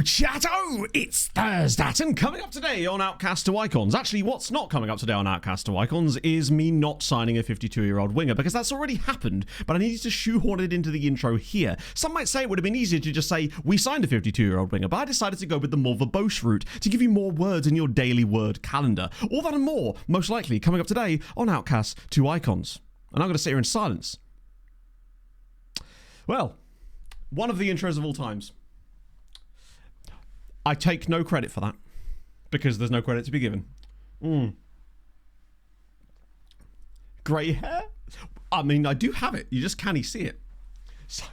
Chatto! It's Thursday, and coming up today on Outcasts to Icons. Actually, what's not coming up today on Outcasts to Icons is me not signing a 52-year-old winger, because that's already happened, but I needed to shoehorn it into the intro here. Some might say it would have been easier to just say, we signed a 52-year-old winger, but I decided to go with the more verbose route to give you more words in your daily word calendar. All that and more, most likely, coming up today on Outcasts to Icons. And I'm going to sit here in silence. Well, one of the intros of all times. I take no credit for that, because there's no credit to be given. Grey hair? I mean, I do have it. You just can't see it.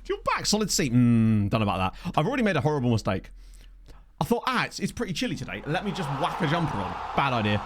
You're back, solid seat. Don't know about that. I've already made a horrible mistake. I thought, it's pretty chilly today. Let me just whack a jumper on. Bad idea.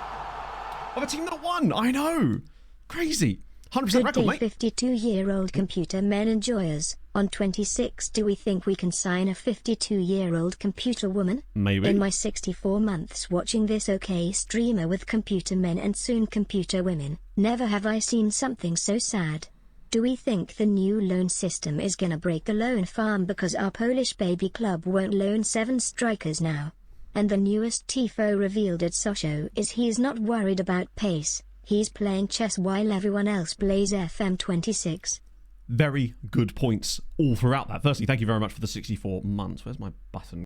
Of a team that won. I know. Crazy. 100% record, mate. 52-year-old computer men enjoyers. On 26, do we think we can sign a 52-year-old computer woman? Maybe. In my 64 months watching this OK streamer with computer men and soon computer women, never have I seen something so sad. Do we think the new loan system is gonna break the loan farm because our Polish baby club won't loan 7 strikers now? And the newest tifo revealed at Sochaux is he's not worried about pace. He's playing chess while everyone else plays FM26. Very good points all throughout that. Firstly, thank you very much for the 64 months. Where's my button?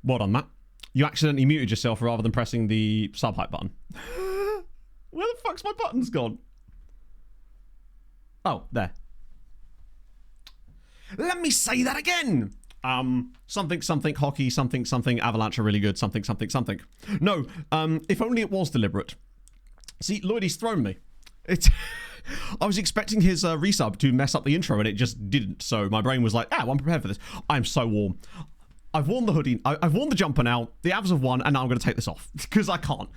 Well done, Matt. You accidentally muted yourself rather than pressing the sub-hype button. Where the fuck's my buttons gone? Oh, there. Let me say that again. Something, hockey, something, Avalanche are really good, something. No, if only it was deliberate. See, Lloydie's thrown me. I was expecting his resub to mess up the intro and it just didn't. So my brain was like, I'm prepared for this. I'm so warm. I've worn the hoodie. I've worn the jumper now. The Avs have won and now I'm going to take this off because I can't.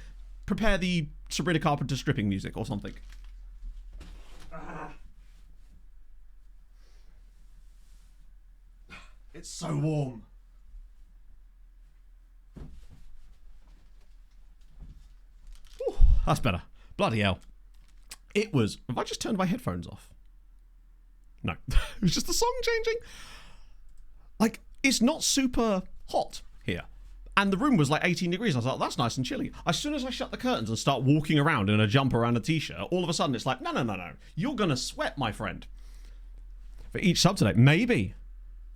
Prepare the Sabrina Carpenter stripping music or something. It's so warm. Ooh, that's better. Bloody hell. It was... Have I just turned my headphones off? No. It was just the song changing. Like, it's not super hot here. And the room was like 18 degrees. I was like, that's nice and chilly. As soon as I shut the curtains and start walking around in a jumper and a t-shirt, all of a sudden it's like, no. You're going to sweat, my friend. For each sub today. Maybe.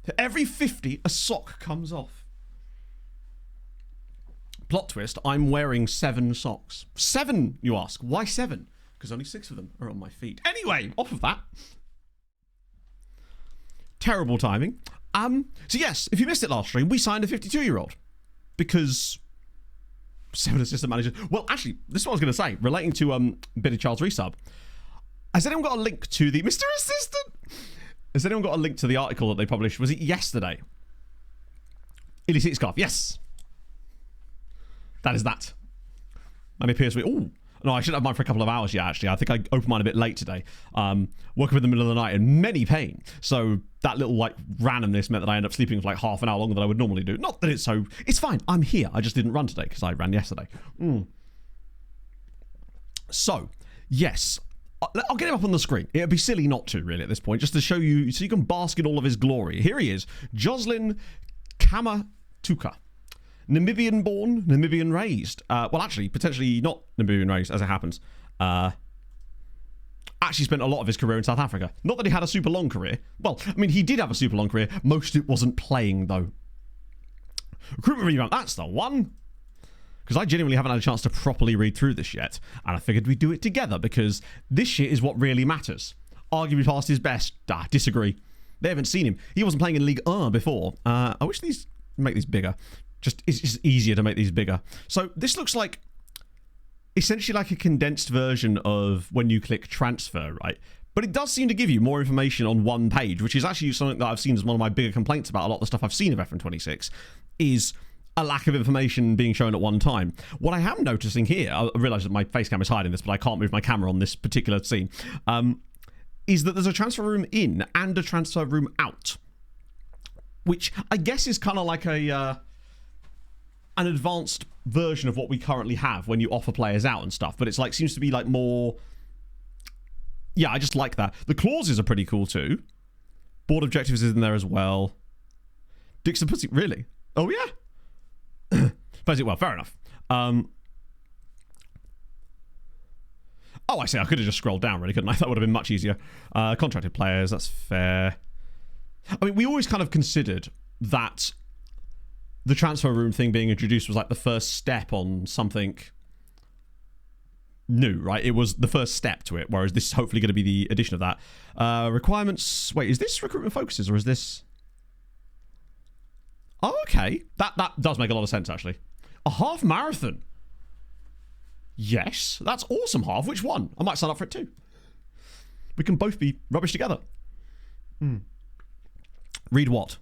For every 50, a sock comes off. Plot twist, I'm wearing 7 socks. 7, you ask. Why 7? Because only 6 of them are on my feet. Anyway, off of that. Terrible timing. So yes, if you missed it last stream, we signed a 52-year-old. Because 7 assistant managers. Well, actually, this is what I was going to say. Relating to Billy Child's resub. Has anyone got a link to the... Mr. Assistant? Has anyone got a link to the article that they published? Was it yesterday? Illicit scarf. Yes. That is that. And it appears to be... Oh, no, I should have mine for a couple of hours yet, actually. I think I opened mine a bit late today. Woke up in the middle of the night in many pain. So that little, like, randomness meant that I ended up sleeping for, like, half an hour longer than I would normally do. Not that it's so... It's fine. I'm here. I just didn't run today because I ran yesterday. So, yes... I'll get him up on the screen. It'd be silly not to, really, at this point, just to show you, so you can bask in all of his glory. Here he is, Jocelyn Kamatuka. Namibian-born, Namibian-raised. Well, actually, potentially not Namibian-raised, as it happens. Actually spent a lot of his career in South Africa. Not that he had a super long career. Well, I mean, he did have a super long career. Most of it wasn't playing, though. Recruitment revamp, that's the one. Because I genuinely haven't had a chance to properly read through this yet. And I figured we'd do it together because this shit is what really matters. Arguably past his best. Disagree. They haven't seen him. He wasn't playing in League 1 before. I wish these... Make these bigger. It's just easier to make these bigger. So this looks like... Essentially like a condensed version of when you click transfer, right? But it does seem to give you more information on one page, which is actually something that I've seen as one of my bigger complaints about a lot of the stuff I've seen of FM26, is... a lack of information being shown at one time. What I am noticing here, I realise that my face cam is hiding this, but I can't move my camera on this particular scene, is that there's a transfer room in and a transfer room out, which I guess is kind of like an advanced version of what we currently have when you offer players out and stuff, but it's like seems to be like more. Yeah, I just like that. The clauses are pretty cool too. Board objectives is in there as well. Dicks and pussy, really? Oh yeah. Plays it well. Fair enough. Oh, I see. I could have just scrolled down, really, couldn't I? That would have been much easier. Contracted players, that's fair. I mean, we always kind of considered that the transfer room thing being introduced was like the first step on something new, right? It was the first step to it, whereas this is hopefully going to be the addition of that. Requirements. Wait, is this recruitment focuses or is this... Oh, okay. That does make a lot of sense, actually. A half marathon. Yes, that's awesome, half. Which one? I might sign up for it too. We can both be rubbish together. Read what?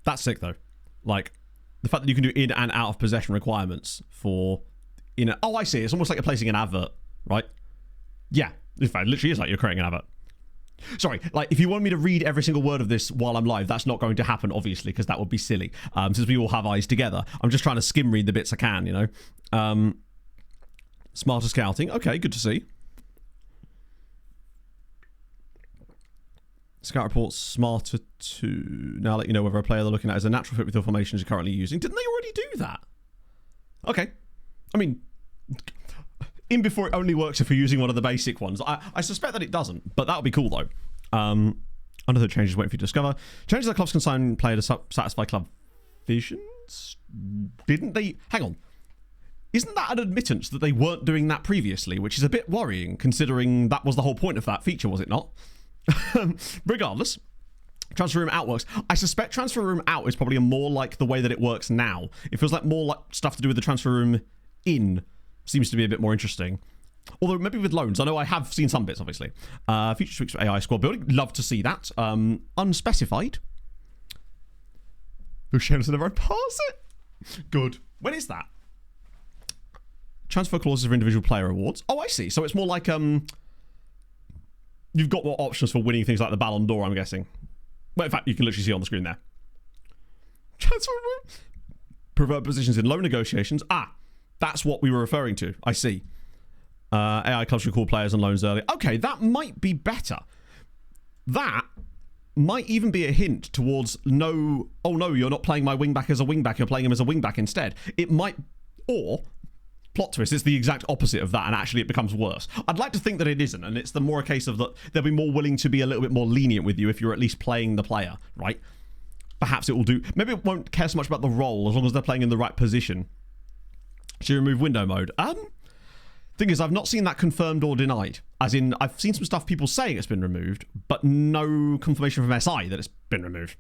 That's sick, though. Like, the fact that you can do in and out of possession requirements for... Oh, I see. It's almost like you're placing an advert, right? Yeah. In fact, it literally is like you're creating an advert. Sorry, like, if you want me to read every single word of this while I'm live, that's not going to happen, obviously, because that would be silly, since we all have eyes together. I'm just trying to skim read the bits I can, you know. Smarter scouting. Okay, good to see. Scout reports smarter to now let you know whether a player they're looking at is a natural fit with your formations you're currently using. Didn't they already do that? Okay. I mean... In before it only works if you're using one of the basic ones. I suspect that it doesn't, but that would be cool though. Under the changes waiting for you to discover. Changes that clubs can sign player to satisfy club visions? Didn't they? Hang on. Isn't that an admittance that they weren't doing that previously, which is a bit worrying considering that was the whole point of that feature, was it not? Regardless, transfer room out works. I suspect transfer room out is probably more like the way that it works now. It feels like more like stuff to do with the transfer room in. Seems to be a bit more interesting. Although maybe with loans. I know I have seen some bits, obviously. Future tweaks for AI squad building. Love to see that. Unspecified. Who shares never pass it? Good. When is that? Transfer clauses for individual player awards. Oh, I see. So it's more like you've got more options for winning things like the Ballon d'Or, I'm guessing. Well, in fact, you can literally see on the screen there. Transfer room. Preferred positions in loan negotiations. That's what we were referring to. I see. AI clubs recall players and loans early. Okay, that might be better. That might even be a hint towards no, oh no, you're not playing my wingback as a wingback, you're playing him as a wingback instead. It might, or, plot twist, it's the exact opposite of that and actually it becomes worse. I'd like to think that it isn't, and it's the more a case of that they'll be more willing to be a little bit more lenient with you if you're at least playing the player, right? Perhaps it will do, maybe it won't care so much about the role as long as they're playing in the right position. Should you remove window mode? Thing is, I've not seen that confirmed or denied. As in, I've seen some stuff people saying it's been removed, but no confirmation from SI that it's been removed.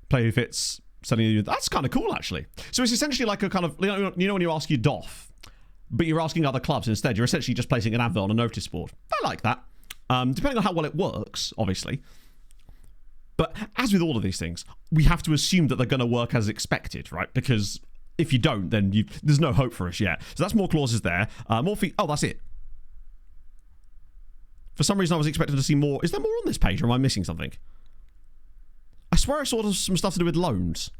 Play who fits, sending you... That's kind of cool, actually. So it's essentially like a kind of... You know when you ask your DOF, but you're asking other clubs instead. You're essentially just placing an advert on a notice board. I like that. Depending on how well it works, obviously. But as with all of these things, we have to assume that they're going to work as expected, right? Because... if you don't, then there's no hope for us yet. So that's more clauses there. More oh, that's it. For some reason, I was expecting to see more. Is there more on this page, or am I missing something? I swear I saw some stuff to do with loans.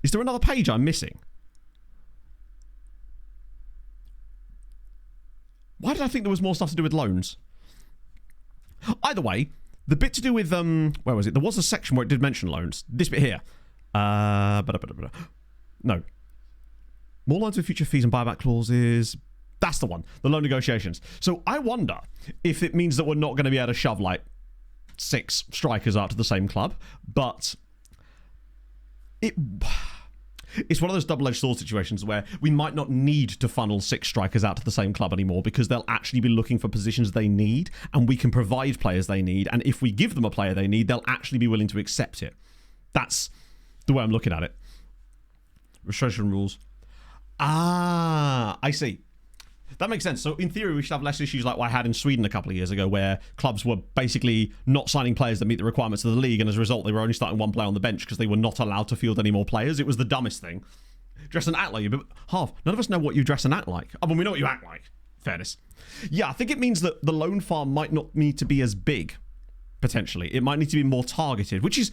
Is there another page I'm missing? Why did I think there was more stuff to do with loans? Either way, the bit to do with... where was it? There was a section where it did mention loans. This bit here. No. More loans with future fees and buyback clauses. That's the one. The loan negotiations. So I wonder if it means that we're not going to be able to shove like 6 strikers out to the same club. But it's one of those double-edged sword situations where we might not need to funnel 6 strikers out to the same club anymore because they'll actually be looking for positions they need and we can provide players they need. And if we give them a player they need, they'll actually be willing to accept it. That's the way I'm looking at it. Restriction rules. I see. That makes sense. So in theory, we should have less issues like what I had in Sweden a couple of years ago where clubs were basically not signing players that meet the requirements of the league, and as a result, they were only starting one player on the bench because they were not allowed to field any more players. It was the dumbest thing. Dress and act like you, but none of us know what you dress and act like. I mean, we know what you act like. Fairness. Yeah, I think it means that the loan farm might not need to be as big potentially. It might need to be more targeted, which is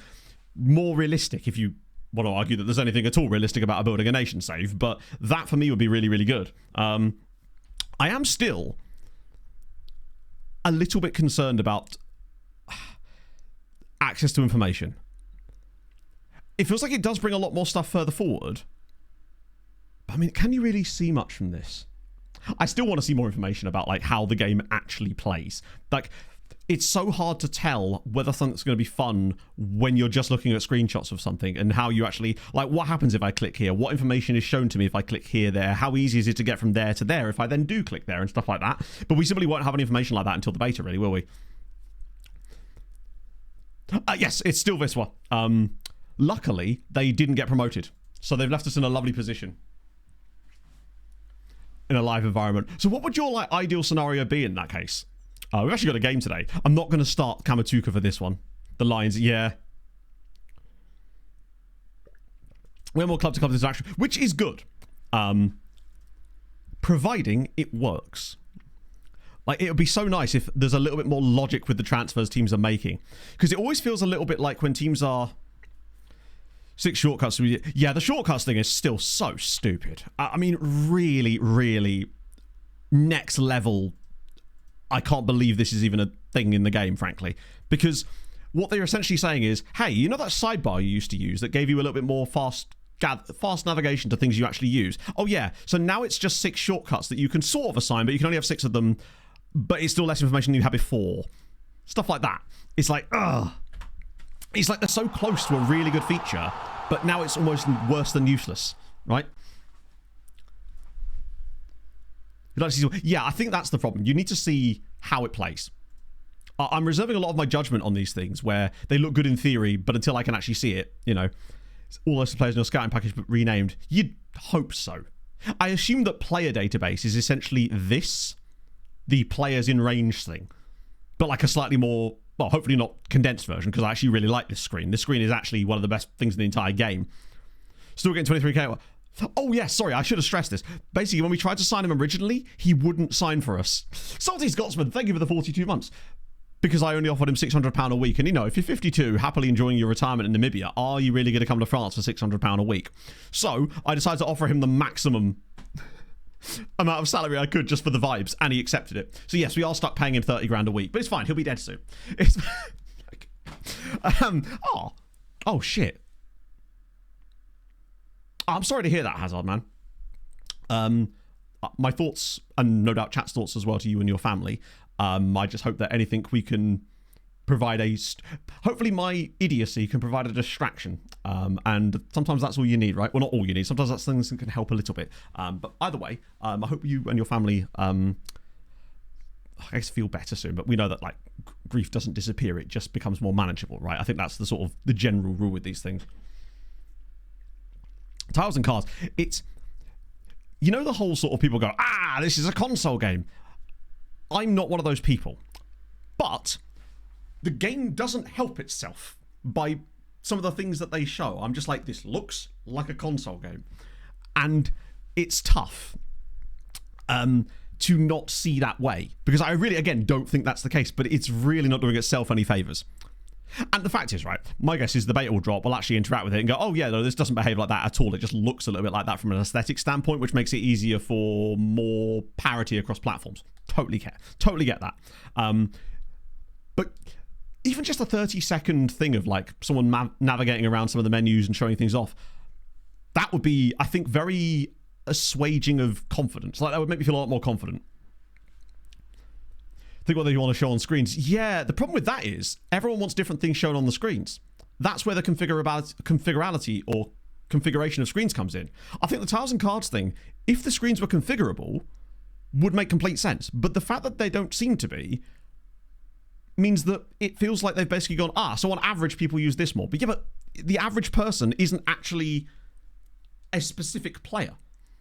more realistic if you want to argue that there's anything at all realistic about building a nation save, but that for me would be really, really good. I am still a little bit concerned about access to information. It feels like it does bring a lot more stuff further forward. But I mean, can you really see much from this? I still want to see more information about like how the game actually plays. Like, it's so hard to tell whether something's going to be fun when you're just looking at screenshots of something, and how you actually, like, what happens if I click here? What information is shown to me if I click here, there? How easy is it to get from there to there if I then do click there and stuff like that? But we simply won't have any information like that until the beta, really, will we? Yes, it's still Viswa. Luckily, they didn't get promoted, so they've left us in a lovely position in a live environment. So what would your like ideal scenario be in that case? We've actually got a game today. I'm not going to start Kamatuka for this one. The Lions, yeah. We're more club-to-club interaction, which is good. Providing it works. Like, it would be so nice if there's a little bit more logic with the transfers teams are making. Because it always feels a little bit like when teams are... 6 shortcuts. Yeah, the shortcuts thing is still so stupid. I mean, really, really next level. I can't believe this is even a thing in the game, frankly. Because what they're essentially saying is, hey, you know that sidebar you used to use that gave you a little bit more fast navigation to things you actually use? Oh, yeah. So now it's just 6 shortcuts that you can sort of assign, but you can only have 6 of them, but it's still less information than you had before. Stuff like that. It's like, ugh. It's like they're so close to a really good feature, but now it's almost worse than useless, right? Yeah, I think that's the problem. You need to see how it plays. I'm reserving a lot of my judgment on these things where they look good in theory, but until I can actually see it, you know, all those players in your scouting package but renamed. You'd hope so. I assume that player database is essentially this, the players in range thing, but like a slightly more... Well, hopefully not condensed version, because I actually really like this screen. This screen is actually one of the best things in the entire game. Still getting 23k. Oh, yes, sorry, I should have stressed this. Basically, when we tried to sign him originally, he wouldn't sign for us. Salty Scotsman, thank you for the 42 months. Because I only offered him £600 a week. And, you know, if you're 52, happily enjoying your retirement in Namibia, are you really going to come to France for £600 a week? So, I decided to offer him the maximum amount of salary I could just for the vibes, and he accepted it. So yes, we are stuck paying him 30 grand a week, but it's fine, he'll be dead soon. It's oh shit. I'm sorry to hear that, Hazard man. My thoughts, and no doubt chat's thoughts as well to you and your family. I just hope that anything we can provide hopefully my idiocy can provide a distraction, and sometimes that's all you need, right? Well, not all you need, sometimes that's things that can help a little bit, but either way, I hope you and your family I guess feel better soon. But we know that like grief doesn't disappear, it just becomes more manageable, right? I think that's the sort of the general rule with these things. Tiles and cards, it's, you know, the whole sort of people go, this is a console game. I'm not one of those people, but the game doesn't help itself by some of the things that they show. I'm just like, this looks like a console game. And it's tough to not see that way. Because I really, again, don't think that's the case. But it's really not doing itself any favours. And the fact is, right, my guess is the beta will drop, we'll actually interact with it and go, oh yeah, no, this doesn't behave like that at all. It just looks a little bit like that from an aesthetic standpoint, which makes it easier for more parity across platforms. Totally get that. But... even just a 30-second thing of like someone navigating around some of the menus and showing things off, that would be, I think, very assuaging of confidence. Like, that would make me feel a lot more confident. Think what they want to show on screens. Yeah, the problem with that is everyone wants different things shown on the screens. That's where the configurability or configuration of screens comes in. I think the tiles and cards thing, if the screens were configurable, would make complete sense. But the fact that they don't seem to be means that it feels like they've basically gone, so on average people use this more. But yeah, but the average person isn't actually a specific player.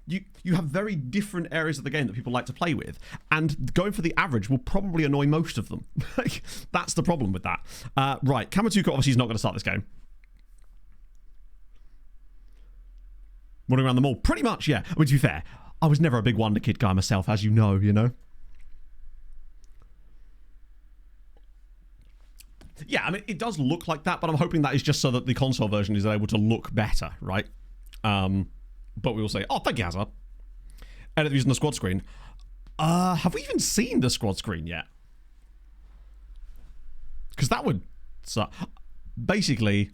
You have very different areas of the game that people like to play with, and going for the average will probably annoy most of them. That's the problem with that. Right, Kamatuka obviously is not going to start this game. Running around the mall, pretty much, yeah. I mean, to be fair, I was never a big Wonder Kid guy myself, as you know. Yeah, I mean, it does look like that, but I'm hoping that is just so that the console version is able to look better, right? But we will say, oh, thank you, Hazard. Edit using the squad screen. Have we even seen the squad screen yet? Because that would suck. Basically,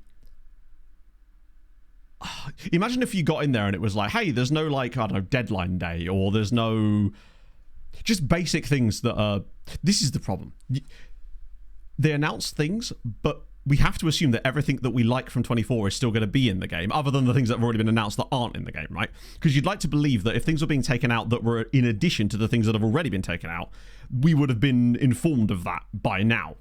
imagine if you got in there and it was like, hey, there's no, like, I don't know, deadline day, or there's no... Just basic things that are... This is the problem. They announce things, but we have to assume that everything that we like from 24 is still going to be in the game, other than the things that have already been announced that aren't in the game, right? Because you'd like to believe that if things were being taken out that were in addition to the things that have already been taken out, we would have been informed of that by now,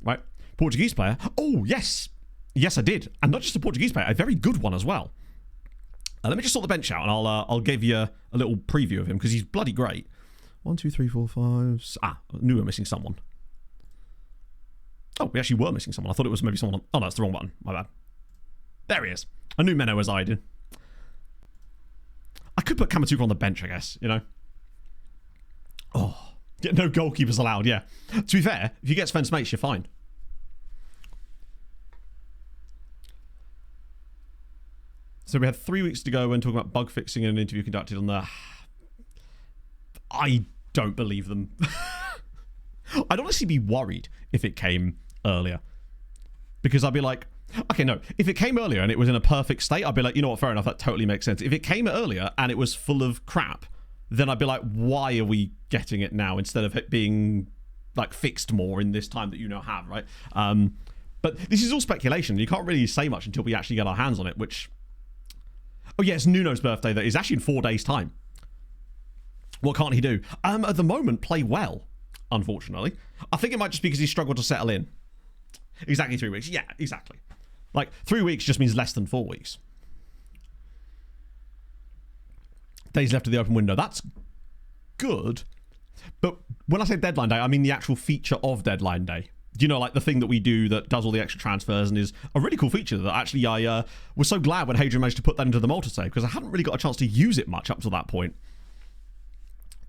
right? Portuguese player. Oh, yes. Yes, I did. And not just a Portuguese player, a very good one as well. Let me just sort the bench out, and I'll give you a little preview of him, because he's bloody great. 1, 2, 3, 4, 5... I knew we were missing someone. Oh, we actually were missing someone. I thought it was maybe someone on... Oh, no, it's the wrong button. My bad. There he is. I knew Menno as I did. I could put Kamatuka on the bench, I guess, you know? Oh. Yeah, no goalkeepers allowed, yeah. To be fair, if you get Sven's mates, you're fine. So we had 3 weeks to go when talking about bug fixing in an interview conducted on the... I don't believe them. I'd honestly be worried if it came earlier. Because I'd be like, okay, no. If it came earlier and it was in a perfect state, I'd be like, you know what, fair enough, that totally makes sense. If it came earlier and it was full of crap, then I'd be like, why are we getting it now instead of it being like fixed more in this time that you now have, right? But this is all speculation. You can't really say much until we actually get our hands on it, which... Oh yeah, it's Nuno's birthday that is actually in 4 days' time. What can't he do? At the moment, play well, unfortunately. I think it might just be because he struggled to settle in. Exactly 3 weeks. Yeah, exactly. Like, 3 weeks just means less than 4 weeks. Days left of the open window. That's good. But when I say deadline day, I mean the actual feature of deadline day. You know, like the thing that we do that does all the extra transfers and is a really cool feature that actually I was so glad when Hadrian managed to put that into the multi-save, because I hadn't really got a chance to use it much up to that point.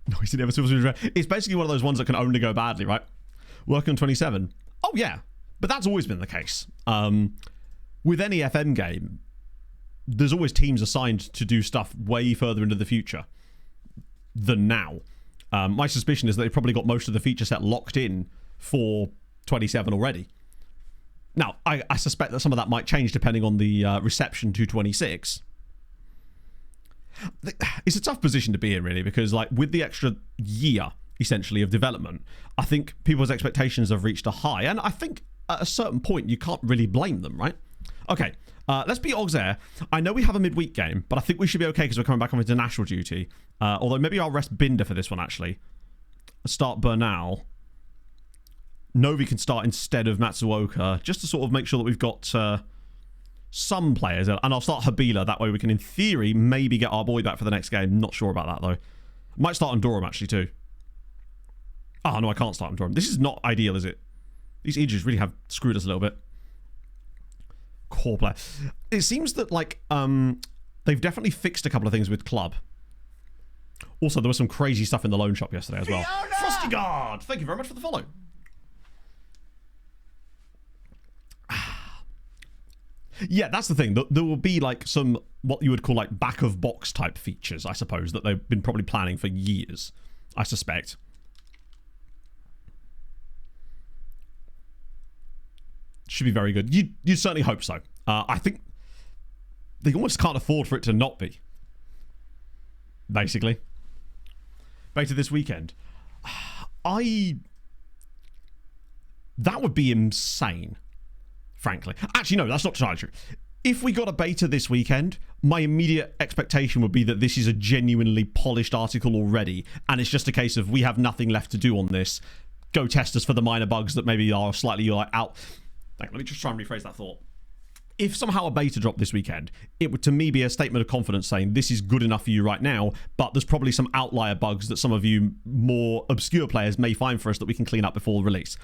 No, it's basically one of those ones that can only go badly, right? Working on 27. Oh, yeah. But that's always been the case. With any FM game, there's always teams assigned to do stuff way further into the future than now. My suspicion is that they've probably got most of the feature set locked in for 27 already. Now, I suspect that some of that might change depending on the reception to 26. It's a tough position to be in, really, because like with the extra year essentially of development, I think people's expectations have reached a high, and I think at a certain point you can't really blame them, right? Okay, let's be Auxerre. I know we have a midweek game, but I think we should be okay because we're coming back on international duty. Although maybe I'll rest Binder for this one, actually. Start Bernal. Novi can start instead of Matsuoka, just to sort of make sure that we've got some players, and I'll start Habila. That way we can, in theory, maybe get our boy back for the next game. Not sure about that, though. Might start on Durham, actually, too. Oh, no, I can't start on Durham. This is not ideal, is it? These injuries really have screwed us a little bit. Core player. It seems that, like, they've definitely fixed a couple of things with club. Also, there was some crazy stuff in the loan shop yesterday as well. Frosty Guard! Thank you very much for the follow. Yeah, that's the thing. There will be like some, what you would call like back of box type features, I suppose, that they've been probably planning for years, I suspect. Should be very good. You'd certainly hope so. I think they almost can't afford for it to not be. Basically. Beta this weekend. That would be insane. Frankly. Actually, no, that's not entirely true. If we got a beta this weekend, my immediate expectation would be that this is a genuinely polished article already, and it's just a case of we have nothing left to do on this. Go test us for the minor bugs that maybe are slightly out. Let me just try and rephrase that thought. If somehow a beta dropped this weekend, it would to me be a statement of confidence saying this is good enough for you right now, but there's probably some outlier bugs that some of you more obscure players may find for us that we can clean up before release.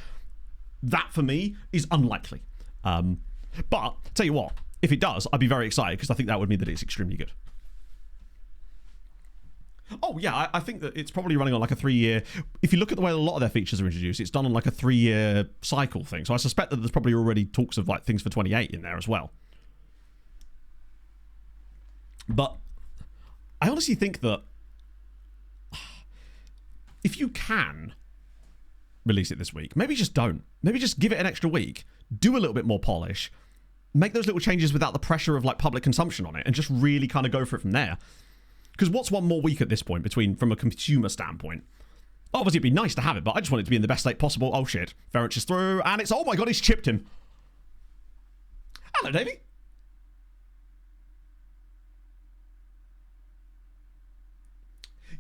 That for me is unlikely. But tell you what, if it does, I'd be very excited because I think that would mean that it's extremely good. Oh, yeah, I think that it's probably running on like a 3-year... If you look at the way a lot of their features are introduced, it's done on like a 3-year cycle thing. So I suspect that there's probably already talks of like things for 28 in there as well. But I honestly think that if you can release it this week, maybe just don't. Maybe just give it an extra week. Do a little bit more polish. Make those little changes without the pressure of like public consumption on it and just really kind of go for it from there. Because what's one more week at this point from a consumer standpoint? Obviously, it'd be nice to have it, but I just want it to be in the best state possible. Oh, shit. Ferrich is through, and it's... Oh, my God, he's chipped him. Hello, Davey.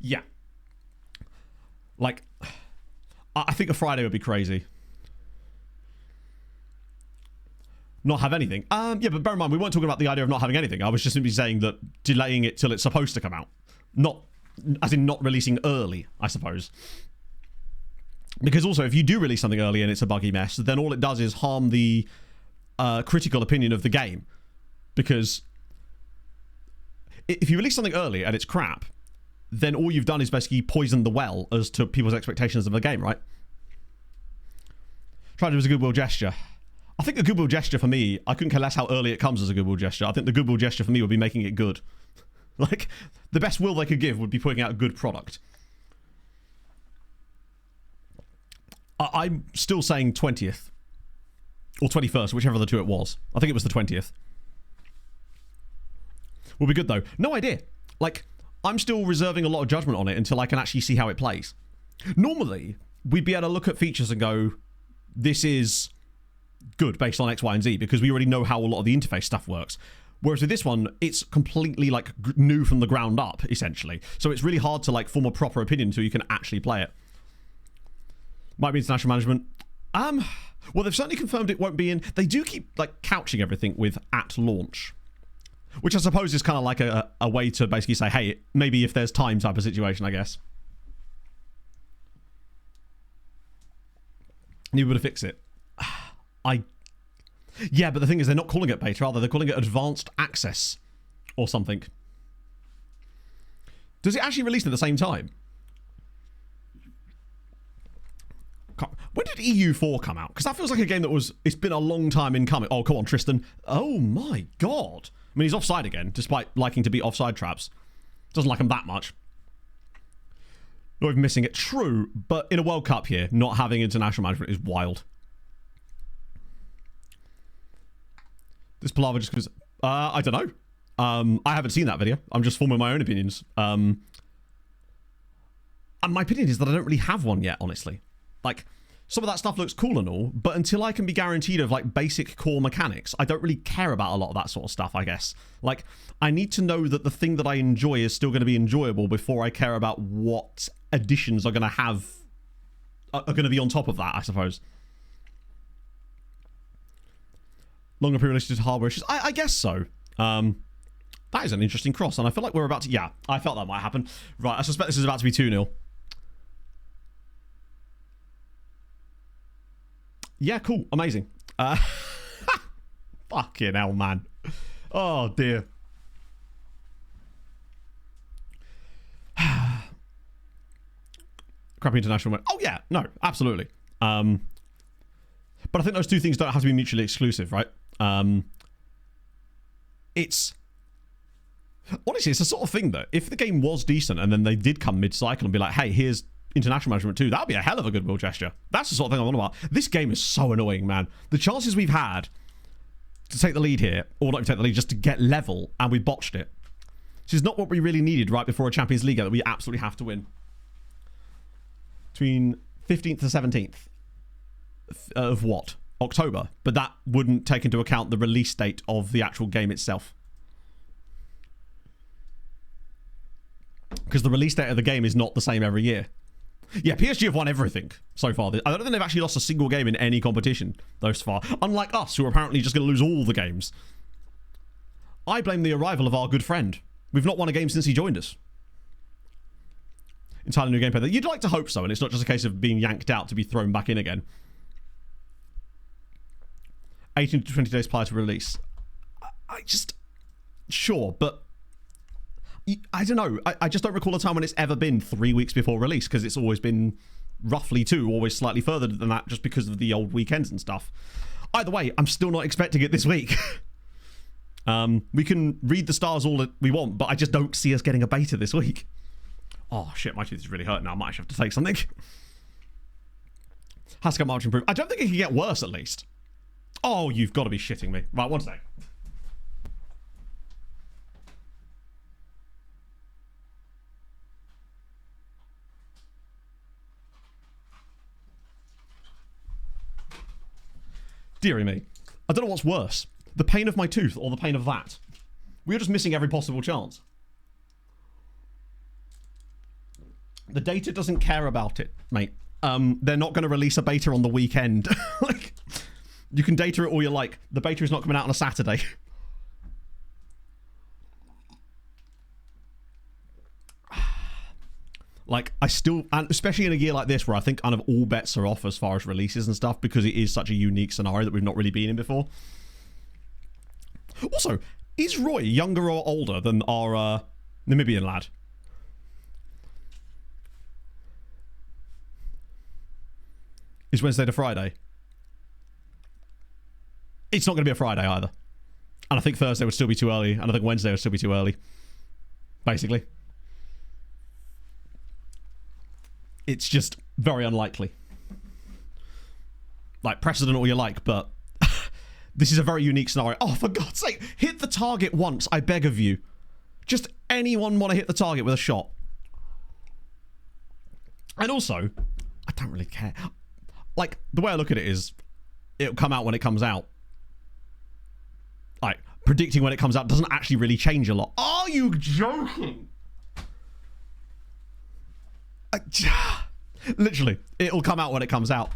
Yeah. Like, I think a Friday would be crazy. Not have anything. Yeah, but bear in mind, we weren't talking about the idea of not having anything. I was just simply saying that delaying it till it's supposed to come out. Not, as in not releasing early, I suppose. Because also, if you do release something early and it's a buggy mess, then all it does is harm the critical opinion of the game. Because if you release something early and it's crap, then all you've done is basically poisoned the well as to people's expectations of the game, right? Try to do as a goodwill gesture. I think a goodwill gesture for me, I couldn't care less how early it comes as a goodwill gesture. I think the goodwill gesture for me would be making it good. Like, the best will they could give would be putting out a good product. I'm still saying 20th. Or 21st, whichever of the two it was. I think it was the 20th. Will be good, though. No idea. Like, I'm still reserving a lot of judgment on it until I can actually see how it plays. Normally, we'd be able to look at features and go, this is good based on X, Y, and Z, because we already know how a lot of the interface stuff works. Whereas with this one, it's completely like new from the ground up, essentially. So it's really hard to like form a proper opinion until you can actually play it. Might be international management. Well, they've certainly confirmed it won't be in. They do keep like couching everything with at launch, which I suppose is kind of like a way to basically say, hey, maybe if there's time type of situation, I guess. Need to fix it. Yeah, but the thing is, they're not calling it beta, are they? They're calling it advanced access or something. Does it actually release at the same time? When did EU4 come out? Because that feels like a game that was... It's been a long time in coming. Oh, come on, Tristan. Oh, my God. I mean, he's offside again, despite liking to beat offside traps. Doesn't like them that much. Not even missing it. True, but in a World Cup here, not having international management is wild. This palaver just goes... I don't know. I haven't seen that video. I'm just forming my own opinions. And my opinion is that I don't really have one yet, honestly. Like, some of that stuff looks cool and all, but until I can be guaranteed of, like, basic core mechanics, I don't really care about a lot of that sort of stuff, I guess. Like, I need to know that the thing that I enjoy is still going to be enjoyable before I care about what additions are going to have... are going to be on top of that, I suppose. Longer pre-release hardware issues? I guess so. That is an interesting cross, and I feel like we're about to... Yeah, I felt that might happen. Right, I suspect this is about to be 2-0. Yeah, cool. Amazing. Fucking hell, man. Oh, dear. Crappy international... Oh, yeah. No, absolutely. But I think those two things don't have to be mutually exclusive, right? It's... Honestly, it's the sort of thing that if the game was decent and then they did come mid-cycle and be like, hey, here's international management too, that would be a hell of a goodwill gesture. That's the sort of thing I'm on about. This game is so annoying, man. The chances we've had to take the lead here, or not to take the lead, just to get level, and we botched it. This is not what we really needed right before a Champions League that we absolutely have to win. Between 15th to 17th of what? October. But that wouldn't take into account the release date of the actual game itself. Because the release date of the game is not the same every year. Yeah, PSG have won everything so far. I don't think they've actually lost a single game in any competition thus far. Unlike us, who are apparently just going to lose all the games. I blame the arrival of our good friend. We've not won a game since he joined us. Entirely new gameplay. You'd like to hope so, and it's not just a case of being yanked out to be thrown back in again. 18 to 20 days prior to release. I just... Sure, but... I don't know. I just don't recall a time when it's ever been 3 weeks before release, because it's always been roughly 2, always slightly further than that, just because of the old weekends and stuff. Either way, I'm still not expecting it this week. We can read the stars all that we want, but I just don't see us getting a beta this week. Oh shit, my tooth is really hurting now. I might actually have to take something. Has to get much improved. I don't think it can get worse, at least. Oh, you've got to be shitting me. Right, one sec. Deary me. I don't know what's worse. The pain of my tooth or the pain of that. We are just missing every possible chance. The data doesn't care about it, mate. They're not going to release a beta on the weekend. Like, you can data it all you like. The beta is not coming out on a Saturday. Like, I still, and especially in a year like this where I think kind of all bets are off as far as releases and stuff, because it is such a unique scenario that we've not really been in before. Also, is Roy younger or older than our Namibian lad? Is Wednesday to Friday? It's not going to be a Friday either. And I think Thursday would still be too early, and I think Wednesday would still be too early. Basically. It's just very unlikely. Like, precedent all you like, but this is a very unique scenario. Oh, for God's sake, hit the target once, I beg of you. Just anyone want to hit the target with a shot. And also, I don't really care. Like, the way I look at it is, it'll come out when it comes out. Like, predicting when it comes out doesn't actually really change a lot. Are you joking? Literally, it'll come out when it comes out.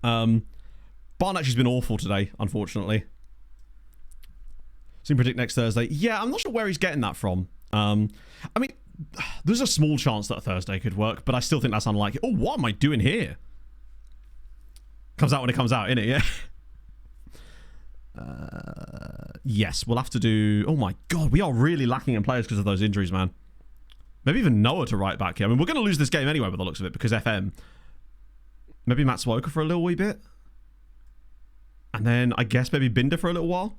Barnachu's been awful today, unfortunately. So you predict next Thursday. Yeah, I'm not sure where he's getting that from. I mean, there's a small chance that a Thursday could work, but I still think that's unlikely. Oh, what am I doing here? Comes out when it comes out, innit? Yeah. Yes, we'll have to do... Oh my God, we are really lacking in players because of those injuries, man. Maybe even Noah to right back here. I mean, we're going to lose this game anyway by the looks of it, because FM. Maybe Matt Swoker for a little wee bit. And then I guess maybe Binder for a little while.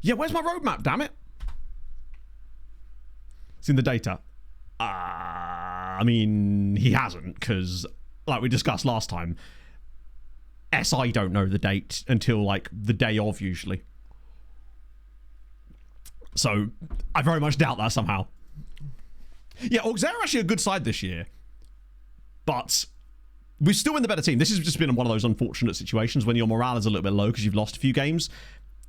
Yeah, where's my roadmap, damn it? It's in the data. I mean, he hasn't, because, like we discussed last time, SI don't know the date until, like, the day of, usually. So, I very much doubt that somehow. Yeah, Auxerre are actually a good side this year. But we're still in the better team. This has just been one of those unfortunate situations when your morale is a little bit low because you've lost a few games.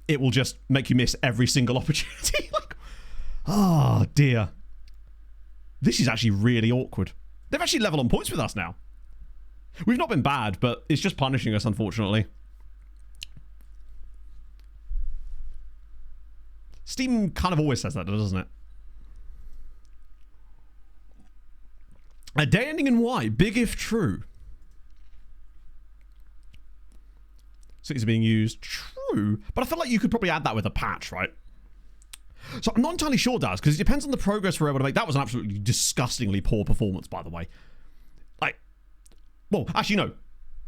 It will just make you miss every single opportunity. Like, oh, dear. This is actually really awkward. They've actually level on points with us now. We've not been bad, but it's just punishing us, unfortunately. Steam kind of always says that, doesn't it? A day ending in Y. Big if true. Cities are being used. True. But I feel like you could probably add that with a patch, right? So I'm not entirely sure, Daz, because it depends on the progress we're able to make. That was an absolutely disgustingly poor performance, by the way. Like, well, actually, no.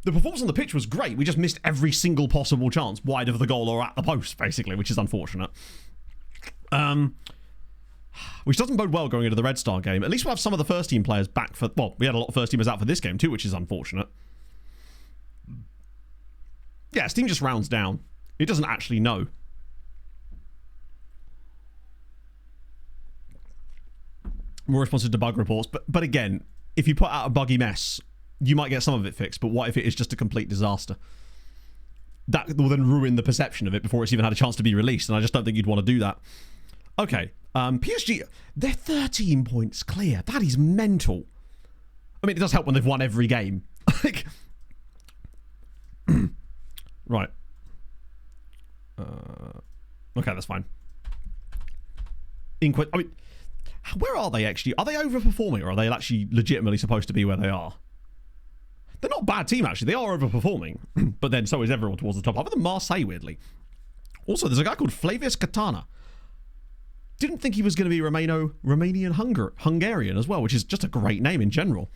The performance on the pitch was great. We just missed every single possible chance wide of the goal or at the post, basically, which is unfortunate. Which doesn't bode well going into the Red Star game. At least we'll have some of the first team players back for... Well, we had a lot of first teamers out for this game too, which is unfortunate. Yeah, Steam just rounds down. It doesn't actually know. More responsive to bug reports. But again, if you put out a buggy mess, you might get some of it fixed. But what if it is just a complete disaster? That will then ruin the perception of it before it's even had a chance to be released. And I just don't think you'd want to do that. Okay. PSG, they're 13 points clear. That is mental. I mean, it does help when they've won every game. Like, right. Okay, that's fine. I mean, where are they actually? Are they overperforming, or are they actually legitimately supposed to be where they are? They're not a bad team, actually. They are overperforming. But then so is everyone towards the top, other than Marseille, weirdly. Also, there's a guy called Flavius Katana. Didn't think he was going to be Hungarian as well, which is just a great name in general.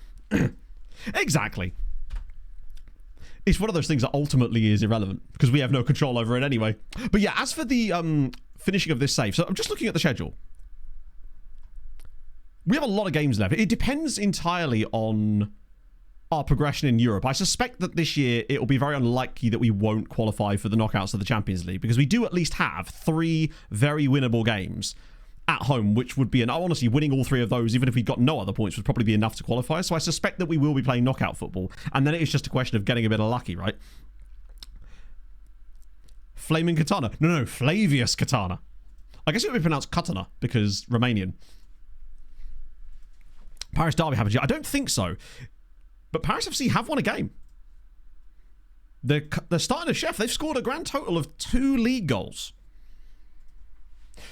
Exactly. It's one of those things that ultimately is irrelevant because we have no control over it anyway. But yeah, as for the finishing of this save, so I'm just looking at the schedule. We have a lot of games left. It depends entirely on our progression in Europe. I suspect that this year it will be very unlikely that we won't qualify for the knockouts of the Champions League because we do at least have 3 very winnable games at home, which would be, and honestly, winning all 3 of those, even if we got no other points, would probably be enough to qualify. So I suspect that we will be playing knockout football, and then it is just a question of getting a bit of lucky, right? Flaming Katana. No, Flavius Katana. I guess it would be pronounced Katana because Romanian. Paris Derby happened. I don't think so. But Paris FC have won a game. They're starting a chef. They've scored a grand total of 2 league goals.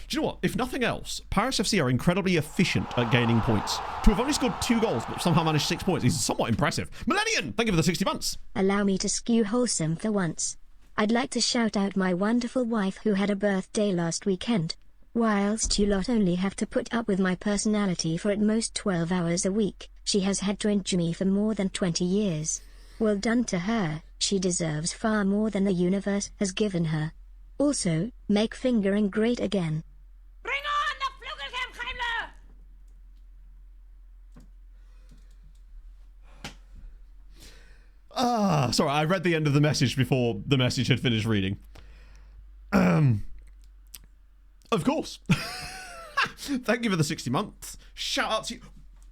Do you know what? If nothing else, Paris FC are incredibly efficient at gaining points. To have only scored 2 goals but somehow managed 6 points is somewhat impressive. Millennium, thank you for the 60 months. Allow me to skew wholesome for once. I'd like to shout out my wonderful wife who had a birthday last weekend. Whilst you lot only have to put up with my personality for at most 12 hours a week, she has had to endure me for more than 20 years. Well done to her, she deserves far more than the universe has given her. Also, make fingering great again. Bring on the Flugelkampfheimler! Sorry, I read the end of the message before the message had finished reading. Of course. Thank you for the 60 months. Shout out to you.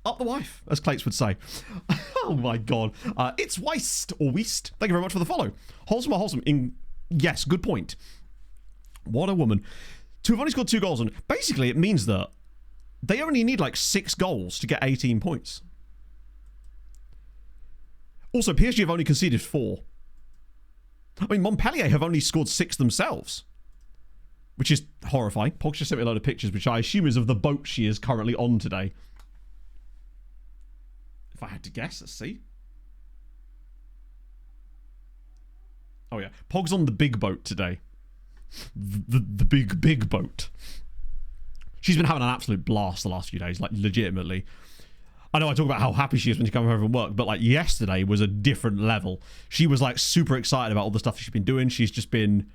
Up the wife, as Clates would say. Oh my god. It's Weist, or Weist. Thank you very much for the follow. Wholesome or wholesome? Yes, good point. What a woman. To have only scored 2 goals, and basically it means that they only need like 6 goals to get 18 points. Also, PSG have only conceded 4. I mean, Montpellier have only scored 6 themselves, which is horrifying. Pog just sent me a load of pictures, which I assume is of the boat she is currently on today. If I had to guess, let's see. Oh yeah, Pog's on the big boat today. The big boat. She's been having an absolute blast the last few days, like legitimately. I know I talk about how happy she is when she comes home from work, but like yesterday was a different level. She was like super excited about all the stuff she's been doing. She's just been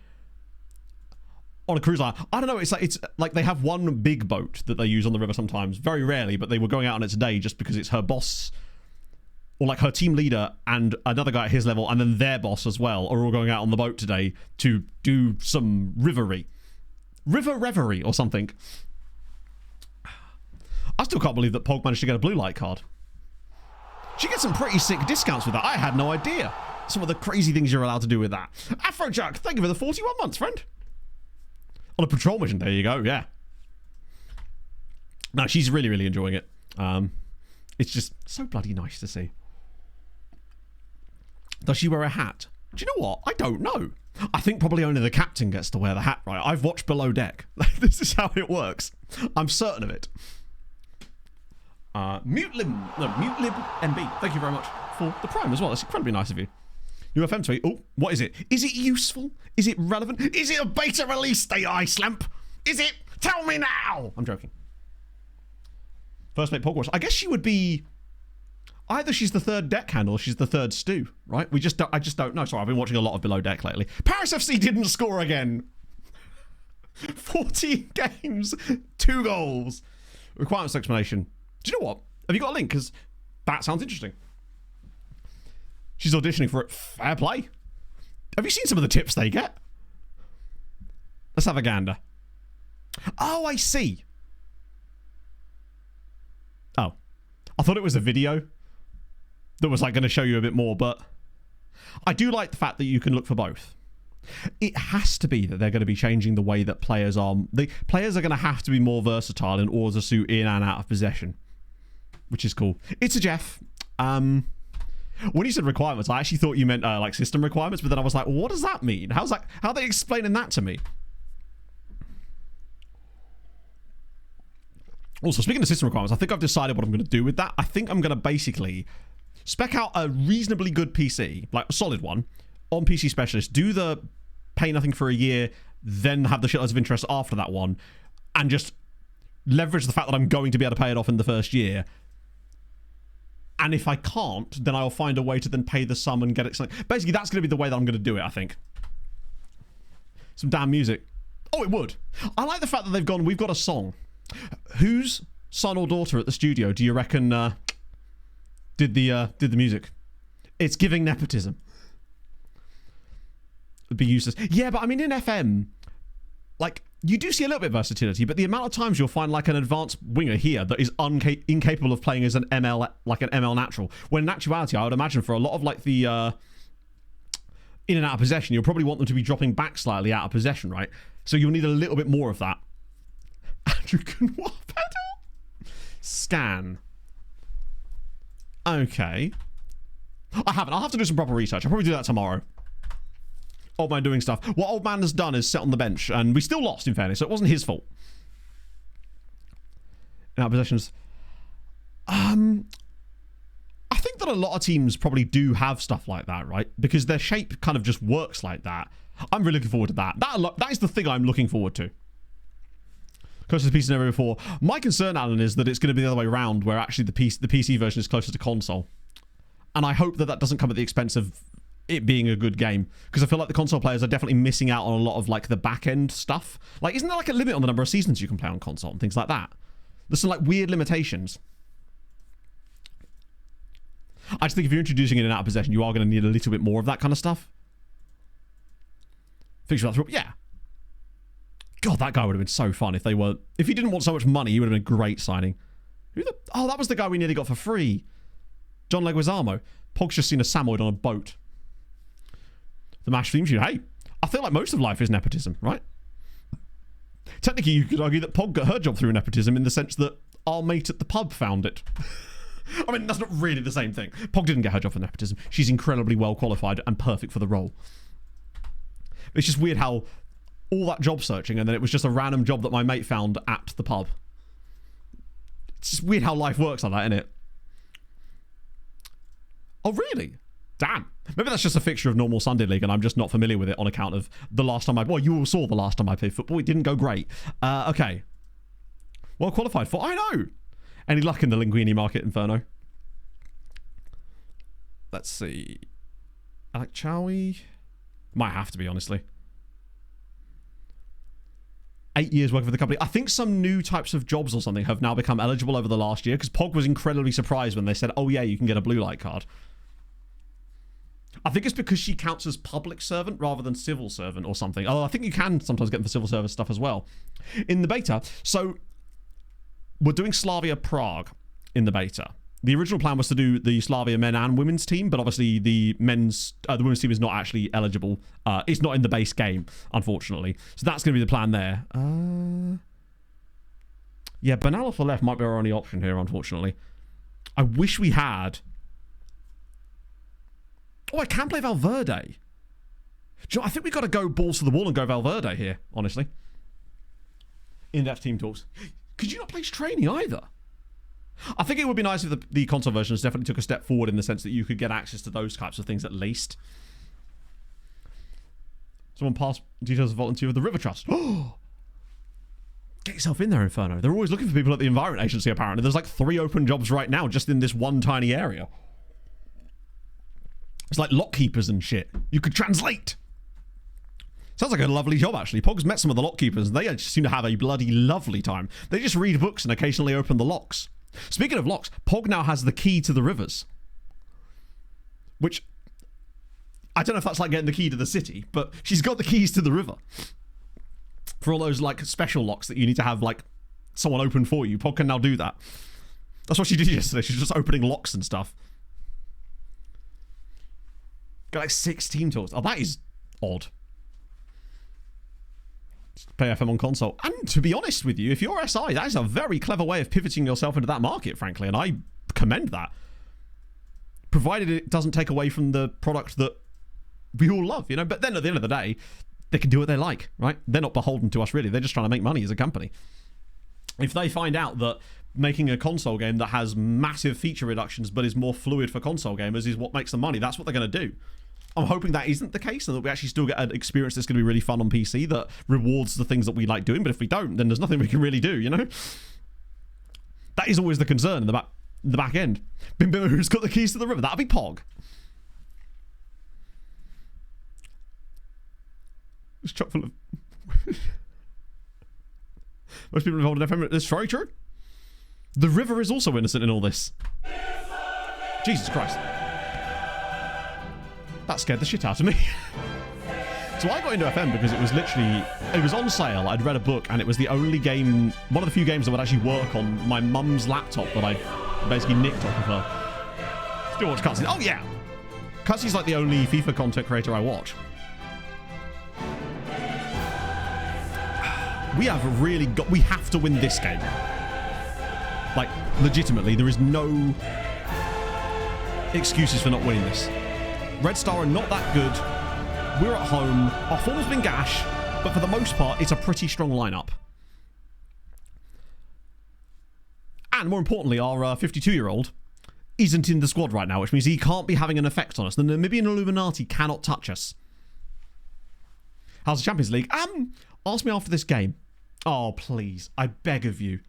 on a cruise line. I don't know, it's like they have one big boat that they use on the river sometimes, very rarely, but they were going out on it today just because it's her boss, or like her team leader and another guy at his level, and then their boss as well, are all going out on the boat today to do some river reverie or something. I still can't believe that Pog managed to get a blue light card. She gets some pretty sick discounts with that. I had no idea some of the crazy things you're allowed to do with that. Afrojack, thank you for the 41 months, friend. On a patrol mission, there you go, yeah. No, she's really, really enjoying it. It's just so bloody nice to see. Does she wear a hat? Do you know what? I don't know. I think probably only the captain gets to wear the hat, right? I've watched Below Deck. This is how it works. I'm certain of it. Mutelib NB, thank you very much for the prime as well. That's incredibly nice of you. New FM tweet. Oh, what is it? Is it useful? Is it relevant? Is it a beta release AI slamp? Is it? Tell me now! I'm joking. First mate Pogwash. I guess she would be... Either she's the 3rd deckhand or she's the 3rd stew, right? I just don't know. Sorry, I've been watching a lot of Below Deck lately. Paris FC didn't score again. 14 games, 2 goals. Requirements explanation. Do you know what? Have you got a link? Because that sounds interesting. She's auditioning for it. Fair play. Have you seen some of the tips they get? Let's have a gander. Oh, I see. Oh. I thought it was a video that was like going to show you a bit more, but I do like the fact that you can look for both. It has to be that they're going to be changing the way that players are. The players are going to have to be more versatile in order to suit in and out of possession, which is cool. It's a Jeff. When you said requirements, I actually thought you meant like system requirements, but then I was like, well, what does that mean? How are they explaining that to me? Also, speaking of system requirements, I think I've decided what I'm going to do with that. I think I'm going to basically spec out a reasonably good PC, like a solid one, on PC Specialist, do the pay nothing for a year, then have the shitloads of interest after that one, and just leverage the fact that I'm going to be able to pay it off in the first year. And if I can't, then I'll find a way to then pay the sum and get it. Basically, that's going to be the way that I'm going to do it, I think. Some damn music. Oh, it would. I like the fact that they've gone, we've got a song. Whose son or daughter at the studio do you reckon did the music? It's giving nepotism. It'd be useless. Yeah, but I mean, in FM, like, you do see a little bit of versatility, but the amount of times you'll find like an advanced winger here that is incapable of playing as an ML, like an ML natural. When in actuality, I would imagine for a lot of like the in and out of possession, you'll probably want them to be dropping back slightly out of possession, right? So you'll need a little bit more of that. Andrew can what pedal? Scan. Okay. I haven't. I'll have to do some proper research. I'll probably do that tomorrow. Old man doing stuff. What old man has done is sit on the bench, and we still lost, in fairness, so it wasn't his fault. In our possessions. I think that a lot of teams probably do have stuff like that, right? Because their shape kind of just works like that. I'm really looking forward to that. That is the thing I'm looking forward to. Closer to PC than ever before. My concern, Alan, is that it's going to be the other way around, where actually the PC version is closer to console. And I hope that that doesn't come at the expense of it being a good game, because I feel like the console players are definitely missing out on a lot of like the back end stuff. Like, isn't there like a limit on the number of seasons you can play on console and things like that? There's some like weird limitations. I just think if you're introducing it in out of possession, you are going to need a little bit more of that kind of stuff. Fixture that through, yeah. God, that guy would have been so fun if he didn't want so much money, he would have been a great signing. Oh, that was the guy we nearly got for free. John Leguizamo. Pog's just seen a Samoyed on a boat. The MASH theme tune. Hey, I feel like most of life is nepotism, right? Technically, you could argue that Pog got her job through nepotism in the sense that our mate at the pub found it. I mean, that's not really the same thing. Pog didn't get her job for nepotism. She's incredibly well qualified and perfect for the role. It's just weird how all that job searching and then it was just a random job that my mate found at the pub. It's just weird how life works like that, isn't it? Oh, really? Damn. Maybe that's just a fixture of normal Sunday League and I'm just not familiar with it on account of the last time well, you all saw the last time I played football. It didn't go great. Okay. Well qualified for. I know. Any luck in the Linguini market, Inferno? Let's see. Alec Chowie? Might have to be, honestly. 8 years working for the company. I think some new types of jobs or something have now become eligible over the last year because Pog was incredibly surprised when they said, oh yeah, you can get a blue light card. I think it's because she counts as public servant rather than civil servant or something. Oh, I think you can sometimes get them for civil service stuff as well. In the beta, so we're doing Slavia Prague in the beta. The original plan was to do the Slavia men and women's team, but obviously the women's team is not actually eligible. It's not in the base game, unfortunately. So that's going to be the plan there. Yeah, Benalla for left might be our only option here, unfortunately. I wish we had. Oh, I can play Valverde. Do you know, I think we've got to go balls to the wall and go Valverde here, honestly. In-depth team talks. Could you not place training either? I think it would be nice if the console versions definitely took a step forward in the sense that you could get access to those types of things at least. Someone pass details of volunteer with the River Trust. Oh! Get yourself in there, Inferno. They're always looking for people at the Environment Agency, apparently. There's like 3 open jobs right now just in this one tiny area. It's like lock keepers and shit. You could translate. Sounds like a lovely job, actually. Pog's met some of the lock keepers, and they just seem to have a bloody lovely time. They just read books and occasionally open the locks. Speaking of locks, Pog now has the key to the rivers. Which, I don't know if that's like getting the key to the city, but she's got the keys to the river. For all those, like, special locks that you need to have, like, someone open for you. Pog can now do that. That's what she did yesterday. She's just opening locks and stuff. Got like 16 tools. Oh, that is odd. Just play FM on console. And to be honest with you, if you're SI, that is a very clever way of pivoting yourself into that market, frankly. And I commend that. Provided it doesn't take away from the product that we all love, you know. But then at the end of the day, they can do what they like, right? They're not beholden to us, really. They're just trying to make money as a company. If they find out that making a console game that has massive feature reductions but is more fluid for console gamers is what makes them money, that's what they're going to do. I'm hoping that isn't the case and that we actually still get an experience that's going to be really fun on PC that rewards the things that we like doing. But if we don't, then there's nothing we can really do, you know? That is always the concern in the back end. Bim Bim, who's got the keys to the river? That'll be Pog. It's chock full of... Most people involved in FM... It's very true. The river is also innocent in all this. Jesus Christ. That scared the shit out of me. So I got into FM because it was literally... It was on sale. I'd read a book and it was the only game... One of the few games that would actually work on my mum's laptop that I basically nicked off of her. Still watch cutscenes. Oh, yeah. Cutscene's like the only FIFA content creator I watch. We have really got... We have to win this game. Like, legitimately, there is no excuses for not winning this. Red Star are not that good. We're at home. Our form has been gash, but for the most part, it's a pretty strong lineup. And more importantly, our 52-year-old isn't in the squad right now, which means he can't be having an effect on us. The Namibian Illuminati cannot touch us. How's the Champions League? Ask me after this game. Oh, please. I beg of you.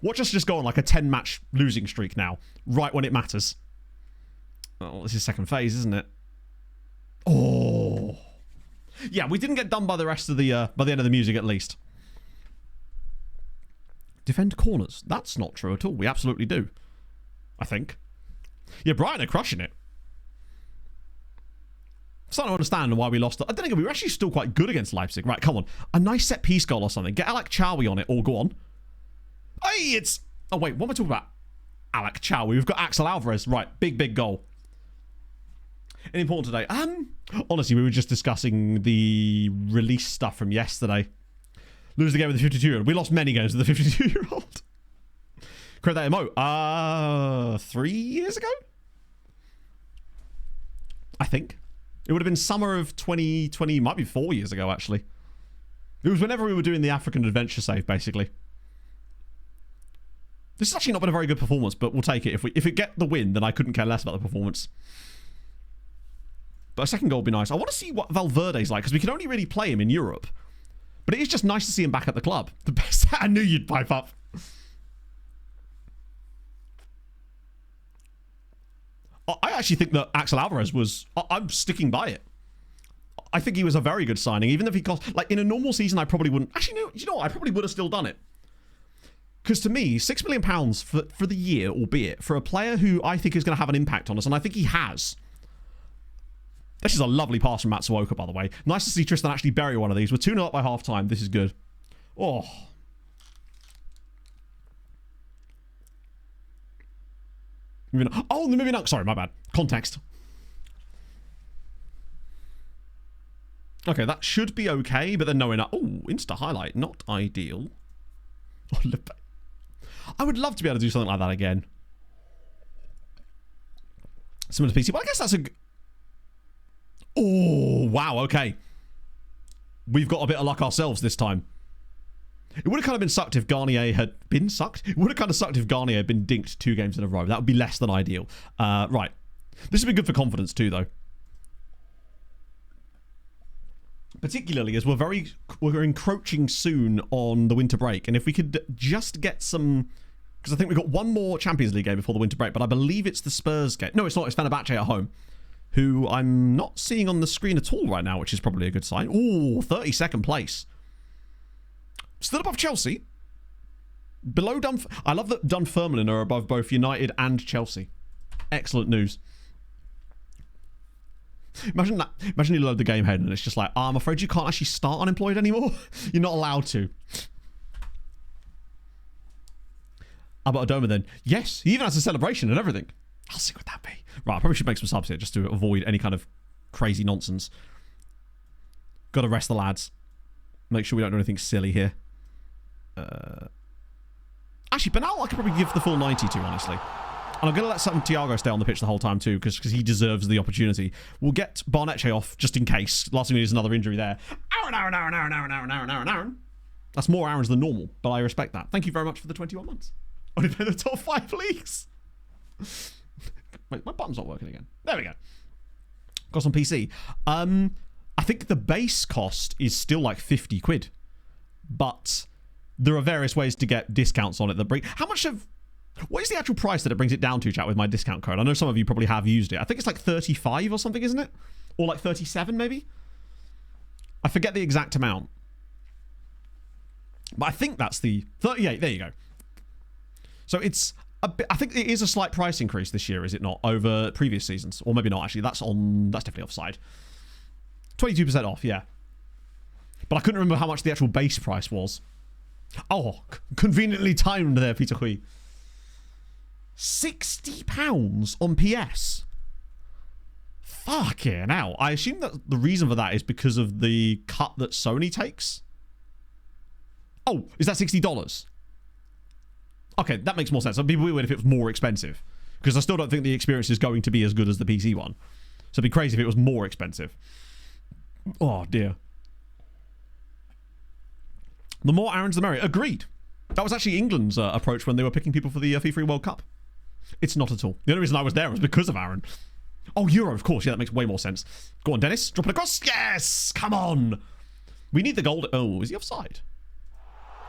Watch us just go on like a 10-match losing streak now, right when it matters. Oh, this is second phase, isn't it? Oh. Yeah, we didn't get done by the rest of the, by the end of the music at least. Defend corners. That's not true at all. We absolutely do. I think. Yeah, Brighton are crushing it. I'm starting to understand why we lost. I don't think we were actually still quite good against Leipzig. Right, come on. A nice set piece goal or something. Get Alec Chowie on it, or go on. Hey, it's... Oh, wait, what am I talking about? Alec Chowie. We've got Axel Alvarez. Right, big goal. And important today. Honestly, we were just discussing the release stuff from yesterday. Lose the game with the 52-year-old. We lost many games with the 52-year-old. Create that emote. 3 years ago? I think. It would have been summer of 2020. Might be 4 years ago, actually. It was whenever we were doing the African adventure save, basically. This has actually not been a very good performance, but we'll take it. If we get the win, then I couldn't care less about the performance. But a second goal would be nice. I want to see what Valverde's like, because we can only really play him in Europe. But it is just nice to see him back at the club. The best... I knew you'd pipe up. I actually think that Axel Alvarez was... I'm sticking by it. I think he was a very good signing, even if he cost... Like, in a normal season, I probably wouldn't... Actually, no, you know what? I probably would have still done it. Because to me, £6 million for the year, albeit, for a player who I think is going to have an impact on us, and I think he has. This is a lovely pass from Matsuoka, by the way. Nice to see Tristan actually bury one of these. We're 2-0 up by half-time. This is good. Oh. Moving on. Oh, moving on. Sorry, my bad. Context. Okay, that should be okay, but then no, enough. Oh, Insta highlight. Not ideal. Oh, look. I would love to be able to do something like that again. Similar to PC, but I guess that's a... Oh, wow, okay. We've got a bit of luck ourselves this time. It would have kind of been sucked if Garnier had been sucked. It would have kind of sucked if Garnier had been dinked 2 games in a row. That would be less than ideal. Right. This would be good for confidence too, though. Particularly as we're encroaching soon on the winter break. And if we could just get some... Because I think we've got one more Champions League game before the winter break, but I believe it's the Spurs game. No, it's not. It's Fenerbahce at home, who I'm not seeing on the screen at all right now, which is probably a good sign. Ooh, 32nd place. Still above Chelsea. Below I love that Dunfermline are above both United and Chelsea. Excellent news. Imagine that. Imagine you load the game head and it's just like, I'm afraid you can't actually start unemployed anymore. You're not allowed to. How about Adoma then? Yes, he even has a celebration and everything. How sick would that be? Right, I probably should make some subs here just to avoid any kind of crazy nonsense. Got to rest the lads. Make sure we don't do anything silly here. Actually, Bernal I could probably give the full 90 to, honestly. And I'm going to let Thiago stay on the pitch the whole time too, because he deserves the opportunity. We'll get Barnetche off just in case. Last thing we need is another injury there. That's more hours than normal, but I respect that. Thank you very much for the 21 months. Only play the top 5 leagues. Wait, my button's not working again. There we go. Cost on PC. I think the base cost is still like 50 quid. But there are various ways to get discounts on it that bring... How much of... What is the actual price that it brings it down to, chat, with my discount code? I know some of you probably have used it. I think it's like 35 or something, isn't it? Or like 37 maybe? I forget the exact amount. But I think that's the 38. There you go. So it's a bit, I think it is a slight price increase this year, is it not, over previous seasons? Or maybe not, actually. That's definitely offside. 22% off, yeah. But I couldn't remember how much the actual base price was. Oh, conveniently timed there, Peter Hui. £60 on PS. Fucking hell. I assume that the reason for that is because of the cut that Sony takes. Oh, is that $60? Okay, that makes more sense. It'd be weird if it was more expensive. Because I still don't think the experience is going to be as good as the PC one. So it'd be crazy if it was more expensive. Oh, dear. The more Aarons, the merrier. Agreed. That was actually England's approach when they were picking people for the FIFA World Cup. It's not at all. The only reason I was there was because of Aaron. Oh, Euro, of course. Yeah, that makes way more sense. Go on, Dennis. Drop it across. Yes! Come on. We need the gold. Oh, is he offside?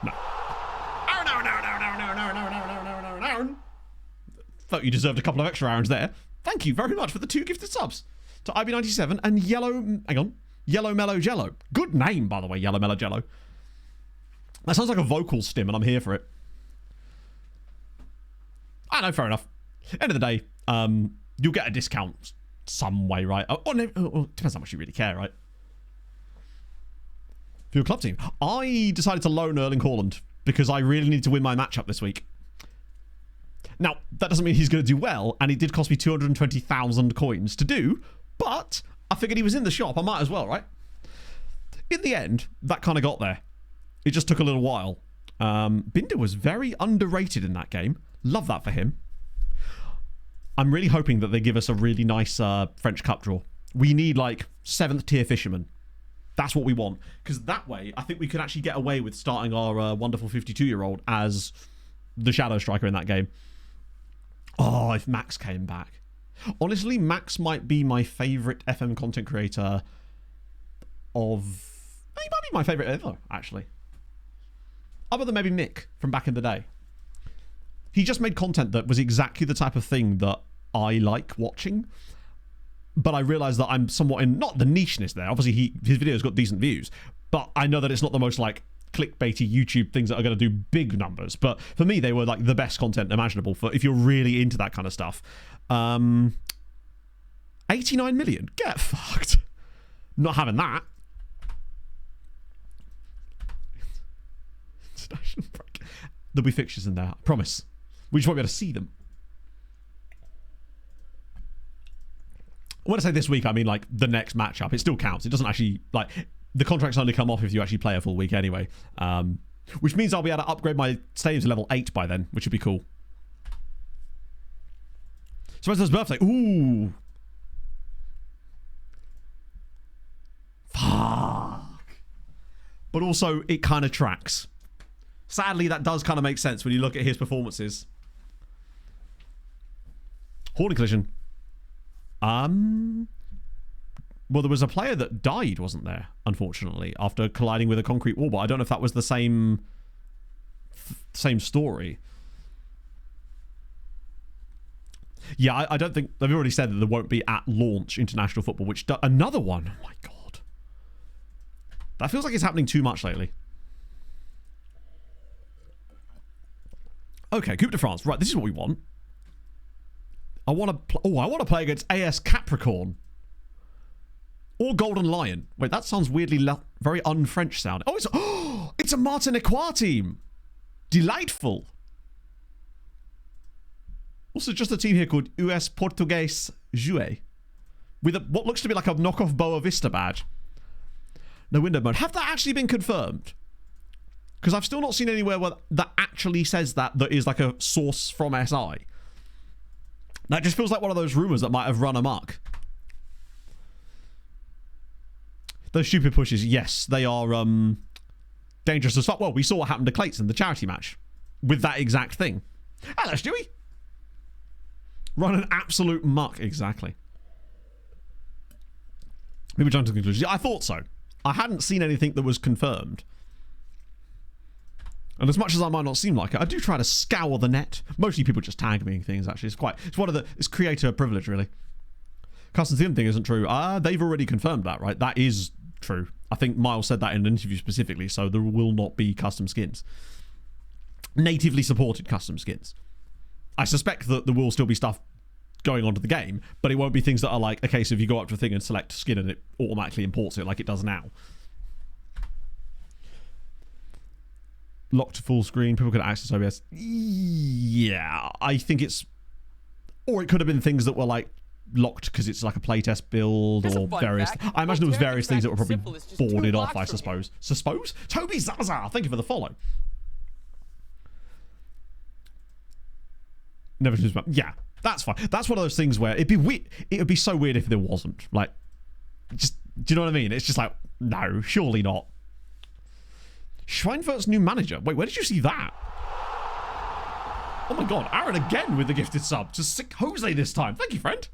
No. Oh, no, no, no, no, no, no, no, no, no, no, no, no. Thought you deserved a couple of extra Aarons there. Thank you very much for the 2 gifted subs. To IB97 and Yellow Mellow Jello. Good name, by the way, Yellow Mellow Jello. That sounds like a vocal stim, and I'm here for it. I know, fair enough. End of the day, you'll get a discount some way, right? Oh, no, depends how much you really care, right? For your club team. I decided to loan Erling Haaland because I really need to win my matchup this week. Now, that doesn't mean he's going to do well, and it did cost me 220,000 coins to do, but I figured he was in the shop. I might as well, right? In the end, that kind of got there. It just took a little while. Binder was very underrated in that game. Love that for him. I'm really hoping that they give us a really nice French Cup draw. We need, like, 7th tier fishermen. That's what we want. Because that way, I think we could actually get away with starting our wonderful 52-year-old as the shadow striker in that game. Oh, if Max came back. Honestly, Max might be my favourite FM content creator of... He might be my favourite ever, actually. Other than maybe Mick from back in the day. He just made content that was exactly the type of thing that I like watching. But I realised that I'm somewhat in... Not the nicheness there. Obviously, his videos got decent views. But I know that it's not the most, like, clickbaity YouTube things that are going to do big numbers. But for me, they were, like, the best content imaginable for if you're really into that kind of stuff. 89 million? Get fucked. Not having that. There'll be fixtures in there, I promise. We just won't be able to see them. When I say this week, I mean like the next matchup. It still counts. It doesn't actually, like, the contracts only come off if you actually play a full week anyway. Which means I'll be able to upgrade my stadium to level 8 by then, which would be cool. So when's his birthday? Ooh. Fuck. But also, it kind of tracks. Sadly, that does kind of make sense when you look at his performances. Horny collision. Well, there was a player that died, wasn't there? Unfortunately, after colliding with a concrete wall. But I don't know if that was the same story. Yeah, I don't think... They've already said that there won't be at launch international football, which... Another one? Oh, my God. That feels like it's happening too much lately. Okay, Coupe de France. Right, this is what we want. I want to play against AS Capricorn. Or Golden Lion. Wait, that sounds weirdly very un-French sounding. It's a Martiniquois team. Delightful. Also, just a team here called US Português Jouet. With what looks to be like a knockoff Boa Vista badge. No window mode. Have that actually been confirmed? Because I've still not seen anywhere where that actually says that is like a source from SI. That just feels like one of those rumours that might have run amok. Those stupid pushes, yes, they are dangerous as fuck. Well, we saw what happened to Clates in the charity match with that exact thing. Hello, Stewie. Run an absolute muck, exactly. Maybe jump to the conclusion. Yeah, I thought so. I hadn't seen anything that was confirmed. And as much as I might not seem like it, I do try to scour the net. Mostly people just tag me and things, actually. It's creator privilege, really. Custom skin thing isn't true. They've already confirmed that, right? That is true. I think Miles said that in an interview specifically, so there will not be custom skins. Natively supported custom skins. I suspect that there will still be stuff going onto the game, but it won't be things that are like, okay, so if you go up to a thing and select skin and it automatically imports it like it does now. Locked to full screen, people could access OBS. Yeah, I think it's... Or it could have been things that were like locked because it's like a playtest build or various... I imagine there was various things that were probably boarded off, I suppose. Suppose? Toby Zaza, thank you for the follow. Never choose about... Yeah, that's fine. That's one of those things where it'd be weird. It would be so weird if there wasn't. Like, just... Do you know what I mean? It's just like, no, surely not. Schweinfurt's new manager. Wait, where did you see that? Oh my god, Aaron again with the gifted sub. To sick Jose this time. Thank you, friend.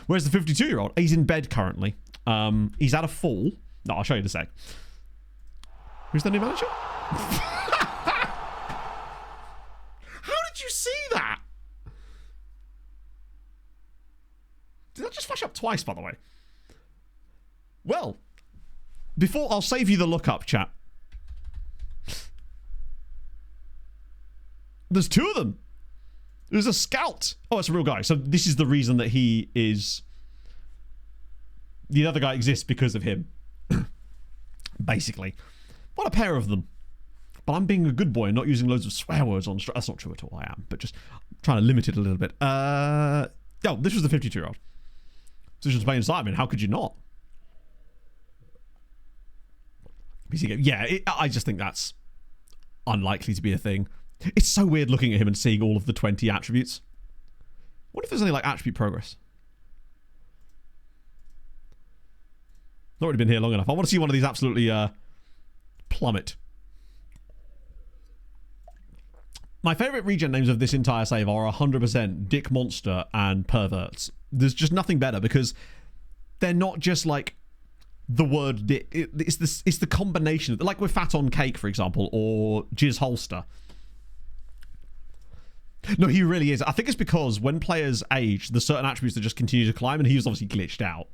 Where's the 52-year-old? He's in bed currently. He's had a fall. No, I'll show you in a sec. Who's the new manager? How did you see that? Did that just flash up twice, by the way? Well, before I'll save you the lookup, chat. There's two of them. There's a scout. Oh, it's a real guy. So this is the reason that he is... The other guy exists because of him. Basically. What a pair of them. But I'm being a good boy and not using loads of swear words on... That's not true at all, I am. But just trying to limit it a little bit. Oh, this was the 52-year-old. Positions playing inside. I mean, how could you not? PC game. Yeah, I just think that's unlikely to be a thing. It's so weird looking at him and seeing all of the 20 attributes. What if there's any like attribute progress? Not really been here long enough. I want to see one of these absolutely plummet. My favourite regen names of this entire save are 100% Dick Monster and Perverts. There's just nothing better because they're not just like the word dick. It's the combination of, like with Fat on Cake, for example, or Jizz Holster. No, he really is. I think it's because when players age, there's certain attributes that just continue to climb, and he was obviously glitched out.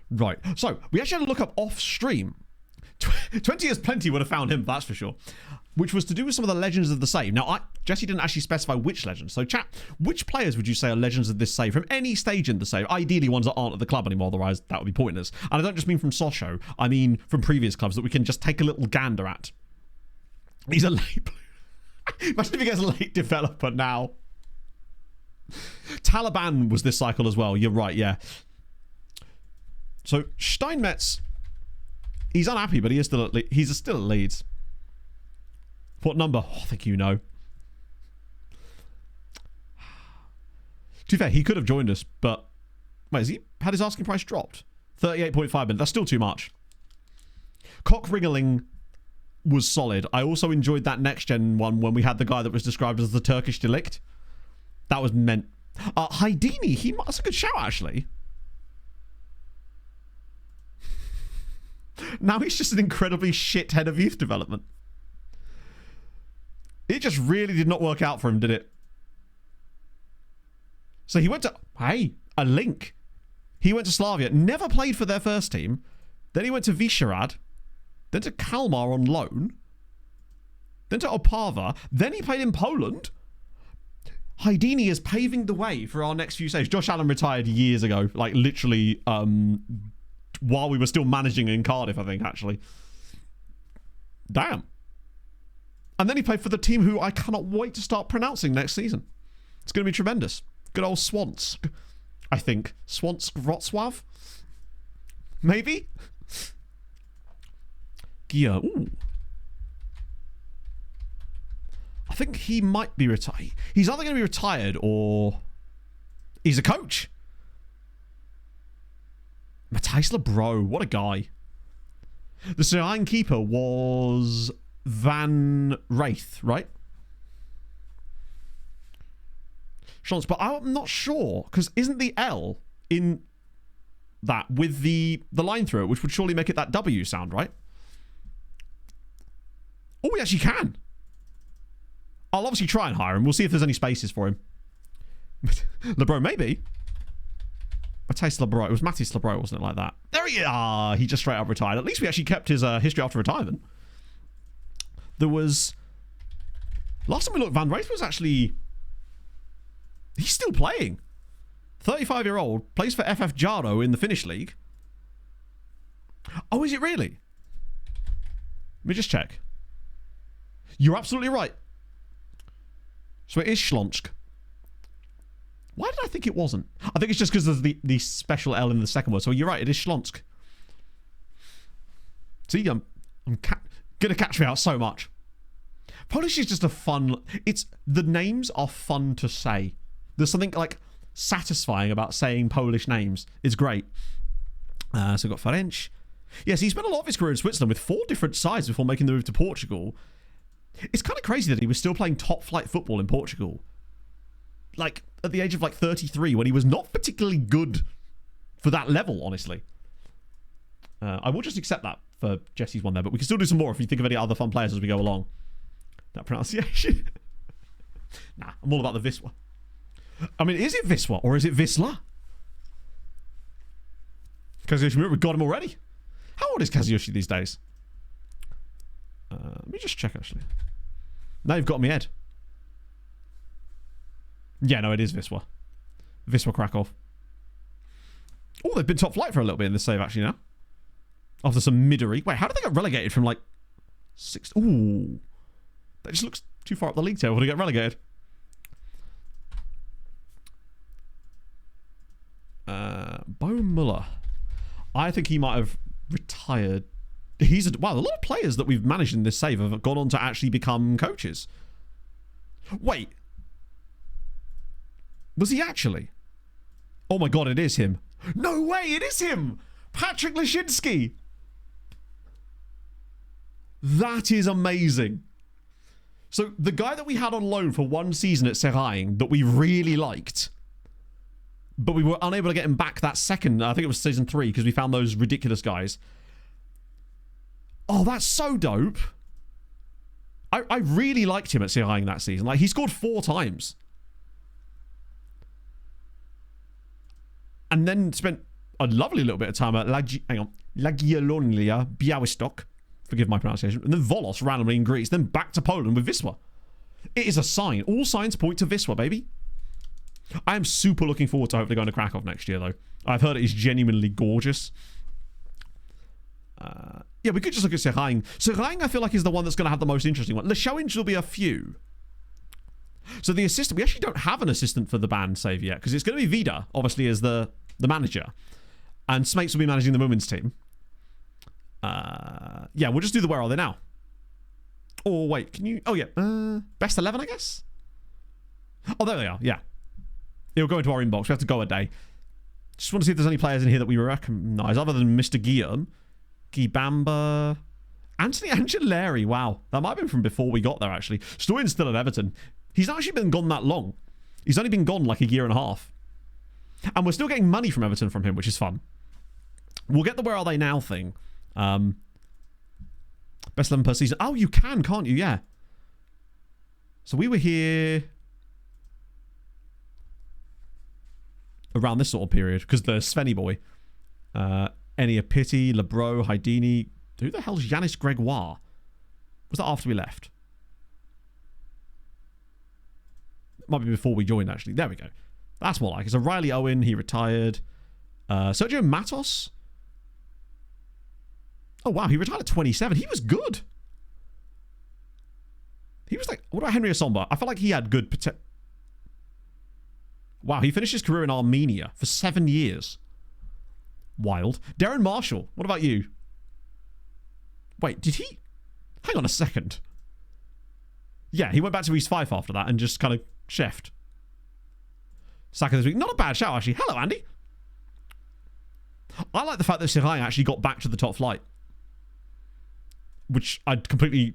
Right. So, we actually had to look up off-stream. 20 years plenty would have found him, that's for sure. Which was to do with some of the legends of the save. Now, Jesse didn't actually specify which legends. So, chat, which players would you say are legends of this save from any stage in the save? Ideally, ones that aren't at the club anymore, otherwise that would be pointless. And I don't just mean from Sochaux. I mean from previous clubs that we can just take a little gander at. He's a late... Imagine if he gets a late developer now. Taliban was this cycle as well. You're right, yeah. So, Steinmetz... He's unhappy, but he's still at Leeds. What number? Oh, I think you know. To be fair, he could have joined us, but... Wait, has he had his asking price dropped? 38.5 minutes. That's still too much. Cock-wriggling was solid. I also enjoyed that next-gen one when we had the guy that was described as the Turkish delict. That was meant... Haidini, that's a good shout, actually. Now he's just an incredibly shit head of youth development. It just really did not work out for him, did it? So he went to... Hey, a link. He went to Slavia, never played for their first team. Then he went to Vyšehrad. Then to Kalmar on loan. Then to Opava. Then he played in Poland. Haidini is paving the way for our next few saves. Josh Allen retired years ago. Like, literally... while we were still managing in Cardiff, I think, actually. Damn. And then he played for the team who I cannot wait to start pronouncing next season. It's going to be tremendous. Good old Swansk, I think. Swansk Wrocław? Maybe? Gia. Ooh. I think he might be retired. He's either going to be retired or he's a coach. Matthijs Lebro, what a guy. The Syrian keeper was Van Wraith, right? Chance, but I'm not sure, because isn't the L in that with the line through it, which would surely make it that W sound, right? Oh, we actually can. I'll obviously try and hire him. We'll see if there's any spaces for him. LeBro, maybe. Matthijs Lebro. It was Matthijs Lebro, wasn't it, like that? There he is. He just straight up retired. At least we actually kept his history after retirement. There was... Last time we looked, Van Wraith was actually... He's still playing. 35-year-old. Plays for FF Jaro in the Finnish league. Oh, is it really? Let me just check. You're absolutely right. So it is Schlonsk. Why did I think it wasn't? I think it's just because there's the special L in the second word. So you're right, it is Schlonsk. See, I'm gonna catch me out so much. Polish is just a fun... The names are fun to say. There's something like satisfying about saying Polish names. It's great. So we've got Ferenc. Yes, he spent a lot of his career in Switzerland with 4 different sides before making the move to Portugal. It's kind of crazy that he was still playing top flight football in Portugal. Like, at the age of, 33, when he was not particularly good for that level, honestly. I will just accept that for Jesse's one there, but we can still do some more if you think of any other fun players as we go along. That pronunciation. Nah, I'm all about the Wisła. I mean, is it Wisła or is it Wisla? Kazuyoshi, we got him already. How old is Kazuyoshi these days? Let me just check, actually. Now you've got me, Ed. Yeah, no, it is Wisła. Wisła Krakow. Oh, they've been top flight for a little bit in this save, actually, now. After some middery. Wait, how did they get relegated from, 6... Ooh. That just looks too far up the league table to get relegated. Bo Muller. I think he might have retired. Wow, a lot of players that we've managed in this save have gone on to actually become coaches. Wait. Was he actually? Oh my god, it is him. No way, it is him! Patrick Lashinsky! That is amazing. So, the guy that we had on loan for 1 season at Seraing that we really liked, but we were unable to get him back that second, I think it was season 3, because we found those ridiculous guys. Oh, that's so dope. I really liked him at Seraing that season. He scored 4 times. And then spent a lovely little bit of time at Jagiellonia Białystok. Forgive my pronunciation. And then Volos randomly in Greece. Then back to Poland with Wisła. It is a sign. All signs point to Wisła, baby. I am super looking forward to hopefully going to Krakow next year, though. I've heard it is genuinely gorgeous. Yeah, we could just look at Seraing. Seraing, I feel like, is the one that's going to have the most interesting one. Leszowicz will be a few. So the assistant, we actually don't have an assistant for the band save yet, because it's going to be Vida, obviously, as the manager. And Smates will be managing the women's team. Yeah, we'll just do the Where Are They Now? Or wait, can you... Oh, yeah. Best 11, I guess? Oh, there they are, yeah. It'll go into our inbox. We have to go a day. Just want to see if there's any players in here that we recognise, other than Mr. Guillaume. Guy Bamba. Anthony Angeleri. Wow. That might have been from before we got there, actually. Stoyan's still at Everton. He's not actually been gone that long. He's only been gone like a year and a half. And we're still getting money from Everton from him, which is fun. We'll get the Where Are They Now thing. Best 11 per season. Oh, you can, can't you? Yeah. So we were here around this sort of period, because the Sveni boy, Enia Pitti, Lebro, Haidini. Who the hell's Yanis Gregoire? Was that after we left? Might be before we joined, actually. There we go. That's more like it. So Riley Owen, he retired. Sergio Matos. Oh, wow. He retired at 27. He was good. He was like... What about Henry Asomba? I felt like he had good potential. Wow, he finished his career in Armenia for 7 years. Wild. Darren Marshall. What about you? Wait, did he... Hang on a second. Yeah, he went back to East Fife after that and just kind of chefed. Saka this week. Not a bad shout, actually. Hello, Andy. I like the fact that Seraing actually got back to the top flight. Which I'd completely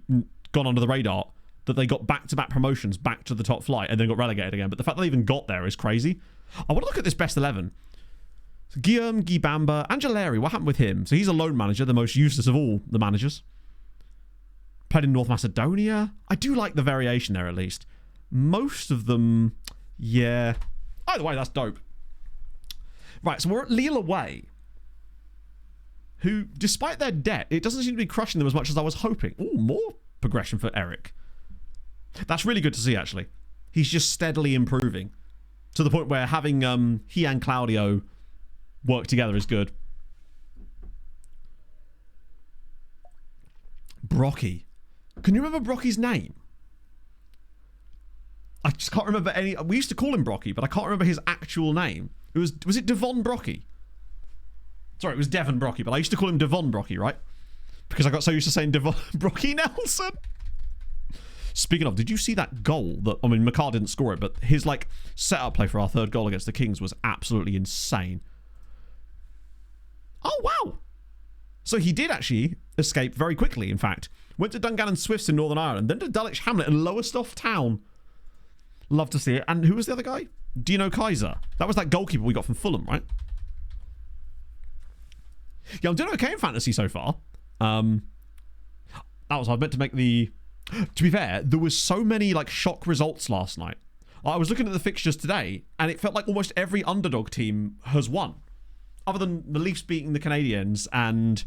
gone under the radar. That they got back-to-back promotions back to the top flight and then got relegated again. But the fact that they even got there is crazy. I want to look at this best 11. So Guillaume, Guy Bamba, Angeleri. What happened with him? So he's a loan manager, the most useless of all the managers. Played in North Macedonia. I do like the variation there, at least. Most of them, yeah. Either way, that's dope. Right, so we're at Lille away, who, despite their debt, it doesn't seem to be crushing them as much as I was hoping. Ooh, more progression for Eric. That's really good to see, actually. He's just steadily improving to the point where having he and Claudio work together is good. Brocky. Can you remember Brocky's name? I just can't remember any. We used to call him Brocky, but I can't remember his actual name. Was it Devon Brocky? Sorry, it was Devon Brocky, but I used to call him Devon Brocky, right? Because I got so used to saying Devon Brocky Nelson. Speaking of, did you see that goal that, I mean, McCarr didn't score it, but his, like, setup play for our third goal against the Kings was absolutely insane. Oh, wow. So he did actually escape very quickly, in fact. Went to Dungannon Swifts in Northern Ireland, then to Dulwich Hamlet and Lowestoft Town. Love to see it. And who was the other guy? Dino Kaiser. That was that goalkeeper we got from Fulham, right? Yeah, I'm doing okay in fantasy so far. I meant to make the... To be fair, there was so many like shock results last night. I was looking at the fixtures today, and it felt like almost every underdog team has won. Other than the Leafs beating the Canadians and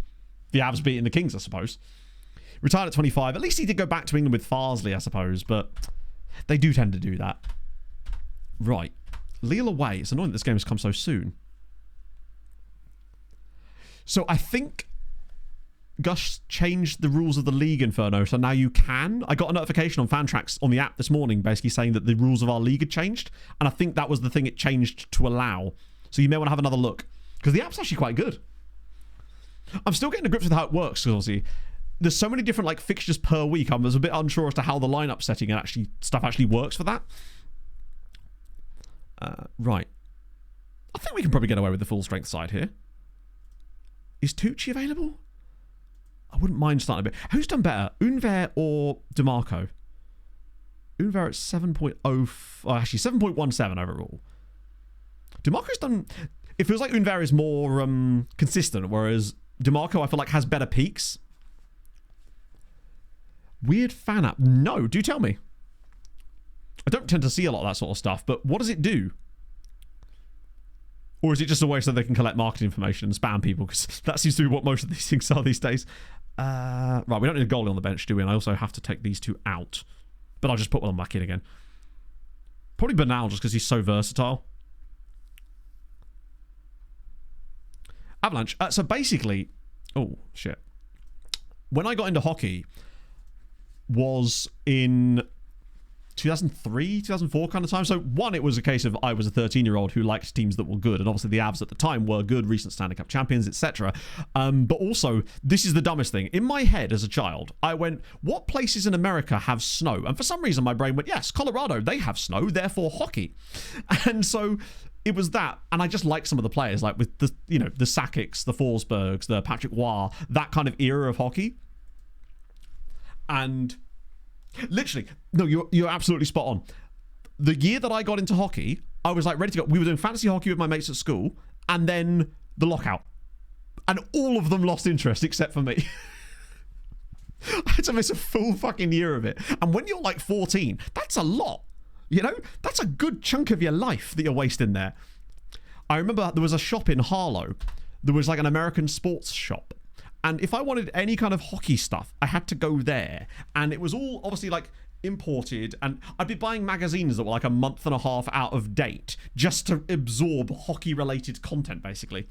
the Avs beating the Kings, I suppose. Retired at 25. At least he did go back to England with Farsley, I suppose, but they do tend to do that. Right. Lille away. It's annoying that this game has come so soon. So I think Gus changed the rules of the league, Inferno, so now you can. I got a notification on Fantrax on the app this morning basically saying that the rules of our league had changed, and I think that was the thing it changed to allow. So you may want to have another look, because the app's actually quite good. I'm still getting to grips with how it works, because obviously there's so many different like fixtures per week. I was a bit unsure as to how the lineup setting and actually stuff actually works for that. Right. I think we can probably get away with the full strength side here. Is Tucci available? I wouldn't mind starting a bit. Who's done better, Unver or DeMarco? Unver at 7.0... Oh, actually, 7.17 overall. DeMarco's done... It feels like Unver is more consistent, whereas DeMarco, I feel like, has better peaks. Weird fan app. No, do tell me. I don't tend to see a lot of that sort of stuff, but what does it do? Or is it just a way so they can collect marketing information and spam people? Because that seems to be what most of these things are these days. Right, we don't need a goalie on the bench, do we? And I also have to take these two out. But I'll just put one back in again. Probably Bernal, just because he's so versatile. Avalanche. So basically... Oh, shit. When I got into hockey was in 2003, 2004 kind of time. So one, it was a case of I was a 13-year-old who liked teams that were good, and obviously the Avs at the time were good, recent Stanley Cup champions, etc. But also, this is the dumbest thing. In my head as a child, I went, what places in America have snow? And for some reason my brain went, yes, Colorado, they have snow, therefore hockey. And so it was that, and I just liked some of the players, like with the, you know, the Sakic's, the Forsbergs, the Patrick Roy, that kind of era of hockey. And literally, no, you're absolutely spot on. The year that I got into hockey, I was like ready to go. We were doing fantasy hockey with my mates at school, and then the lockout. And all of them lost interest except for me. I had to miss a full fucking year of it. And when you're like 14, that's a lot. You know? That's a good chunk of your life that you're wasting there. I remember there was a shop in Harlow. There was like an American sports shop. And if I wanted any kind of hockey stuff, I had to go there. And it was all obviously like imported. And I'd be buying magazines that were like a month and a half out of date just to absorb hockey-related content, basically.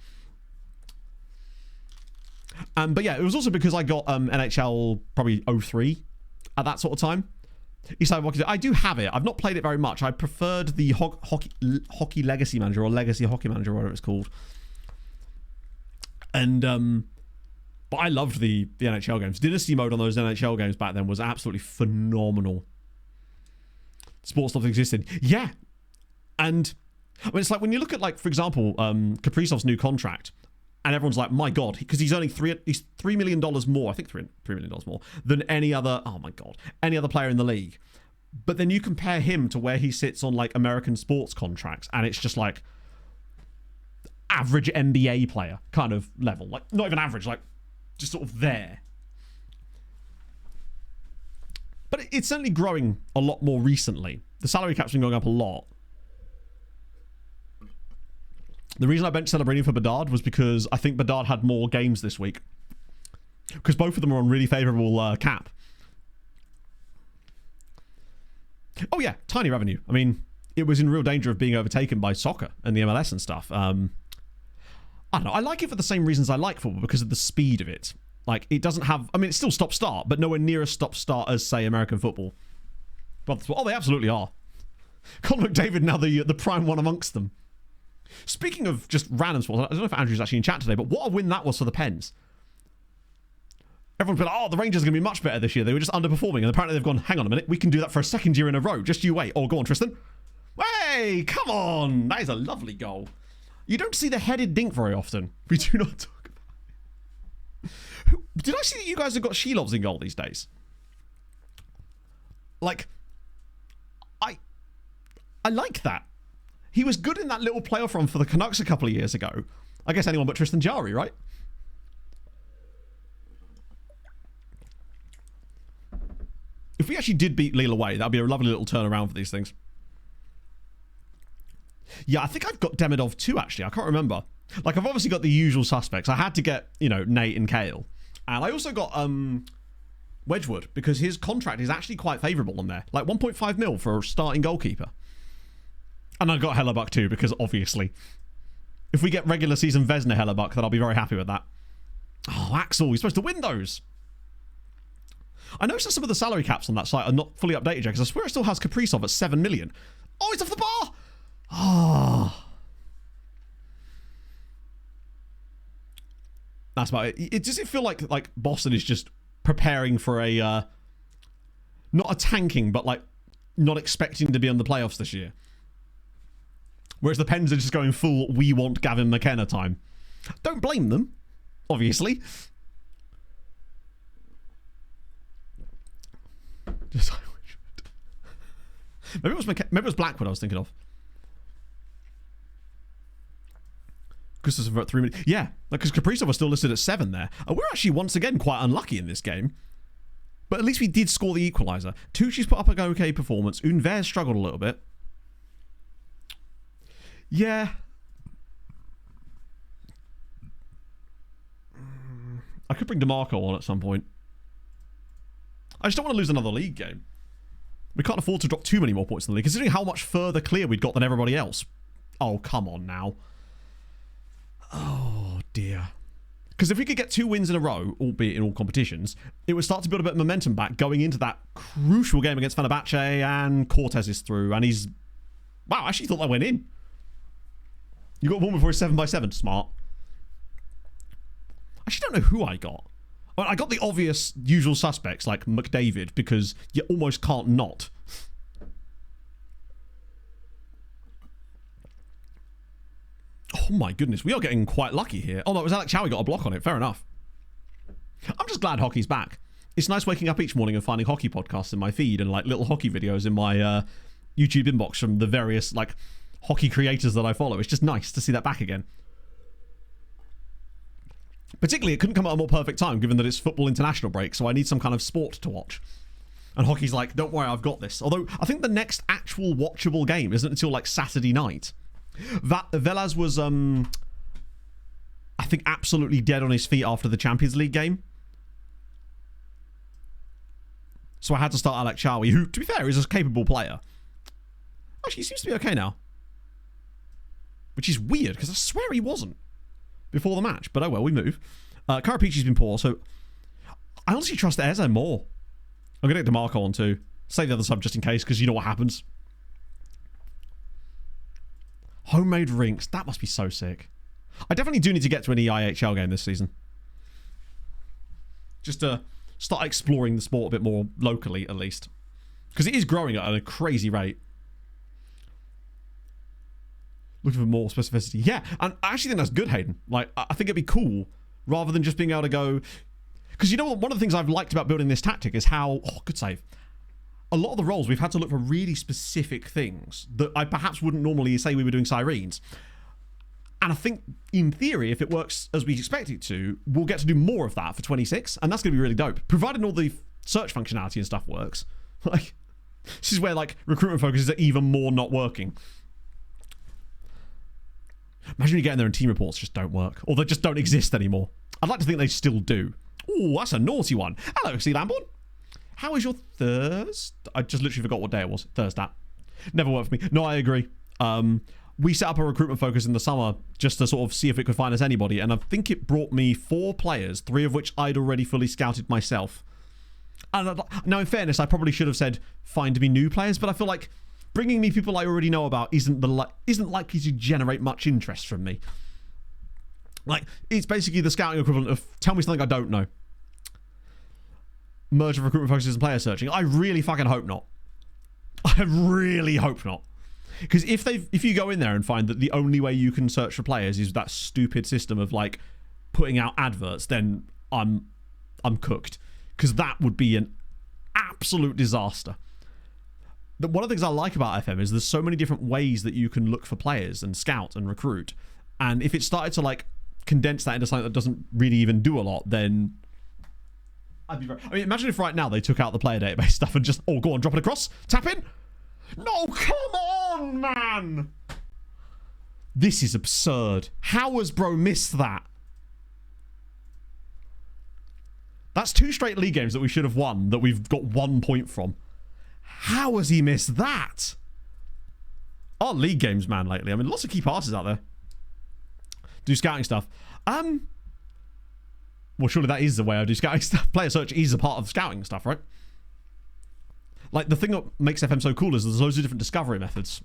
But yeah, it was also because I got NHL probably 03 at that sort of time. I do have it. I've not played it very much. I preferred the Hockey Legacy Manager or Legacy Hockey Manager, whatever it's called. And... But I loved the NHL games. Dynasty mode on those NHL games back then was absolutely phenomenal. Sports stuff existed. Yeah. And I mean, it's like when you look at, like, for example, Kaprizov's new contract, and everyone's like, my God, because he's earning $3 million more, I think $3 million more, than any other, oh my God, any other player in the league. But then you compare him to where he sits on, like, American sports contracts, and it's just like average NBA player kind of level. Like, not even average, like, just sort of there. But it's certainly growing a lot more recently. The salary cap's been going up a lot. The reason I benched celebrating for Bedard was because I think Bedard had more games this week. Because both of them are on really favourable cap. Oh yeah, tiny revenue. I mean, it was in real danger of being overtaken by soccer and the MLS and stuff. I don't know. I like it for the same reasons I like football, because of the speed of it. Like, it doesn't have... I mean, it's still stop-start, but nowhere near as stop-start as, say, American football. But, oh, they absolutely are. Conor McDavid now the prime one amongst them. Speaking of just random sports, I don't know if Andrew's actually in chat today, but what a win that was for the Pens. Everyone's been like, oh, the Rangers are going to be much better this year. They were just underperforming, and apparently they've gone, hang on a minute, we can do that for a second year in a row. Just you wait. Oh, go on, Tristan. Hey, come on. That is a lovely goal. You don't see the headed dink very often. We do not talk about it. Did I see that you guys have got Shilovs in goal these days? Like, I like that. He was good in that little playoff run for the Canucks a couple of years ago. I guess anyone but Tristan Jarry, right? If we actually did beat Lille away, that would be a lovely little turnaround for these things. Yeah, I think I've got Demidov too, actually. I can't remember. Like, I've obviously got the usual suspects. I had to get, you know, Nate and Kale. And I also got Wedgwood, because his contract is actually quite favourable on there. Like 1.5 mil for a starting goalkeeper. And I got Hellebuck too, because obviously, if we get regular season Vesna Hellebuck, then I'll be very happy with that. Oh, Axel, you're supposed to win those. I noticed that some of the salary caps on that site are not fully updated yet, because I swear it still has Kaprizov at 7 million. Oh, it's off the bar! Oh. That's about it. Does it feel like Boston is just preparing for a, not a tanking, but like not expecting to be in the playoffs this year? Whereas the Pens are just going full, we want Gavin McKenna time. Don't blame them, obviously. Just maybe it was Blackwood I was thinking of. Christopher at 3 minutes. Yeah, because Kaprizov was still listed at 7 there. We're actually once again quite unlucky in this game. But at least we did score the equaliser. Tucci's put up an okay performance. Unver struggled a little bit. Yeah. I could bring DeMarco on at some point. I just don't want to lose another league game. We can't afford to drop too many more points in the league, considering how much further clear we'd got than everybody else. Oh, come on now. Oh, dear. Because if we could get 2 wins in a row, albeit in all competitions, it would start to build a bit of momentum back going into that crucial game against Fenerbahce, and Cortez is through, and he's... Wow, I actually thought that went in. You got one before he's 7x7. Smart. I actually don't know who I got. I got the obvious usual suspects like McDavid, because you almost can't not. Oh my goodness, we are getting quite lucky here. Oh no, it was Alex Chow got a block on it. Fair enough. I'm just glad hockey's back. It's nice waking up each morning and finding hockey podcasts in my feed and like little hockey videos in my YouTube inbox from the various like hockey creators that I follow. It's just nice to see that back again. Particularly, it couldn't come at a more perfect time, given that it's football international break, so I need some kind of sport to watch. And hockey's like, don't worry, I've got this. Although, I think the next actual watchable game isn't until, like, Saturday night. Velaz was, I think, absolutely dead on his feet after the Champions League game. So I had to start Alex Chawi, who, to be fair, is a capable player. Actually, he seems to be okay now. Which is weird, because I swear he wasn't before the match, but oh well, we move. Karapici's been poor, so I honestly trust Eze more. I'm going to get DeMarco on too. Save the other sub just in case, because you know what happens. Homemade rinks, that must be so sick. I definitely do need to get to an EIHL game this season. Just to start exploring the sport a bit more locally, at least. Because it is growing at a crazy rate. Looking for more specificity. Yeah, and I actually think that's good, Hayden. Like, I think it'd be cool, rather than just being able to go... Because you know what? One of the things I've liked about building this tactic is how... Oh, good save. A lot of the roles, we've had to look for really specific things that I perhaps wouldn't normally say we were doing sirens. And I think, in theory, if it works as we expect it to, we'll get to do more of that for 26, and that's going to be really dope. Provided all the search functionality and stuff works. Like, this is where, like, recruitment focuses are even more not working. Imagine you get in there and team reports just don't work. Or they just don't exist anymore. I'd like to think they still do. Ooh, that's a naughty one. Hello, C. Lamborn. How is your Thursday? I just literally forgot what day it was. Thursday. Never worked for me. No, I agree. We set up a recruitment focus in the summer just to sort of see if it could find us anybody. And I think it brought me 4 players, 3 of which I'd already fully scouted myself. And now, in fairness, I probably should have said, find me new players. But I feel like bringing me people I already know about isn't likely to generate much interest from me. Like, it's basically the scouting equivalent of tell me something I don't know. Merge of recruitment focuses and player searching. I really fucking hope not. I really hope not. Because if you go in there and find that the only way you can search for players is that stupid system of like putting out adverts, then I'm cooked. Because that would be an absolute disaster. One of the things I like about FM is there's so many different ways that you can look for players and scout and recruit. And if it started to like condense that into something that doesn't really even do a lot, then I'd be very... I mean, imagine if right now they took out the player database stuff and just, oh, go on, drop it across, tap in. No, come on, man. This is absurd. How has bro missed that? That's 2 straight league games that we should have won that we've got 1 point from. How has he missed that? Our league games, man, lately. I mean, lots of key passes out there. Do scouting stuff. Well, surely that is the way I do scouting stuff. Player search is a part of scouting stuff, right? Like, the thing that makes FM so cool is there's loads of different discovery methods.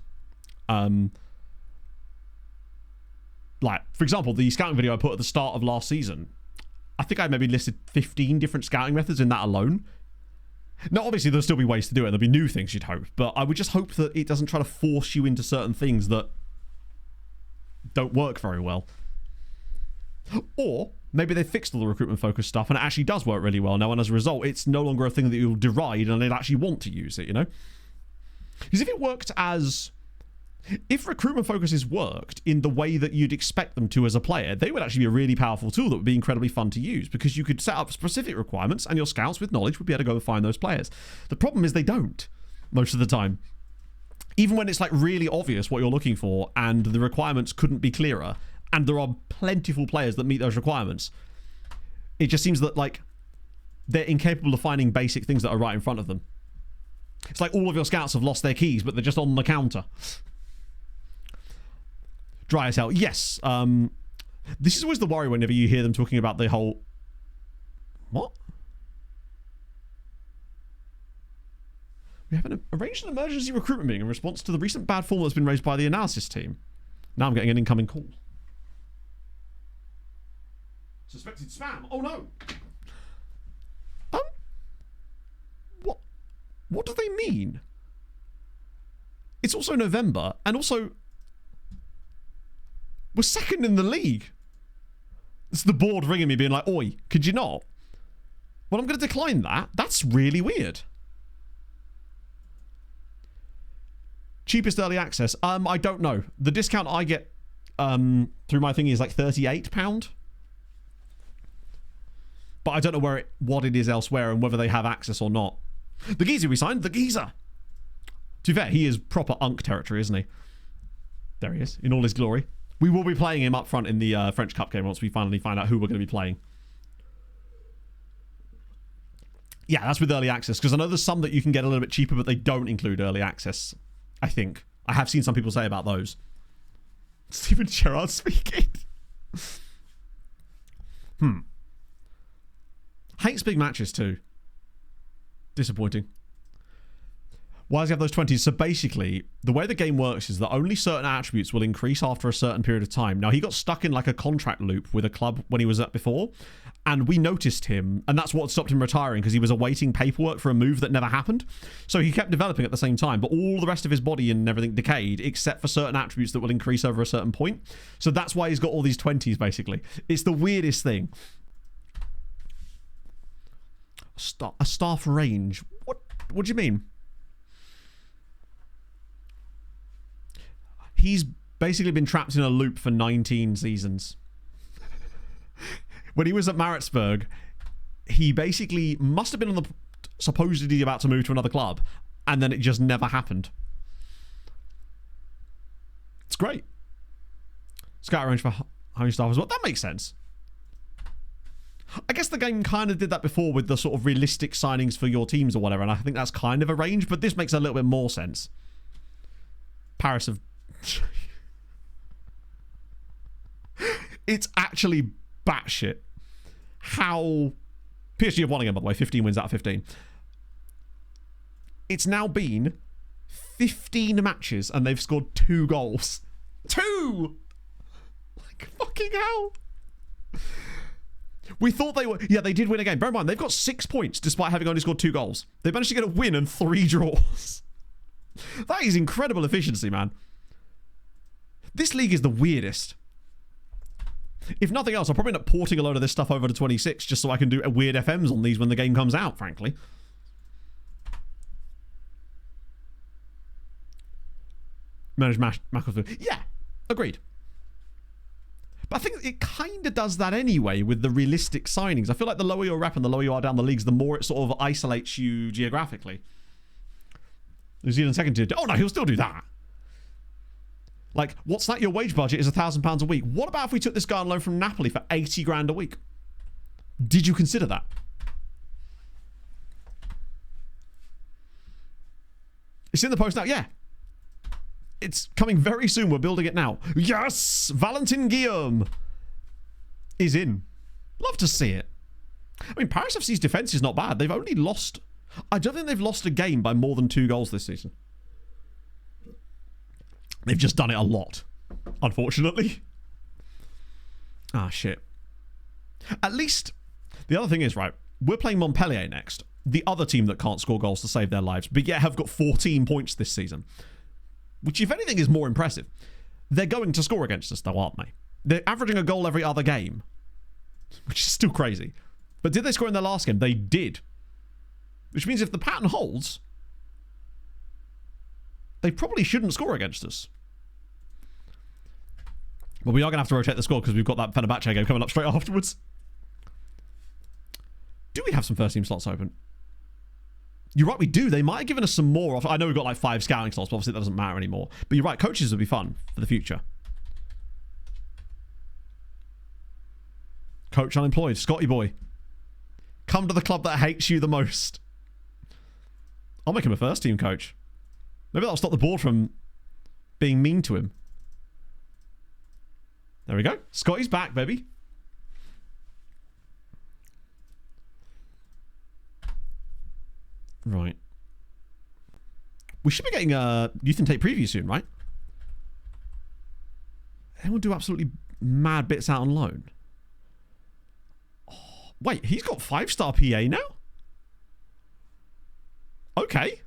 Like, for example, the scouting video I put at the start of last season, I think I maybe listed 15 different scouting methods in that alone. Now, obviously, there'll still be ways to do it. There'll be new things you'd hope. But I would just hope that it doesn't try to force you into certain things that don't work very well. Or maybe they fixed all the recruitment focus stuff and it actually does work really well now, and as a result it's no longer a thing that you'll deride and they'll actually want to use it, you know? Because if recruitment focuses worked in the way that you'd expect them to as a player, they would actually be a really powerful tool that would be incredibly fun to use, because you could set up specific requirements and your scouts with knowledge would be able to go and find those players. The problem is they don't most of the time. Even when it's like really obvious what you're looking for and the requirements couldn't be clearer, and there are plentiful players that meet those requirements, it just seems that like they're incapable of finding basic things that are right in front of them. It's like all of your scouts have lost their keys, but they're just on the counter. Dry as hell. Yes. This is always the worry whenever you hear them talking about the whole... What? We have arranged an emergency recruitment meeting in response to the recent bad form that's been raised by the analysis team. Now I'm getting an incoming call. Suspected spam. Oh no. What do they mean? It's also November, and also we're second in the league. It's the board ringing me being like, oi, could you not? Well, I'm going to decline that. That's really weird. Cheapest early access. I don't know. The discount I get through my thingy is like £38. But I don't know what it is elsewhere and whether they have access or not. The geezer we signed, the geezer. To be fair, he is proper Unk territory, isn't he? There he is, in all his glory. We will be playing him up front in the French Cup game once we finally find out who we're going to be playing. Yeah, that's with early access, because I know there's some that you can get a little bit cheaper, but they don't include early access, I think. I have seen some people say about those. Steven Gerrard speaking. Hates big matches too. Disappointing. Why does he have those 20s? So basically, the way the game works is that only certain attributes will increase after a certain period of time. Now, he got stuck in like a contract loop with a club when he was at before, and we noticed him, and that's what stopped him retiring, because he was awaiting paperwork for a move that never happened. So he kept developing at the same time, but all the rest of his body and everything decayed, except for certain attributes that will increase over a certain point. So that's why he's got all these 20s, basically. It's the weirdest thing. A staff range? What do you mean? He's basically been trapped in a loop for 19 seasons. When he was at Maritzburg, he basically must have been on the supposedly about to move to another club, and then it just never happened. It's great. Scout arrange for hiring staff as well. That makes sense. I guess the game kind of did that before with the sort of realistic signings for your teams or whatever, and I think that's kind of arranged, but this makes a little bit more sense. Paris have... It's actually batshit how... PSG have won again, by the way. 15 wins out of 15. It's now been 15 matches and they've scored 2 goals. 2! Like, fucking hell. We thought they were... Yeah, they did win a game. Bear in mind, they've got 6 points despite having only scored 2 goals. They managed to get a win and 3 draws. That is incredible efficiency, man. This league is the weirdest. If nothing else, I'll probably end up porting a load of this stuff over to 26 just so I can do weird FMs on these when the game comes out, frankly. Manage Macclesfield. Yeah, agreed. But I think it kind of does that anyway with the realistic signings. I feel like the lower your rep and the lower you are down the leagues, the more it sort of isolates you geographically. New Zealand second tier. Oh no, he'll still do that. Like, what's that? Your wage budget is £1,000 a week. What about if we took this guy on loan from Napoli for 80 grand a week? Did you consider that? It's in the post now. Yeah. It's coming very soon. We're building it now. Yes! Valentin Guillaume is in. Love to see it. I mean, Paris FC's defence is not bad. They've only lost... I don't think they've lost a game by more than 2 goals this season. They've just done it a lot, unfortunately. Ah, shit. At least, the other thing is, right, we're playing Montpellier next. The other team that can't score goals to save their lives, but yet have got 14 points this season. Which, if anything, is more impressive. They're going to score against us, though, aren't they? They're averaging a goal every other game. Which is still crazy. But did they score in their last game? They did. Which means if the pattern holds, they probably shouldn't score against us. But we are going to have to rotate the squad because we've got that Fenerbahce game coming up straight afterwards. Do we have some first team slots open? You're right, we do. They might have given us some more. I know we've got like 5 scouting slots, but obviously that doesn't matter anymore. But you're right, coaches would be fun for the future. Coach unemployed. Scotty boy. Come to the club that hates you the most. I'll make him a first team coach. Maybe that'll stop the board from being mean to him. There we go. Scotty's back, baby. Right. We should be getting a Youth Intake preview soon, right? Anyone do absolutely mad bits out on loan? Oh, wait, he's got 5-star PA now? Okay.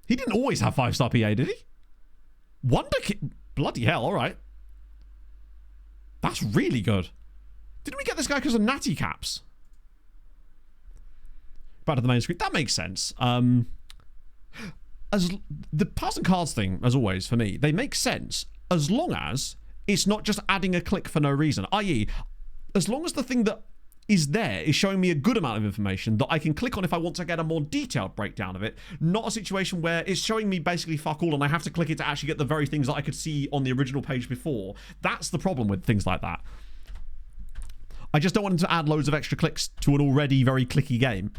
He didn't always have 5-star PA, did he? Wonder Kid. Bloody hell, alright. That's really good. Didn't we get this guy because of natty caps? Back to the main screen. That makes sense. As the pass and cards thing, as always, for me, they make sense as long as it's not just adding a click for no reason. I.e., as long as the thing that is there is showing me a good amount of information that I can click on if I want to get a more detailed breakdown of it, not a situation where it's showing me basically fuck all and I have to click it to actually get the very things that I could see on the original page before. That's the problem with things like that. I just don't want them to add loads of extra clicks to an already very clicky game.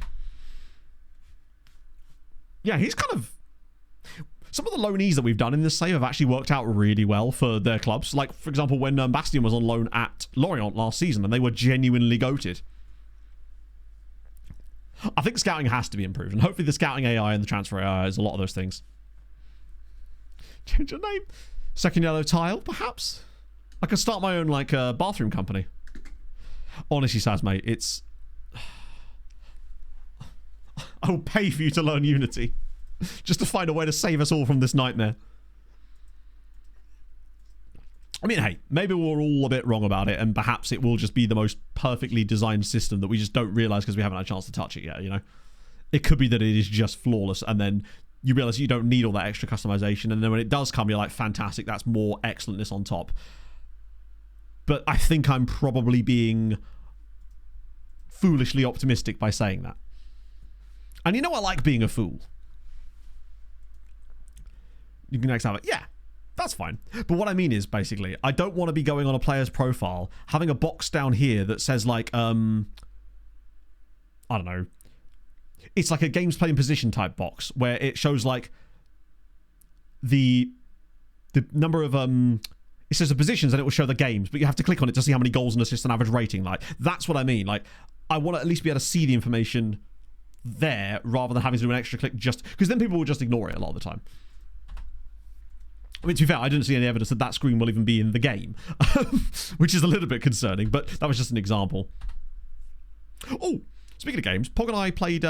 Yeah, he's kind of... Some of the loanees that we've done in this save have actually worked out really well for their clubs. Like, for example, when Bastien was on loan at Lorient last season and they were genuinely goated. I think scouting has to be improved, and hopefully the scouting AI and the transfer AI is a lot of those things. Change your name? Second Yellow Tile, perhaps? I could start my own, like, bathroom company. Honestly, Saz, mate, it's... I will pay for you to learn Unity. Just to find a way to save us all from this nightmare. I mean, hey, maybe we're all a bit wrong about it, and perhaps it will just be the most perfectly designed system that we just don't realise because we haven't had a chance to touch it yet, you know? It could be that it is just flawless, and then you realise you don't need all that extra customization, and then when it does come, you're like, fantastic, that's more excellentness on top. But I think I'm probably being foolishly optimistic by saying that. And you know I like being a fool. You can next have it. Yeah, that's fine. But what I mean is, basically, I don't want to be going on a player's profile, having a box down here that says, like, I don't know. It's like a games playing position type box where it shows, like, the number of, it says the positions and it will show the games, but you have to click on it to see how many goals and assists and average rating. Like, that's what I mean. Like, I want to at least be able to see the information there rather than having to do an extra click just because then people will just ignore it a lot of the time. I mean, to be fair, I didn't see any evidence that screen will even be in the game, which is a little bit concerning, but that was just an example. Oh, speaking of games, Pog and I played,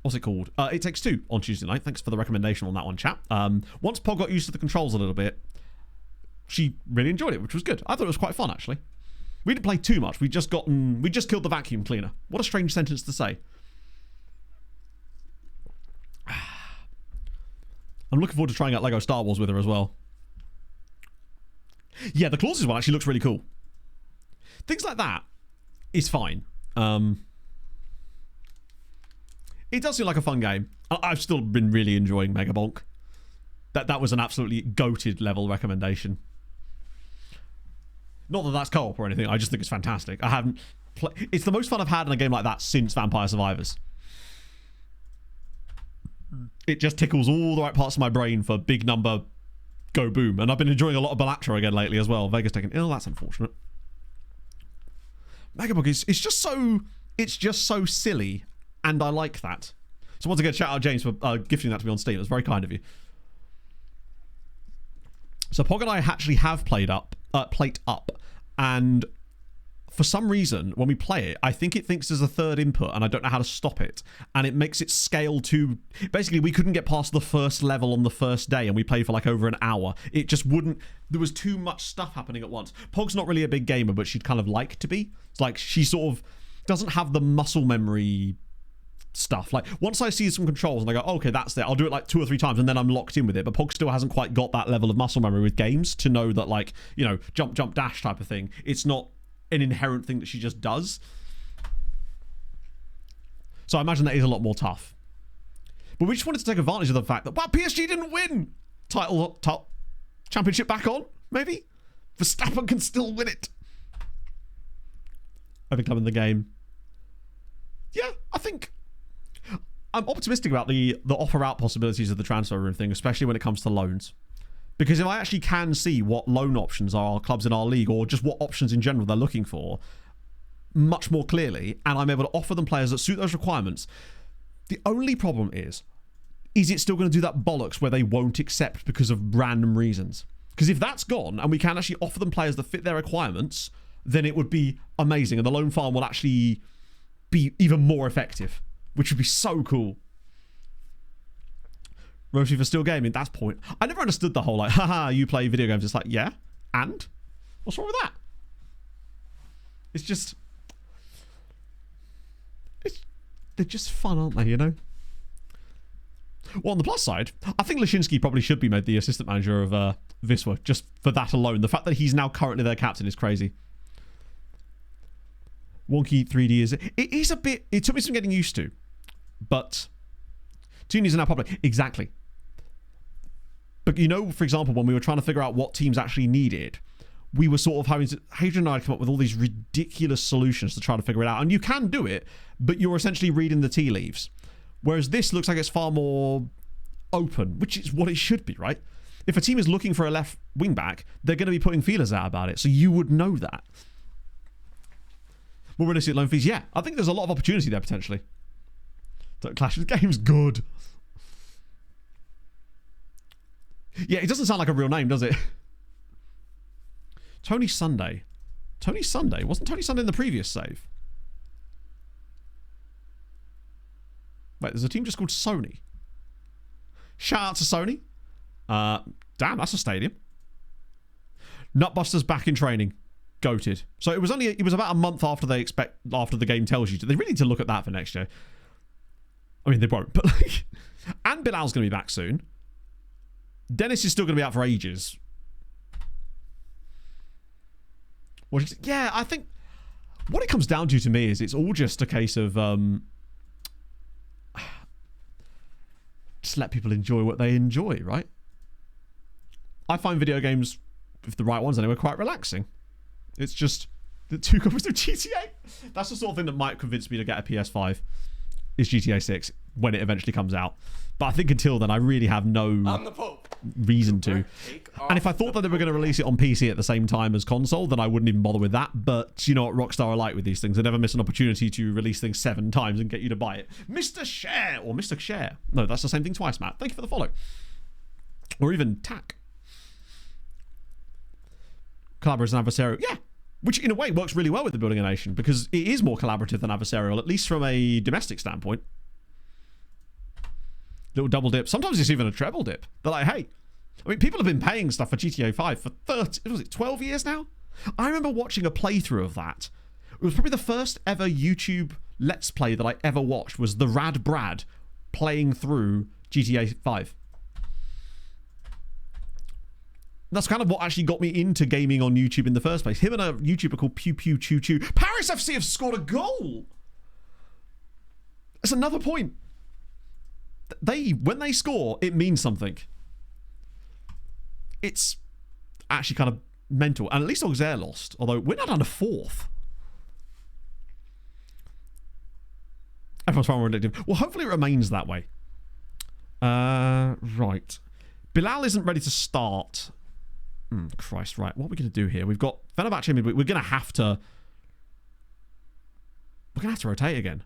what's it called? It Takes Two on Tuesday night. Thanks for the recommendation on that one, chap. Once Pog got used to the controls a little bit, she really enjoyed it, which was good. I thought it was quite fun, actually. We didn't play too much. We just killed the vacuum cleaner. What a strange sentence to say. I'm looking forward to trying out Lego Star Wars with her as well. Yeah, the clauses one actually looks really cool. Things like that is fine. It does seem like a fun game. I've still been really enjoying Mega Bonk. That was an absolutely goated level recommendation. Not that that's co-op or anything. I just think it's fantastic. I haven't it's the most fun I've had in a game like that since Vampire Survivors. It just tickles all the right parts of my brain for big number, go boom. And I've been enjoying a lot of Bellatra again lately as well. Vega's taken ill. That's unfortunate. Megabug it's just so silly, and I like that. So once again, shout out James for gifting that to me on Steam. It was very kind of you. So Pog and I actually have played up, and for some reason, when we play it, I think it thinks there's a third input, and I don't know how to stop it. And it makes it scale to... Basically, we couldn't get past the first level on the first day, and we played for like over an hour. It just wouldn't... There was too much stuff happening at once. Pog's not really a big gamer, but she'd kind of like to be. It's like she sort of doesn't have the muscle memory stuff. Like, once I see some controls and I go, oh, okay, that's it, I'll do it like 2 or 3 times, and then I'm locked in with it. But Pog still hasn't quite got that level of muscle memory with games to know that, like, you know, jump, jump, dash type of thing. It's not an inherent thing that she just does. So I imagine that is a lot more tough. But we just wanted to take advantage of the fact that, wow, PSG didn't win! Title championship back on, maybe? Verstappen can still win it. Every club in the game. Yeah, I think I'm optimistic about the offer out possibilities of the transfer room thing, especially when it comes to loans. Because if I actually can see what loan options are clubs in our league, or just what options in general they're looking for, much more clearly, and I'm able to offer them players that suit those requirements, the only problem is it still going to do that bollocks where they won't accept because of random reasons? Because if that's gone, and we can actually offer them players that fit their requirements, then it would be amazing, and the loan farm will actually be even more effective, which would be so cool. Roshi for still gaming, that's point. I never understood the whole, like, haha, you play video games. It's like, yeah, and? What's wrong with that? It's just... they're just fun, aren't they, you know? Well, on the plus side, I think Lashinsky probably should be made the assistant manager of Wisła, just for that alone. The fact that he's now currently their captain is crazy. Wonky 3D is... It is a bit... It took me some getting used to. But... Toonies are now popular. Exactly. But, you know, for example, when we were trying to figure out what teams actually needed, we were sort of having to... Hadrian and I come up with all these ridiculous solutions to try to figure it out. And you can do it, but you're essentially reading the tea leaves. Whereas this looks like it's far more open, which is what it should be, right? If a team is looking for a left wing back, they're going to be putting feelers out about it. So you would know that. More realistic loan fees, yeah. I think there's a lot of opportunity there, potentially. Clash of Games, good. Yeah, it doesn't sound like a real name, does it? Tony Sunday. Tony Sunday? Wasn't Tony Sunday in the previous save? Wait, there's a team just called Sony. Shout out to Sony. Damn, that's a stadium. Nutbusters back in training. Goated. So it was about a month after after the game tells you to. They really need to look at that for next year. I mean, they won't, but like... And Bilal's going to be back soon. Dennis is still going to be out for ages. Yeah, I think... What it comes down to me is it's all just a case of... Just let people enjoy what they enjoy, right? I find video games, if the right ones anyway, quite relaxing. It's just the 2 copies of GTA. That's the sort of thing that might convince me to get a PS5, is GTA 6 when it eventually comes out. But I think until then, I really have no reason to. And if I thought that they were going to release it on PC at the same time as console, then I wouldn't even bother with that. But you know what Rockstar are like with these things. They never miss an opportunity to release things 7 times and get you to buy it. Mr. Share or Mr. Share. No, that's the same thing twice, Matt. Thank you for the follow. Or even Tack. Collaborative and adversarial. Yeah. Which in a way works really well with the Building a Nation because it is more collaborative than adversarial, at least from a domestic standpoint. Little double dip. Sometimes it's even a treble dip. They're like, hey, I mean, people have been paying stuff for GTA 5 for 12 years now? I remember watching a playthrough of that. It was probably the first ever YouTube Let's Play that I ever watched was the Rad Brad playing through GTA 5. That's kind of what actually got me into gaming on YouTube in the first place. Him and a YouTuber called Pew Pew Choo Choo. Paris FC have scored a goal! That's another point. When they score, it means something. It's actually kind of mental. And at least Auxerre lost. Although we're not down to 4th. Everyone's far more addictive. Well, hopefully it remains that way. Right. Bilal isn't ready to start. Christ, right. What are we going to do here? We've got Fenerbahce midweek. We're going to have to... We're going to have to rotate again.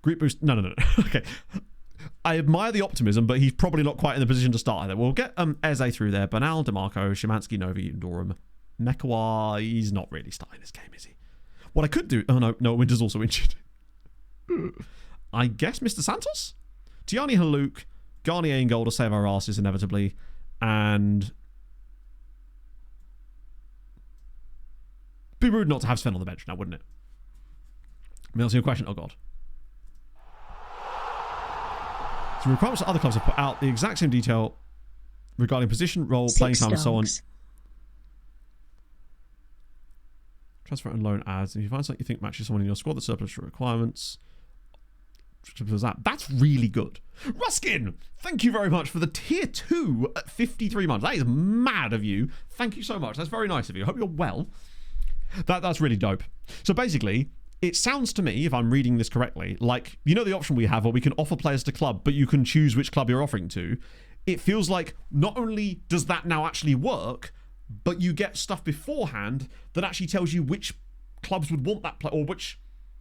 Group boost... No. Okay. I admire the optimism, but he's probably not quite in the position to start either. We'll get Eze through there. Bernal, DeMarco, Szymanski, Novi, Durham. Mekawa, he's not really starting this game, is he? What I could do... Oh, no, Winter's also injured. I guess Mr. Santos? Tiani Haluk, Garnier in goal to save our asses inevitably, and... Be rude not to have Sven on the bench now, wouldn't it? I mean, that's your question. Oh, God. So requirements that other clubs have put out the exact same detail regarding position, role, playing time, and so on. Transfer and loan ads. If you find something you think matches someone in your squad that surplus requirements, that's really good. Ruskin, thank you very much for the tier 2 at 53 months. That is mad of you. Thank you so much. That's very nice of you. I hope you're well. That's really dope. So basically, it sounds to me, if I'm reading this correctly, like, you know the option we have where we can offer players to club, but you can choose which club you're offering to. It feels like not only does that now actually work, but you get stuff beforehand that actually tells you which clubs would want that player, or which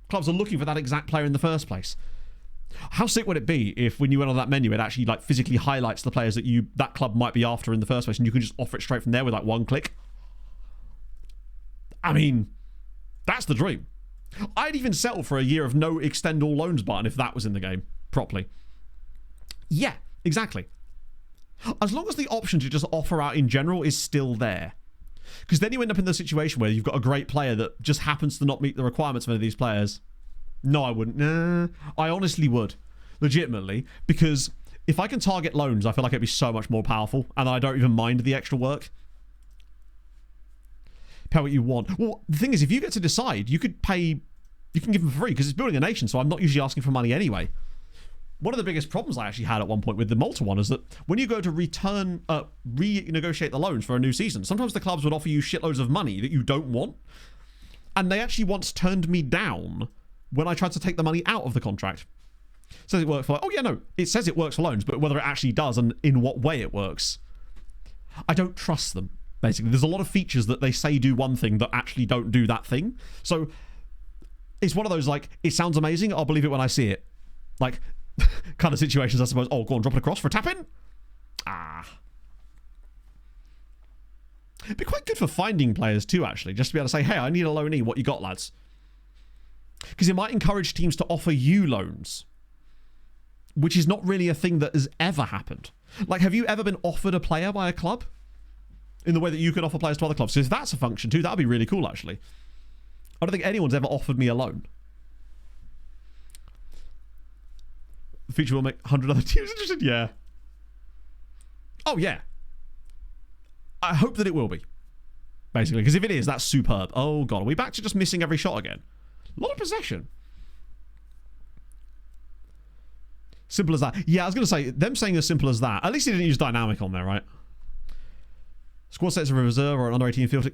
clubs are looking for that exact player in the first place. How sick would it be if when you went on that menu, it actually like physically highlights the players that club might be after in the first place, and you can just offer it straight from there with like one click? I mean, that's the dream. I'd even settle for a year of no extend all loans button if that was in the game properly. Yeah, exactly. As long as the option to just offer out in general is still there. Because then you end up in the situation where you've got a great player that just happens to not meet the requirements of any of these players. No, I wouldn't. Nah, I honestly would. Legitimately. Because if I can target loans, I feel like it'd be so much more powerful. And I don't even mind the extra work. Pay what you want. Well, the thing is, if you get to decide, you can give them for free because it's Building a Nation, so I'm not usually asking for money anyway. One of the biggest problems I actually had at one point with the Malta one is that when you go to renegotiate the loans for a new season, sometimes the clubs would offer you shitloads of money that you don't want. And they actually once turned me down when I tried to take the money out of the contract. Says it works for... Oh, yeah, no. It says it works for loans, but whether it actually does and in what way it works, I don't trust them. Basically, there's a lot of features that they say do one thing that actually don't do that thing. So it's one of those, like, it sounds amazing, I'll believe it when I see it. Like, kind of situations, I suppose. Oh, go on, drop it across for a tap-in? It'd be quite good for finding players too, actually, just to be able to say, hey, I need a loanee, what you got, lads? Because it might encourage teams to offer you loans, which is not really a thing that has ever happened. Like, have you ever been offered a player by a club? In the way that you can offer players to other clubs. So if that's a function too, that'd be really cool, actually. I don't think anyone's ever offered me a loan. The feature will make 100 other teams interested? Yeah. Oh, yeah. I hope that it will be. Basically. Because if it is, that's superb. Oh, God. Are we back to just missing every shot again? A lot of possession. Simple as that. Yeah, I was going to say, them saying as simple as that. At least he didn't use dynamic on there, right? Squad sets of a reserve or an under 18 field.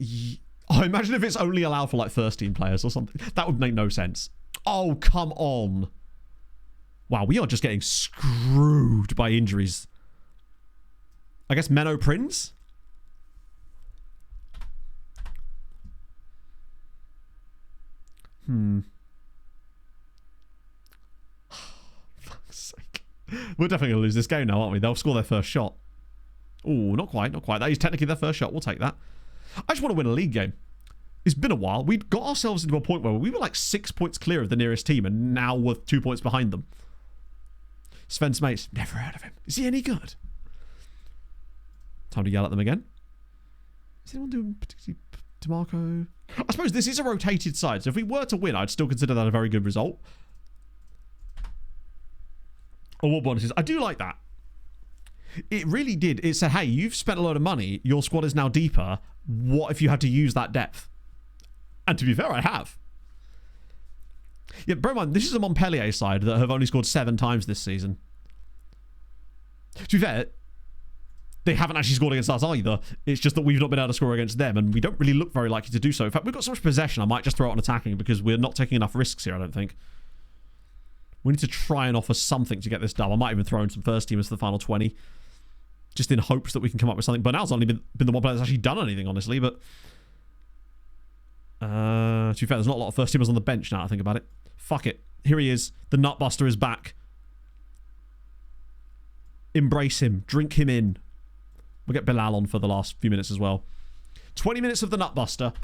Oh, imagine if it's only allowed for like first team players or something. That would make no sense. Oh, come on. Wow, we are just getting screwed by injuries. I guess Menno Prince? Fuck's sake. We're definitely going to lose this game now, aren't we? They'll score their first shot. Oh, not quite, not quite. That is technically their first shot. We'll take that. I just want to win a league game. It's been a while. We'd got ourselves into a point where we were like 6 points clear of the nearest team, and now we're 2 points behind them. Sven Smates, never heard of him. Is he any good? Time to yell at them again. Is anyone doing particularly DeMarco? I suppose this is a rotated side, so if we were to win, I'd still consider that a very good result. Award bonuses. I do like that. It really did. It said, hey, you've spent a lot of money. Your squad is now deeper. What if you had to use that depth? And to be fair, I have. Yeah, bear in mind, this is a Montpellier side that have only scored 7 times this season. To be fair, they haven't actually scored against us either. It's just that we've not been able to score against them, and we don't really look very likely to do so. In fact, we've got so much possession, I might just throw it on attacking because we're not taking enough risks here, I don't think. We need to try and offer something to get this done. I might even throw in some first teamers for the final 20. Just in hopes that we can come up with something. Bernal's only been the one player that's actually done anything, honestly, but... to be fair, there's not a lot of first teamers on the bench now, I think about it. Fuck it. Here he is. The Nutbuster is back. Embrace him. Drink him in. We'll get Bilal on for the last few minutes as well. 20 minutes of the Nutbuster.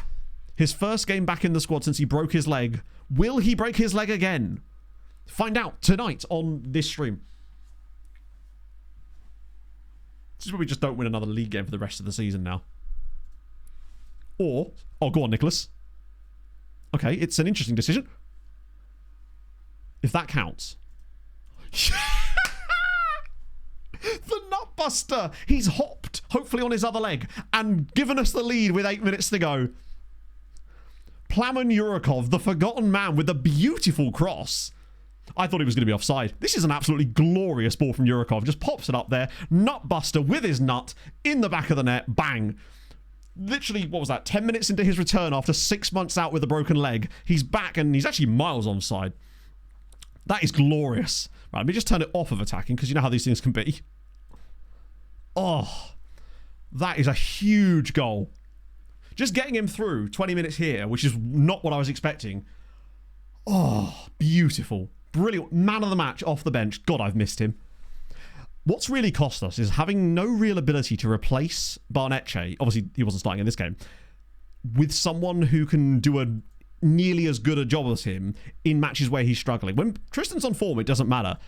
His first game back in the squad since he broke his leg. Will he break his leg again? Find out tonight on this stream. This is where we just don't win another league game for the rest of the season now. Or... Oh, go on, Nicholas. Okay, it's an interesting decision. If that counts. The Nutbuster! He's hopped, hopefully on his other leg, and given us the lead with 8 minutes to go. Plamen Yurikov, the forgotten man with a beautiful cross. I thought he was going to be offside. This is an absolutely glorious ball from Yurikov. Just pops it up there. Nutbuster with his nut in the back of the net. Bang. Literally, what was that? 10 minutes into his return after 6 months out with a broken leg. He's back and he's actually miles onside. That is glorious. Right, let me just turn it off of attacking because you know how these things can be. Oh, that is a huge goal. Just getting him through 20 minutes here, which is not what I was expecting. Oh, beautiful. Brilliant. Man of the match off the bench. God, I've missed him. What's really cost us is having no real ability to replace Barnetche. Obviously, he wasn't starting in this game. With someone who can do a nearly as good a job as him in matches where he's struggling. When Tristan's on form, it doesn't matter.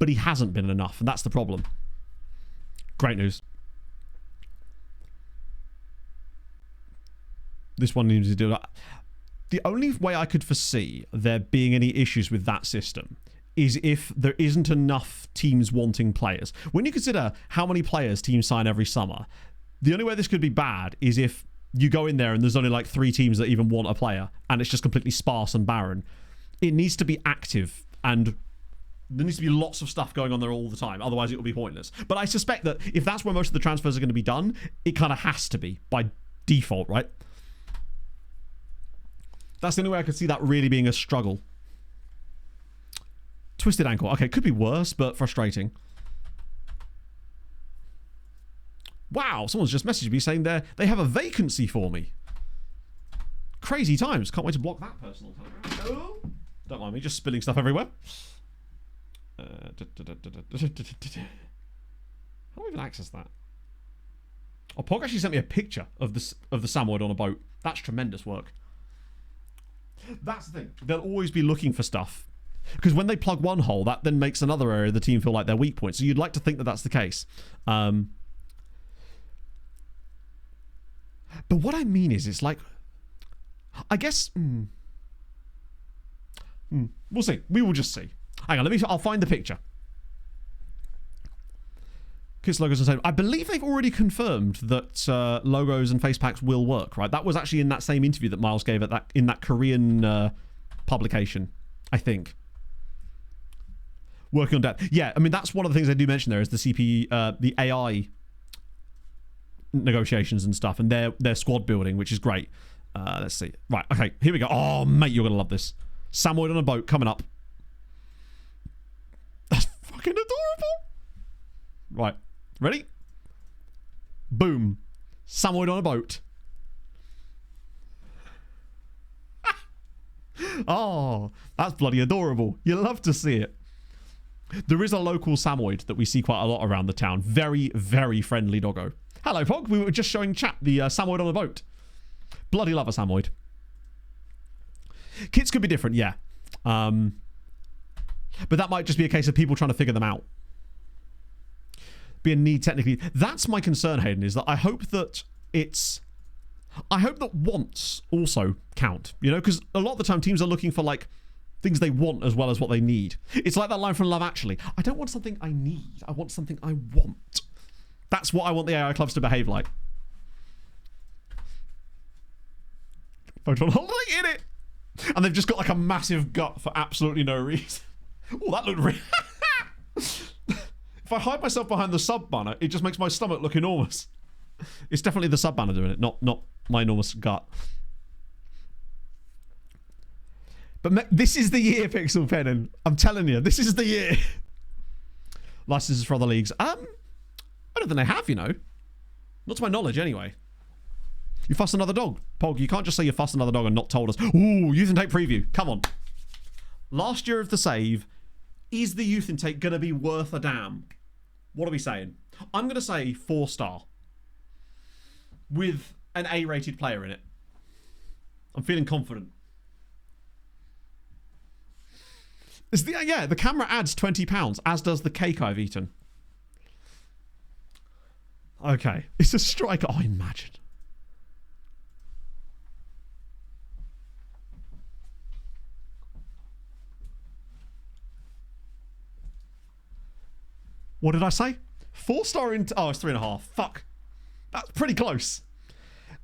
But he hasn't been enough, and that's the problem. Great news. This one needs to do that. The only way I could foresee there being any issues with that system is if there isn't enough teams wanting players. When you consider how many players teams sign every summer, the only way this could be bad is if you go in there and there's only like 3 teams that even want a player and it's just completely sparse and barren. It needs to be active and there needs to be lots of stuff going on there all the time. Otherwise it will be pointless. But I suspect that if that's where most of the transfers are going to be done, it kind of has to be by default, right? That's the only way I could see that really being a struggle. Twisted ankle. Okay, could be worse, but frustrating. Wow, someone's just messaged me saying they have a vacancy for me. Crazy times. Can't wait to block that personal telegram. Oh, don't mind me, just spilling stuff everywhere. How do I even access that? Oh, Pog actually sent me a picture of the Samoyed on a boat. That's tremendous work. That's the thing. They'll always be looking for stuff. Because when they plug one hole, that then makes another area of the team feel like their weak point. So you'd like to think that that's the case. But what I mean is, it's like... I guess... We'll see. We will just see. Hang on, I'll find the picture. Kiss logos and same. I believe they've already confirmed that logos and face packs will work, right? That was actually in that same interview that Miles gave in that Korean publication, I think. working on debt. Yeah, I mean, that's one of the things I do mention there is the the AI negotiations and stuff, and their squad building, which is great. Let's see. Right, okay, here we go. Oh, mate, you're going to love this. Samoyed on a boat coming up. That's fucking adorable. Right, ready? Boom. Samoyed on a boat. Oh, that's bloody adorable. You love to see it. There is a local Samoyed that we see quite a lot around the town. Very, very friendly doggo. Hello, Pog. We were just showing chat the Samoyed on a boat. Bloody love a Samoyed. Kits could be different, yeah. But that might just be a case of people trying to figure them out. Be a need technically. That's my concern, Hayden, is that I hope that wants also count, you know, because a lot of the time teams are looking for like things they want as well as what they need. It's like that line from Love Actually. I don't want something I need. I want something I want. That's what I want the AI clubs to behave like. Photon holiday in it. And they've just got like a massive gut for absolutely no reason. Oh, that looked real. If I hide myself behind the sub banner, it just makes my stomach look enormous. It's definitely the sub banner doing it, not my enormous gut. But this is the year, Pixel Pennon. I'm telling you, this is the year. Licenses for other leagues. I don't think they have, you know. Not to my knowledge, anyway. You fuss another dog. Pog, you can't just say you fuss another dog and not told us. Ooh, youth intake preview. Come on. Last year of the save. Is the youth intake going to be worth a damn? What are we saying? I'm going to say 4-star. With an A-rated player in it. I'm feeling confident. The camera adds £20, as does the cake I've eaten. Okay. It's a striker. Oh, imagine. What did I say? 4-star into... Oh, it's 3.5. Fuck. That's pretty close.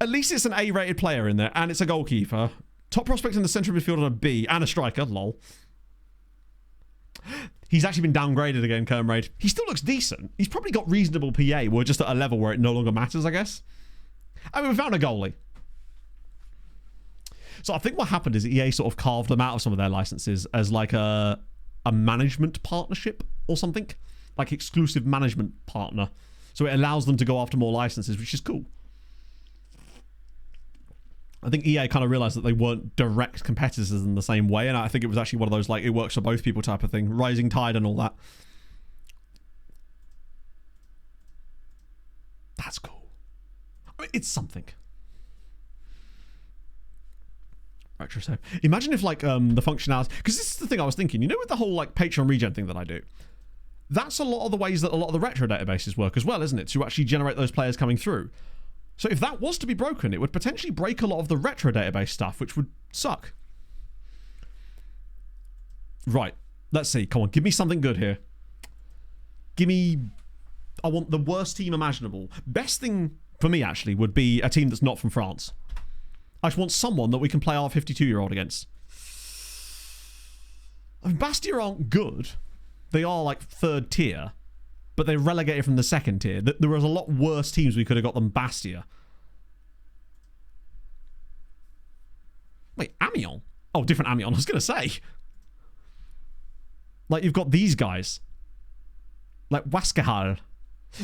At least it's an A-rated player in there, and it's a goalkeeper. Top prospect in the centre of midfield on a B, and a striker. Lol. He's actually been downgraded again, Kermraid. He still looks decent. He's probably got reasonable PA. We're just at a level where it no longer matters, I guess. I mean, we found a goalie. So I think what happened is EA sort of carved them out of some of their licenses as like a management partnership or something. Like exclusive management partner. So it allows them to go after more licenses, which is cool. I think EA kind of realized that they weren't direct competitors in the same way, and I think it was actually one of those, like, it works for both people type of thing. Rising tide and all that. That's cool. I mean, it's something. Retro save. Imagine if, like, the functionality... Because this is the thing I was thinking. You know, with the whole, like, Patreon regen thing that I do, that's a lot of the ways that a lot of the retro databases work as well, isn't it? To actually generate those players coming through. So if that was to be broken, it would potentially break a lot of the retro database stuff, which would suck. Right. Let's see. Come on. Give me something good here. Give me... I want the worst team imaginable. Best thing for me, actually, would be a team that's not from France. I just want someone that we can play our 52-year-old against. I mean, Bastia aren't good. They are, like, third tier. But they're relegated from the second tier. There was a lot worse teams we could have got than Bastia. Wait, Amiens? Oh, different Amiens, I was going to say. Like, you've got these guys. Like, Waskehal.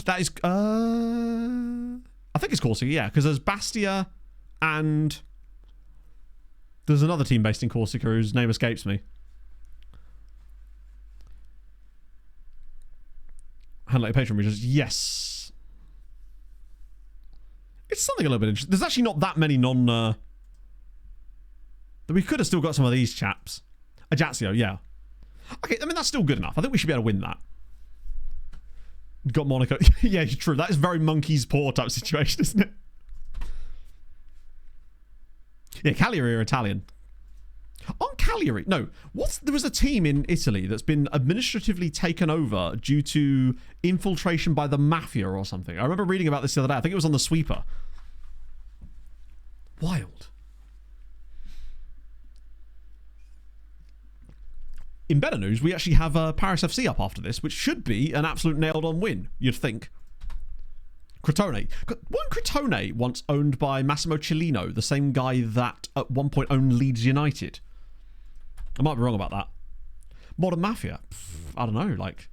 That is... I think it's Corsica, yeah. Because there's Bastia and... There's another team based in Corsica whose name escapes me. Handle like patron regions. Yes. It's something a little bit interesting. There's actually not that many non... we could have still got some of these chaps. Ajaccio, yeah. Okay, I mean, that's still good enough. I think we should be able to win that. Got Monaco. Yeah, true. That is very monkey's paw type situation, isn't it? Yeah, Cagliari are Italian. On Cagliari, no. There was a team in Italy that's been administratively taken over due to infiltration by the mafia or something. I remember reading about this the other day. I think it was on the Sweeper. Wild. in better news, we actually have Paris FC up after this, which should be an absolute nailed-on win, you'd think. Crotone. Wasn't Crotone once owned by Massimo Cellino, the same guy that at one point owned Leeds United? I might be wrong about that. Modern Mafia. I don't know, like...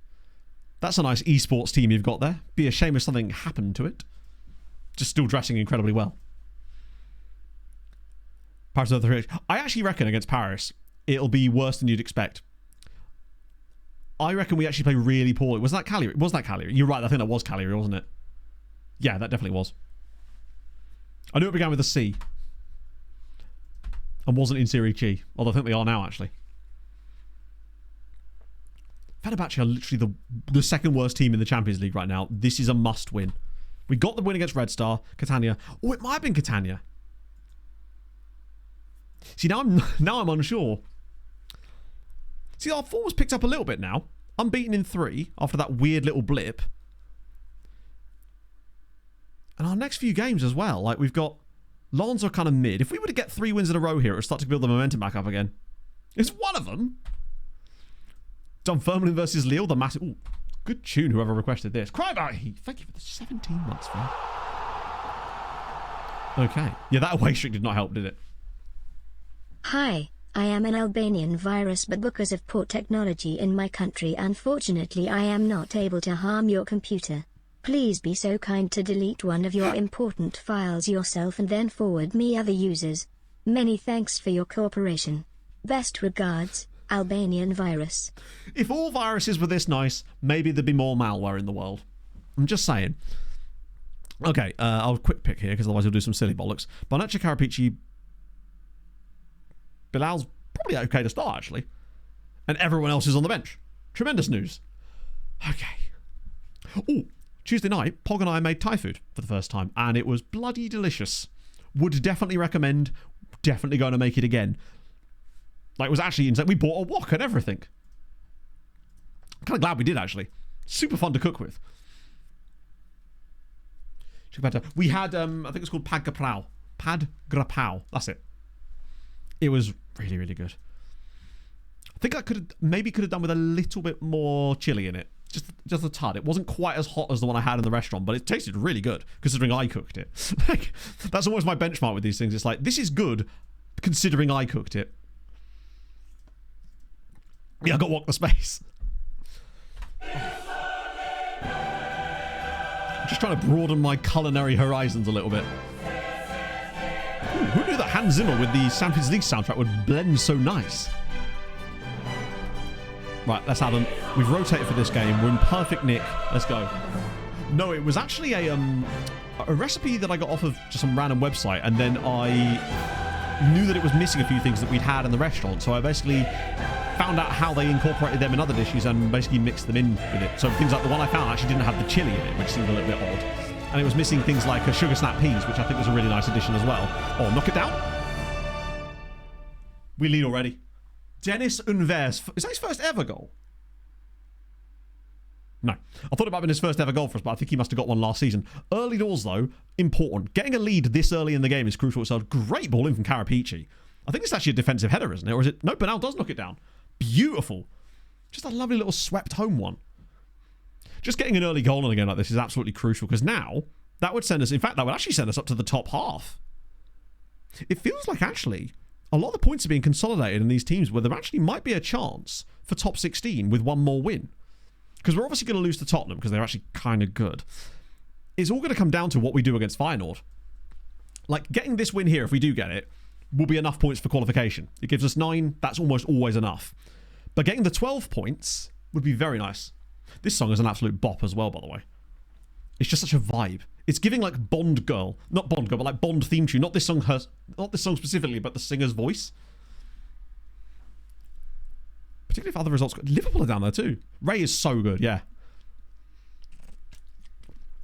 That's a nice esports team you've got there. Be a shame if something happened to it. Just still dressing incredibly well. Paris over 3H. I actually reckon against Paris, it'll be worse than you'd expect. I reckon we actually play really poorly. Was that Cagliari? Was that Cagliari? You're right, I think that was Cagliari, wasn't it? Yeah, that definitely was. I knew it began with a C. And wasn't in Serie G. Although I think they are now, actually. Fenerbahce are literally the second worst team in the Champions League right now. This is a must win. We got the win against Red Star, Catania. Oh, it might have been Catania. See, now I'm unsure. See, our form was picked up a little bit now. Unbeaten in 3 after that weird little blip. And our next few games as well. Like, we've got Lens are kind of mid. If we were to get 3 wins in a row here, it would start to build the momentum back up again. It's one of them. Dunfermline versus Lille, the massive... Ooh, good tune, whoever requested this. Crybaby! Thank you for the 17 months, man. Okay. Yeah, that away streak did not help, did it? Hi, I am an Albanian virus, but because of poor technology in my country, unfortunately I am not able to harm your computer. Please be so kind to delete one of your important files yourself and then forward me other users. Many thanks for your cooperation. Best regards, Albanian virus. If all viruses were this nice, maybe there'd be more malware in the world. I'm just saying. Okay, I'll quick pick here because otherwise we'll do some silly bollocks. Bonucci, Carapici, Bilal's probably okay to start, actually. And everyone else is on the bench. Tremendous news. Okay. Oh, Tuesday night, Pog and I made Thai food for the first time, and it was bloody delicious. Would definitely recommend. Definitely going to make it again. Like, it was actually insane. We bought a wok and everything. I'm kind of glad we did, actually. Super fun to cook with. We had, I think it's called Pad Grapau. Pad Grapau. That's it. It was really, really good. I think I could have done with a little bit more chili in it. Just a tad. It wasn't quite as hot as the one I had in the restaurant, but it tasted really good considering I cooked it. Like, that's always my benchmark with these things. It's like, this is good considering I cooked it. Yeah, I got walk the space. Just trying to broaden my culinary horizons a little bit. Ooh, who knew that Hans Zimmer with the Champions League soundtrack would blend so nice? Right, let's have them. We've rotated for this game. We're in perfect nick. Let's go. No, it was actually a recipe that I got off of just some random website, and then I knew that it was missing a few things that we'd had in the restaurant, so I basically found out how they incorporated them in other dishes and basically mixed them in with it. So things like the one I found actually didn't have the chili in it, which seemed a little bit odd. And it was missing things like a sugar snap peas, which I think was a really nice addition as well. Oh, knock it down. We lead already. Dennis Unvers. Is that his first ever goal? No. I thought it might have been his first ever goal for us, but I think he must have got one last season. Early doors, though, important. Getting a lead this early in the game is crucial. It's a great ball in from Carapici. I think it's actually a defensive header, isn't it? Or is it? No, Bernal does knock it down. Beautiful. Just a lovely little swept home one. Just getting an early goal in a game like this is absolutely crucial, because now that would send us, in fact, that would actually send us up to the top half. It feels like actually a lot of the points are being consolidated in these teams where there actually might be a chance for top 16 with one more win. Because we're obviously going to lose to Tottenham because they're actually kind of good. It's all going to come down to what we do against Feyenoord. Like, getting this win here, if we do get it, will be enough points for qualification. It gives us 9. That's almost always enough. But getting the 12 points would be very nice. This song is an absolute bop as well, by the way. It's just such a vibe. It's giving like Bond Girl. Not Bond Girl, but like Bond theme tune. Not this song specifically, but the singer's voice. Particularly if other results... Liverpool are down there too. Ray is so good, yeah.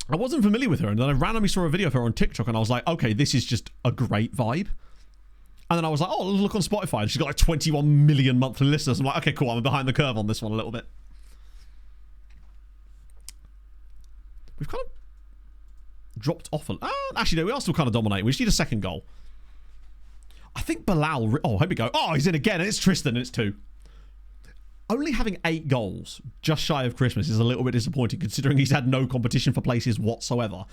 I wasn't familiar with her, and then I randomly saw a video of her on TikTok, and I was like, okay, this is just a great vibe. And then I was like, oh, look on Spotify, and she's got like 21 million monthly listeners. I'm like, okay, cool, I'm behind the curve on this one a little bit. We've kind of dropped off a... actually, no, we are still kind of dominating. We just need a second goal. I think Bilal... Oh, here we go. Oh, he's in again, and it's Tristan, and it's 2. only having 8 goals just shy of Christmas is a little bit disappointing, considering he's had no competition for places whatsoever.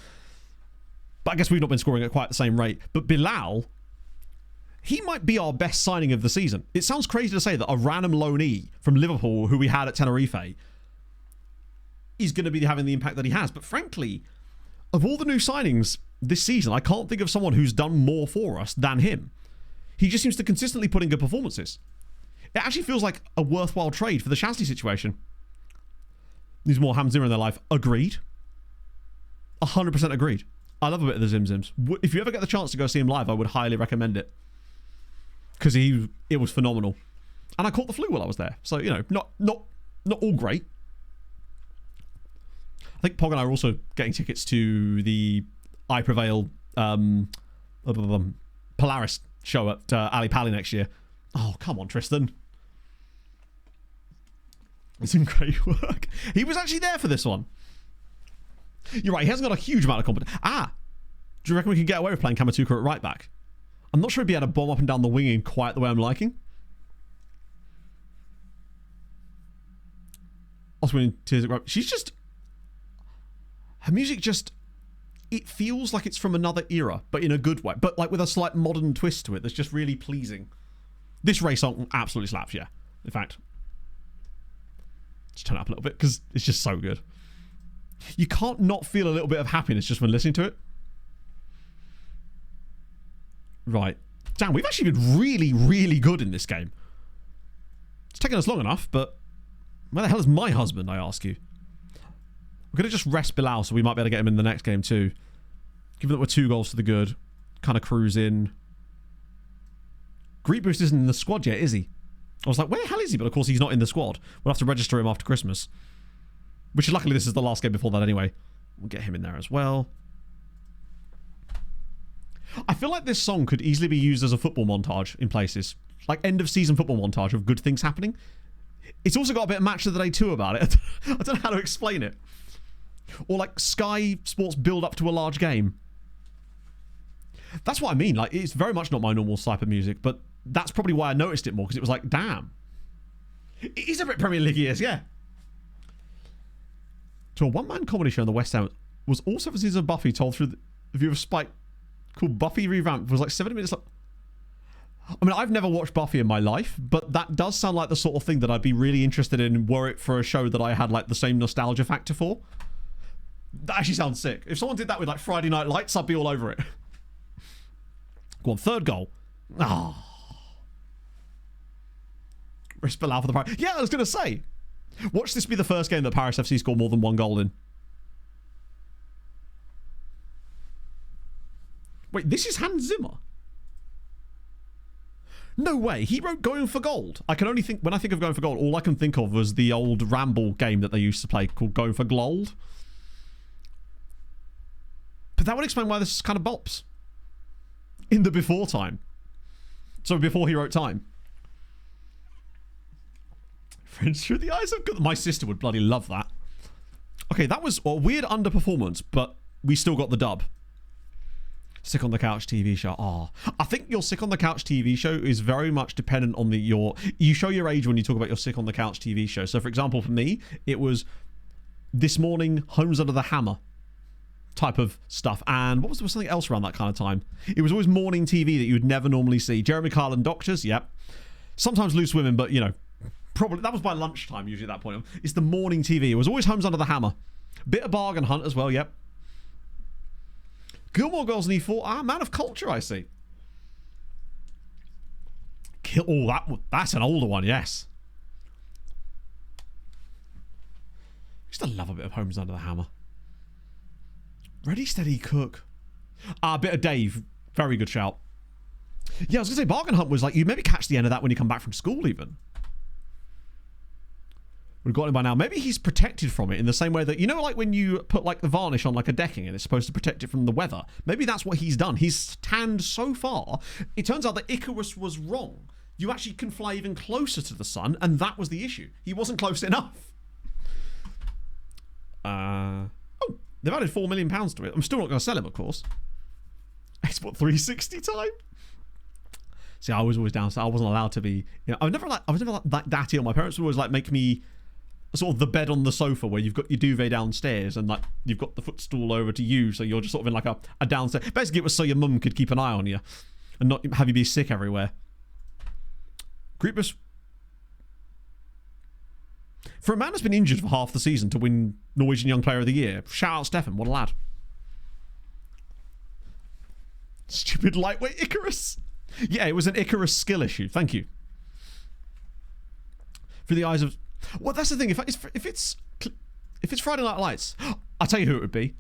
But I guess we've not been scoring at quite the same rate. But Bilal, he might be our best signing of the season. It sounds crazy to say that a random loanee from Liverpool who we had at Tenerife is going to be having the impact that he has. But frankly, of all the new signings this season, I can't think of someone who's done more for us than him. He just seems to consistently put in good performances. It actually feels like a worthwhile trade for the Shasley situation. Needs more Ham Zimmer in their life. Agreed. 100% agreed. I love a bit of the Zim Zims. If you ever get the chance to go see him live, I would highly recommend it. Because it was phenomenal. And I caught the flu while I was there. So, you know, not all great. I think Pog and I are also getting tickets to the I Prevail Polaris show at Ali Pali next year. Oh, come on, Tristan. It's in great work. He was actually there for this one. You're right, he hasn't got a huge amount of competence. Do you reckon we can get away with playing Kamatuka at right back? I'm not sure he'd be able to bomb up and down the wing in quite the way I'm liking. She's just... Her music just... It feels like it's from another era, but in a good way. But like with a slight modern twist to it that's just really pleasing. This Ray song absolutely slaps, yeah. In fact, just turn it up a little bit because it's just so good. You can't not feel a little bit of happiness just when listening to it. Right. Damn, we've actually been really, really good in this game. It's taken us long enough, but where the hell is my husband, I ask you? We're going to just rest Bilal, so we might be able to get him in the next game too. Given that we're 2 goals to the good. Kind of cruise in. Greet Boost isn't in the squad yet, is he? I was like, where the hell is he? But of course he's not in the squad. We'll have to register him after Christmas. Which luckily this is the last game before that anyway. We'll get him in there as well. I feel like this song could easily be used as a football montage in places. Like end of season football montage of good things happening. It's also got a bit of Match of the Day 2 about it. I don't know how to explain it. Or like Sky Sports build up to a large game. That's what I mean. Like, it's very much not my normal type of music, but that's probably why I noticed it more, because it was like, damn. It is a bit Premier League-ish, yeah. To a one-man comedy show in the West End was all 7 seasons of Buffy told through the view of Spike, called Buffy Revamped. It was like 70 minutes long. I mean, I've never watched Buffy in my life, but that does sound like the sort of thing that I'd be really interested in were it for a show that I had like the same nostalgia factor for. That actually sounds sick. If someone did that with like Friday Night Lights, I'd be all over it. Go on, 3rd goal. Oh. Risk Bilal for the Paris. Yeah, I was going to say. Watch this be the first game that Paris FC score more than 1 goal in. Wait, this is Hans Zimmer? No way. He wrote Going for Gold. I can only think, when I think of Going for Gold, all I can think of was the old Ramble game that they used to play called Going for Glold. But that would explain why this is kind of bops. In the before time. So before he wrote Time. Friends Through the Eyes of God. My sister would bloody love that. Okay, that was a weird underperformance, but we still got the dub. Sick on the Couch TV show. Oh, I think your Sick on the Couch TV show is very much dependent on you show your age when you talk about your Sick on the Couch TV show. So for example, for me, it was This Morning, Homes Under the Hammer type of stuff. And what was there something else around that kind of time? It was always morning TV that you would never normally see. Jeremy Kyle and Doctors, yep. Sometimes Loose Women, but you know, probably that was by lunchtime usually at that point. It's the morning TV. It was always Homes Under the Hammer. Bit of Bargain Hunt as well, yep. Gilmore Girls and E4. Man of Culture, I see. That's an older one, yes. Used to love a bit of Homes Under the Hammer. Ready, Steady, Cook. A bit of Dave. Very good shout. Yeah, I was going to say, Bargain Hunt was like, you maybe catch the end of that when you come back from school even. We've got him by now. Maybe he's protected from it in the same way that, you know, like when you put like the varnish on like a decking and it's supposed to protect it from the weather. Maybe that's what he's done. He's tanned so far. It turns out that Icarus was wrong. You actually can fly even closer to the sun, and that was the issue. He wasn't close enough. Oh, they've added £4 million to it. I'm still not going to sell him, of course. Export 360 time. See, I was always downstairs. I wasn't allowed to be. I was never like that ill. My parents would always like make me sort of the bed on the sofa where you've got your duvet downstairs and like you've got the footstool over to you, so you're just sort of in like a downstairs. Basically, it was so your mum could keep an eye on you and not have you be sick everywhere. Creepus. For a man that's been injured for half the season to win Norwegian Young Player of the Year, shout out Stefan, what a lad. Stupid lightweight Icarus. Yeah, it was an Icarus skill issue. Thank you. For the eyes of... Well, that's the thing. If it's Friday Night Lights, I'll tell you who it would be.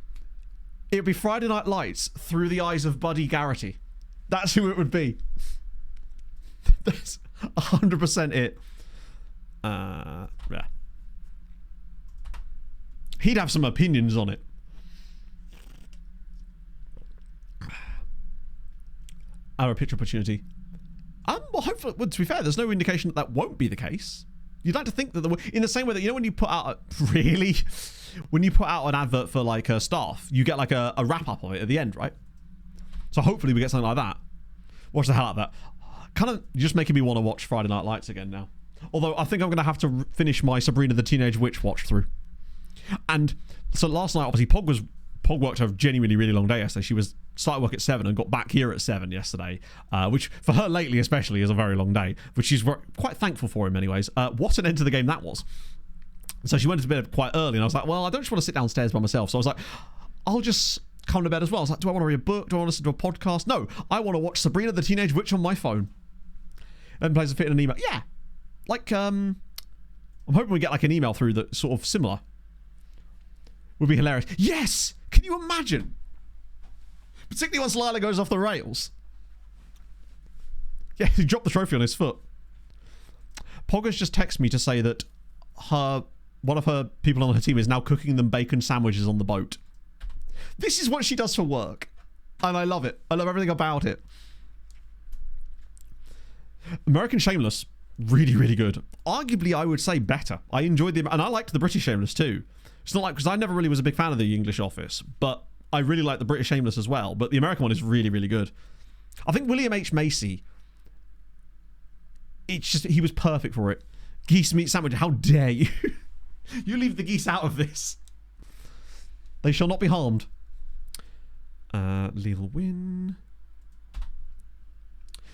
It would be Friday Night Lights through the eyes of Buddy Garrity. That's who it would be. That's 100% it. Yeah. He'd have some opinions on it. Our pitch opportunity. Well, hopefully, well, to be fair, there's no indication that won't be the case. You'd like to think that in the same way that, you know, when you put out when you put out an advert for like a staff, you get like a wrap up of it at the end, right? So hopefully we get something like that. Watch the hell out of that. Kind of just making me want to watch Friday Night Lights again now. Although I think I'm going to have to finish my Sabrina the Teenage Witch watch through. And so last night, obviously, Pog worked a genuinely really long day yesterday. She started work at 7 and got back here at 7 yesterday, which for her lately especially is a very long day, which she's quite thankful for in many ways. What an end to the game that was. So she went to bed quite early, and I was like, well, I don't just want to sit downstairs by myself. So I was like, I'll just come to bed as well. I was like, do I want to read a book? Do I want to listen to a podcast? No, I want to watch Sabrina the Teenage Witch on my phone. And plays a fit in an email. Yeah. Like, I'm hoping we get like an email through that's sort of similar. Would be hilarious. Yes! Can you imagine? Particularly once Lila goes off the rails. Yeah, he dropped the trophy on his foot. Pogger's just texted me to say that one of her people on her team is now cooking them bacon sandwiches on the boat. This is what she does for work. And I love it. I love everything about it. American Shameless, really, really good. Arguably, I would say better. I enjoyed and I liked the British Shameless too. It's not like, because I never really was a big fan of the English Office, but I really like the British Shameless as well. But the American one is really, really good. I think William H. Macy, he was perfect for it. Geese meat sandwich, how dare you? You leave the geese out of this. They shall not be harmed. Lethal win.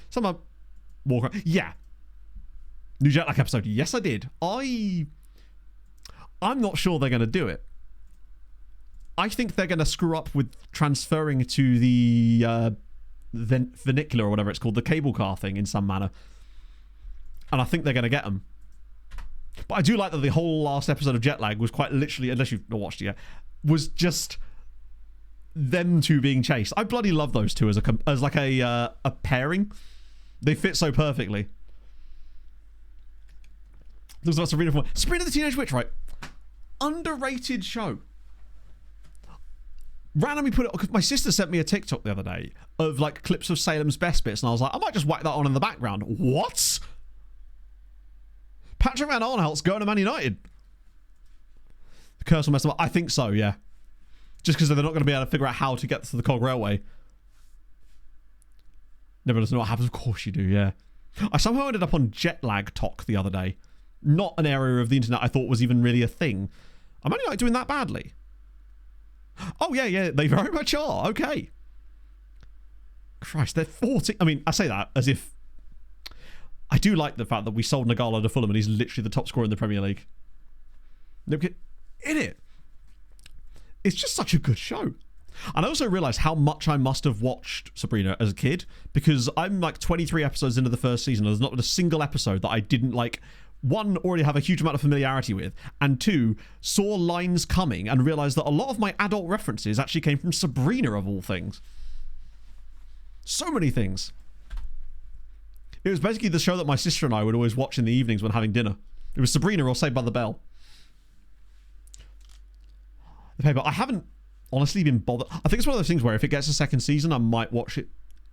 Some Warcraft. Yeah. New Jetlag episode. Yes, I did. I'm not sure they're going to do it. I think they're going to screw up with transferring to the vernacular or whatever it's called, the cable car thing in some manner. And I think they're going to get them. But I do like that the whole last episode of Jetlag was quite literally, unless you've not watched it yet, was just them two being chased. I bloody love those two as like a pairing. They fit so perfectly. Looks like Sabrina the Teenage Witch, right? Underrated show. Randomly put it, because my sister sent me a TikTok the other day of like clips of Salem's Best Bits, and I was like, I might just whack that on in the background. What? Patrick Van Arnhelt's going to Man United. The curse will mess them up. I think so, yeah. Just because they're not going to be able to figure out how to get to the Cog Railway. Never does know what happens. Of course you do, yeah. I somehow ended up on Jetlag Talk the other day. Not an area of the internet I thought was even really a thing. I'm only like doing that badly. Oh, yeah, they very much are. Okay. Christ, they're 40. I mean, I say that as if... I do like the fact that we sold Nagala to Fulham and he's literally the top scorer in the Premier League. In it. It's just such a good show. And I also realised how much I must have watched Sabrina as a kid, because I'm like 23 episodes into the first season and there's not been a single episode that I didn't like... One, already have a huge amount of familiarity with, and two, saw lines coming and realised that a lot of my adult references actually came from Sabrina, of all things. So many things. It was basically the show that my sister and I would always watch in the evenings when having dinner. It was Sabrina or Saved by the Bell. The paper. I haven't honestly been bothered. I think it's one of those things where if it gets a second season, I might watch it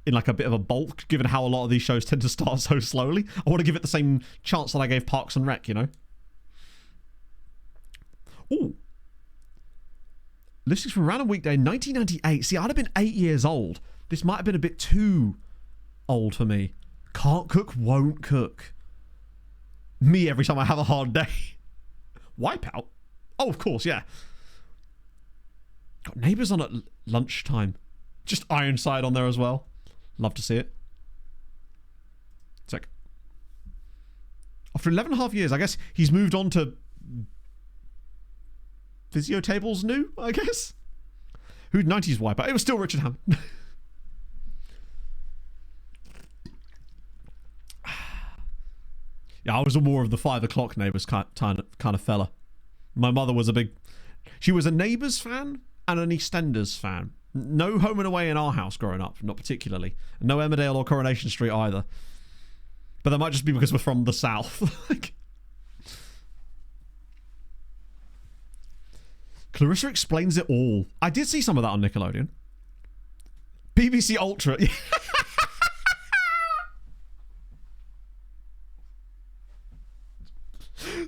in like a bit of a bulk, given how a lot of these shows tend to start so slowly. I want to give it the same chance that I gave Parks and Rec, you know? Ooh. Listings from Random Weekday, 1998. See, I'd have been 8 years old. This might have been a bit too old for me. Can't cook, won't cook. Me every time I have a hard day. Wipeout? Oh, of course, yeah. Got Neighbours on at lunchtime. Just Ironside on there as well. Love to see it. Sec. After 11 and a half years, I guess he's moved on to Physio Tables new, I guess. Who'd 90s Wipeout? It was still Richard Hammond. Yeah, I was more of the 5 o'clock Neighbours kind of fella. My mother was she was a Neighbours fan and an EastEnders fan. No Home and Away in our house growing up, not particularly. No Emmerdale or Coronation Street either. But that might just be because we're from the south. Like, Clarissa Explains It All. I did see some of that on Nickelodeon. BBC Ultra.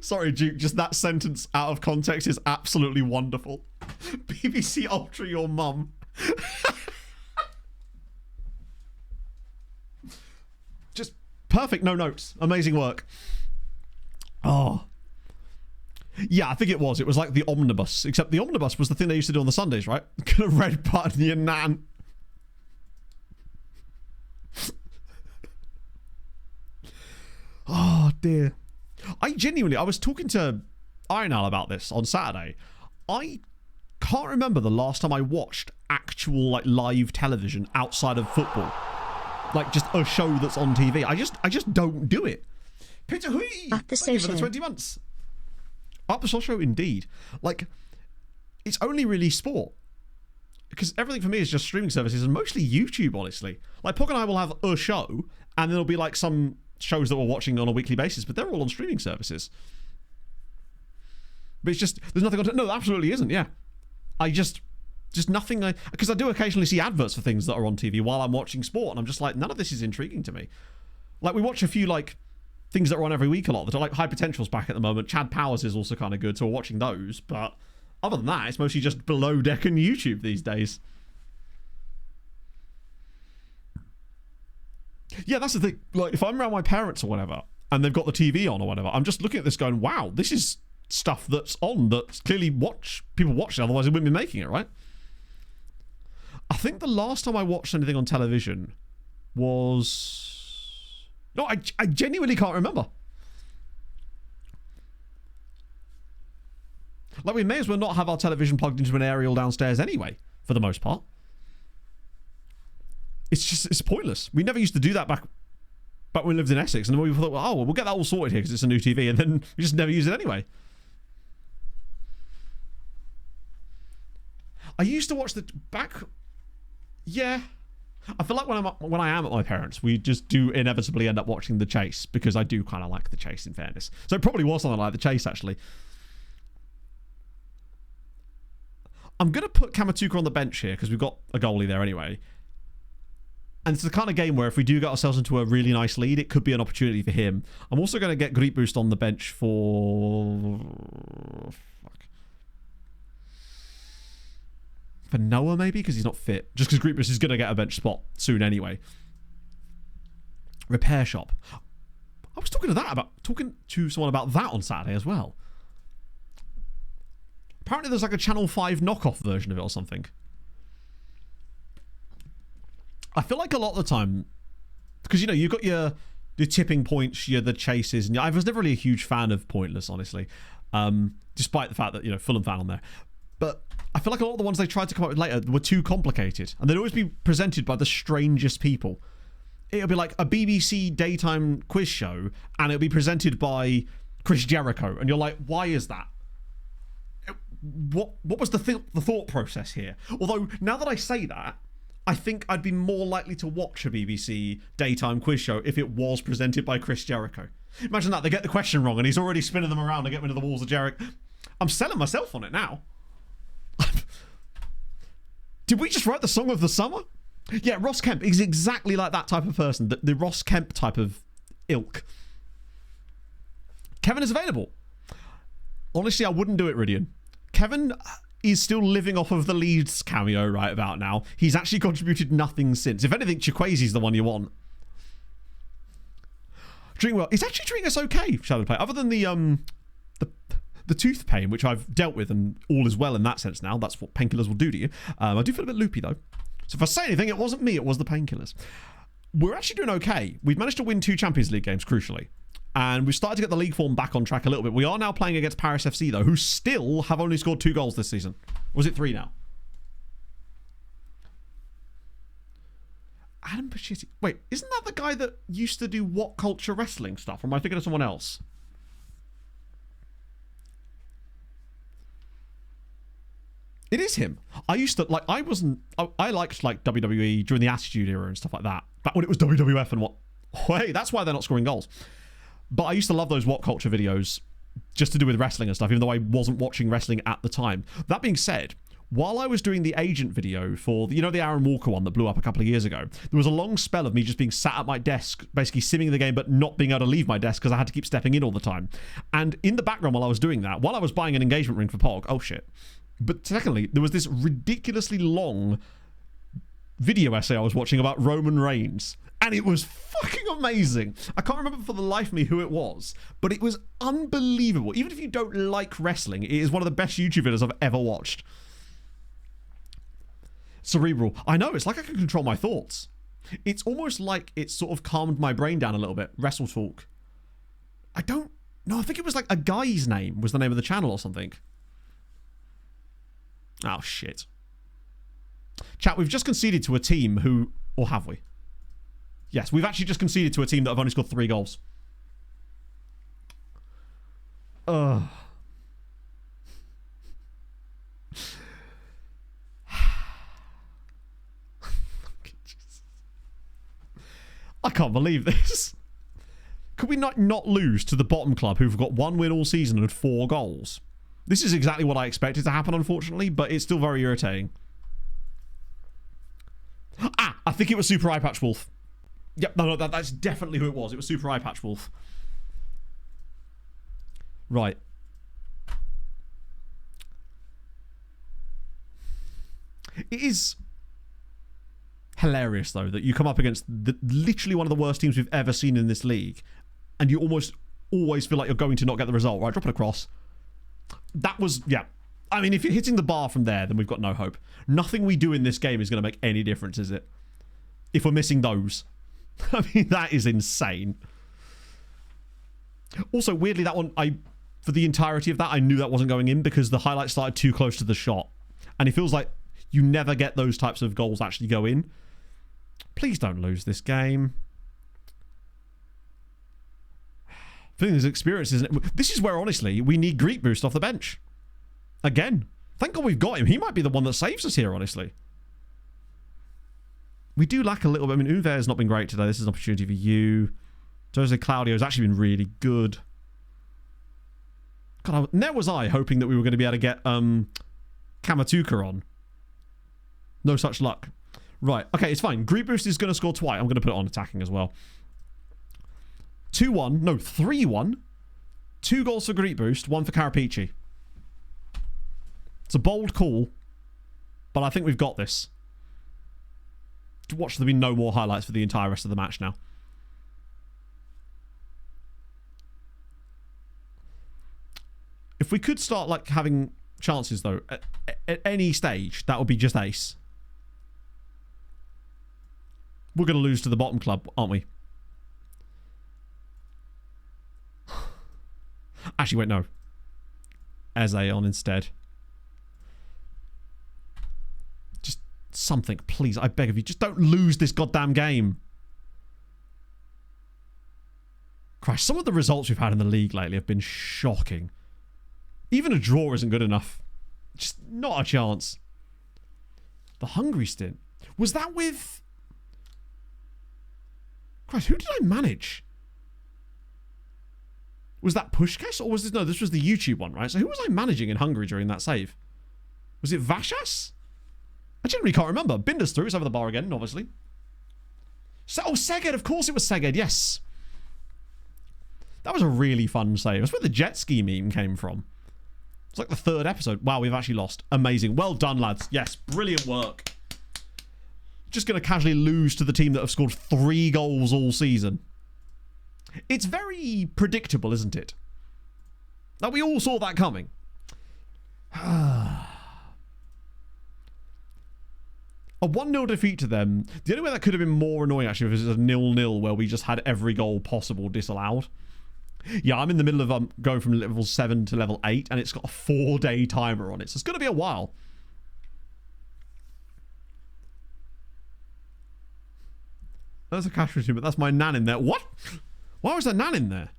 Sorry, Duke, just that sentence out of context is absolutely wonderful. BBC Ultra your mum. Just perfect, no notes. Amazing work. Oh. Yeah, I think it was. It was like the omnibus, except the omnibus was the thing they used to do on the Sundays, right? Get a red button, your nan. Oh, dear. I was talking to Ironal about this on Saturday. I can't remember the last time I watched actual like live television outside of football. Like just a show that's on TV. I just don't do it. Peter Hui, Up the thank you for the Sochaux. 20 months. Up the Sochaux, indeed. Like, it's only really sport. Because everything for me is just streaming services and mostly YouTube, honestly. Like, Pog and I will have a show, and there'll be like some shows that we're watching on a weekly basis, but they're all on streaming services. But it's just, there's nothing on... No, there absolutely isn't, yeah. I just nothing... Because I do occasionally see adverts for things that are on TV while I'm watching sport, and I'm just like, none of this is intriguing to me. Like, we watch a few, like, things that are on every week a lot, that are like High Potential's back at the moment. Chad Powers is also kind of good, so we're watching those, but other than that, it's mostly just Below Deck and YouTube these days. Yeah, that's the thing. Like, if I'm around my parents or whatever, and they've got the TV on or whatever, I'm just looking at this going, wow, this is stuff that's on that clearly people watch it, otherwise they wouldn't be making it, right? I think the last time I watched anything on television was... No, I genuinely can't remember. Like, we may as well not have our television plugged into an aerial downstairs anyway, for the most part. It's pointless. We never used to do that back when we lived in Essex, and then we thought, well, we'll get that all sorted here because it's a new TV, and then we just never use it anyway. I used to watch yeah. I feel like when I am at my parents', we just do inevitably end up watching The Chase, because I do kind of like The Chase, in fairness. So it probably was something like The Chase, actually. I'm going to put Kamatuka on the bench here, because we've got a goalie there anyway. And it's the kind of game where if we do get ourselves into a really nice lead, it could be an opportunity for him. I'm also going to get Greet Boost on the bench for Noah, maybe, because he's not fit. Just because Greet Boost is going to get a bench spot soon anyway. Repair Shop. I was talking to someone about that on Saturday as well. Apparently there's like a Channel 5 knockoff version of it or something. I feel like a lot of the time, because, you know, you've got your tipping points, the chases, and I was never really a huge fan of Pointless, honestly, despite the fact that, you know, Fulham fan on there. But I feel like a lot of the ones they tried to come up with later were too complicated, and they'd always be presented by the strangest people. It'll be like a BBC daytime quiz show, and it'll be presented by Chris Jericho, and you're like, why is that? What was the thought process here? Although, now that I say that, I think I'd be more likely to watch a BBC daytime quiz show if it was presented by Chris Jericho. Imagine that, they get the question wrong and he's already spinning them around to get rid of the walls of Jericho. I'm selling myself on it now. Did we just write the song of the summer? Yeah, Ross Kemp is exactly like that type of person, the Ross Kemp type of ilk. Kevin is available. Honestly, I wouldn't do it, Ridian. Kevin is still living off of the Leeds cameo right about now. He's actually contributed nothing since. If anything, Chikwueze's the one you want. Treating well. It's actually treating us okay, Shadow Play. Other than the tooth pain, which I've dealt with, and all is well in that sense now. That's what painkillers will do to you. I do feel a bit loopy, though. So if I say anything, it wasn't me. It was the painkillers. We're actually doing okay. We've managed to win 2 Champions League games, crucially. And we've started to get the league form back on track a little bit. We are now playing against Paris FC, though, who still have only scored 2 goals this season. Or was it 3 now? Adam Pacitti. Wait, isn't that the guy that used to do What Culture Wrestling stuff? Or am I thinking of someone else? It is him. I used to, like, I liked, like, WWE during the Attitude Era and stuff like that. Back when it was WWF and what. Hey, that's why they're not scoring goals. But I used to love those What Culture videos just to do with wrestling and stuff, even though I wasn't watching wrestling at the time. That being said, while I was doing the agent video for, the Aaron Walker one that blew up a couple of years ago, there was a long spell of me just being sat at my desk, basically simming the game, but not being able to leave my desk because I had to keep stepping in all the time. And in the background while I was doing that, while I was buying an engagement ring for Pog, oh shit. But secondly, there was this ridiculously long video essay I was watching about Roman Reigns. And it was fucking amazing. I can't remember for the life of me who it was, but it was unbelievable. Even if you don't like wrestling, it is one of the best YouTube videos I've ever watched. Cerebral. I know, it's like I can control my thoughts. It's almost like it sort of calmed my brain down a little bit. Wrestle Talk. I don't know. I think it was like a guy's name was the name of the channel or something. Oh, shit. Chat, we've just conceded to a team who... Or have we? Yes, we've actually just conceded to a team that have only scored 3 goals. Ugh. I can't believe this. Could we not lose to the bottom club who've got 1 win all season and 4 goals? This is exactly what I expected to happen, unfortunately, but it's still very irritating. Ah, I think it was Super Eye Patch Wolf. Yep, no, that's definitely who it was. It was Super Eye Patch Wolf. Right. It is hilarious, though, that you come up against literally one of the worst teams we've ever seen in this league, and you almost always feel like you're going to not get the result. Right, drop it across. That was, yeah. I mean, if you're hitting the bar from there, then we've got no hope. Nothing we do in this game is going to make any difference, is it? If we're missing those. I mean, that is insane. Also, weirdly, that one, for the entirety of that, I knew that wasn't going in because the highlight started too close to the shot. And it feels like you never get those types of goals actually go in. Please don't lose this game. I think there's experience, isn't it? This is where, honestly, we need Greek Boost off the bench. Again. Thank God we've got him. He might be the one that saves us here, honestly. We do lack a little bit. I mean, Uwe has not been great today. This is an opportunity for you. Jose Claudio has actually been really good. God, there was I hoping that we were going to be able to get Kamatuka on. No such luck. Right. Okay, it's fine. Greek Boost is going to score twice. I'm going to put it on attacking as well. 2-1. No, 3-1. 2 goals for Greek Boost. 1 for Carapici. It's a bold call, but I think we've got this. Watch there be no more highlights for the entire rest of the match now. If we could start like having chances though at any stage, that would be just ace. We're going to lose to the bottom club, aren't we? Actually, wait, no. Eze on instead. Something, please, I beg of you. Just don't lose this goddamn game. Christ, some of the results we've had in the league lately have been shocking. Even a draw isn't good enough. Just not a chance. The Hungary stint. Was that with... Christ, who did I manage? Was that Pushkas? Or was this... No, this was the YouTube one, right? So who was I managing in Hungary during that save? Was it Vashas? I genuinely can't remember. Binder's through. It's over the bar again, obviously. Oh, Seged. Of course it was Seged. Yes. That was a really fun save. That's where the jet ski meme came from. It's like the 3rd episode. Wow, we've actually lost. Amazing. Well done, lads. Yes, brilliant work. Just going to casually lose to the team that have scored 3 goals all season. It's very predictable, isn't it? Like, we all saw that coming. A 1-0 defeat to them. The only way that could have been more annoying, actually, was a 0-0 where we just had every goal possible disallowed. Yeah, I'm in the middle of going from level 7 to level 8, and it's got a 4-day timer on it, so it's going to be a while. That's a casualty, but that's my nan in there. What? Why was that nan in there?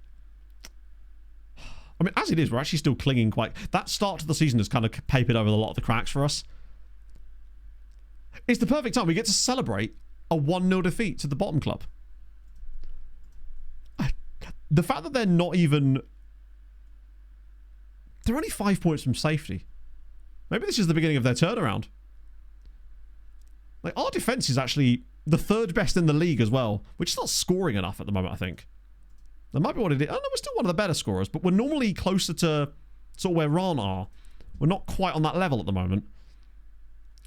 I mean, as it is, we're actually still clinging quite... That start to the season has kind of papered over a lot of the cracks for us. It's the perfect time. We get to celebrate a 1-0 defeat to the bottom club. The fact that they're not even... They're only 5 points from safety. Maybe this is the beginning of their turnaround. Like, our defence is actually the 3rd best in the league as well. We're just not scoring enough at the moment, I think. That might be what it is. Oh, no, we're still one of the better scorers, but we're normally closer to sort of where Ron are. We're not quite on that level at the moment.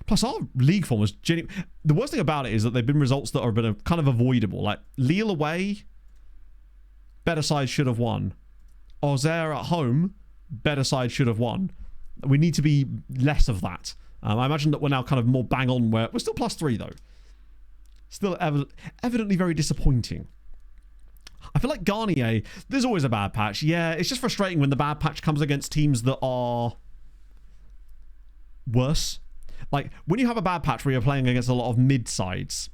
Plus, our league form was genuine. The worst thing about it is that they've been results that are kind of avoidable. Like, Lille away, better side should have won. Auxerre at home, better side should have won. We need to be less of that. I imagine that we're now kind of more bang on where... We're still +3, though. Still evidently very disappointing. I feel like Garnier, there's always a bad patch. Yeah, it's just frustrating when the bad patch comes against teams that are worse. Like, when you have a bad patch where you're playing against a lot of mid-sides,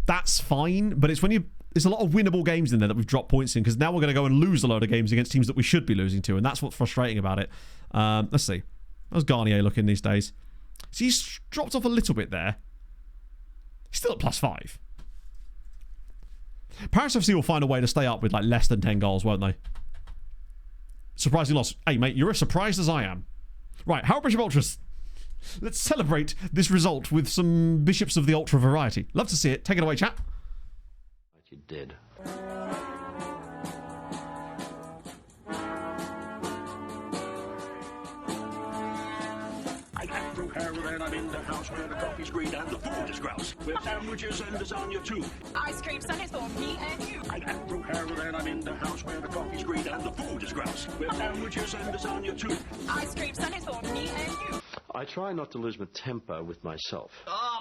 that's fine, but it's when you... There's a lot of winnable games in there that we've dropped points in, because now we're going to go and lose a load of games against teams that we should be losing to, and that's what's frustrating about it. Let's see. How's Garnier looking these days? So he's dropped off a little bit there. He's still at +5. Paris FC will find a way to stay up with like less than 10 goals, won't they? Surprising loss. Hey, mate, you're as surprised as I am. Right, Harrow Bishop Ultras. Let's celebrate this result with some Bishops of the Ultra variety. Love to see it. Take it away, chat. You did. I got through Harrow and I'm in the house where the coffee's green and the food is grouse. With sandwiches and lasagna too. Ice cream sundaes for me and you. I got through Harrow and I'm in the house where the coffee's green and the food is grouse. With sandwiches and lasagna too. Ice cream sundaes for me and you. I try not to lose my temper with myself. Oh,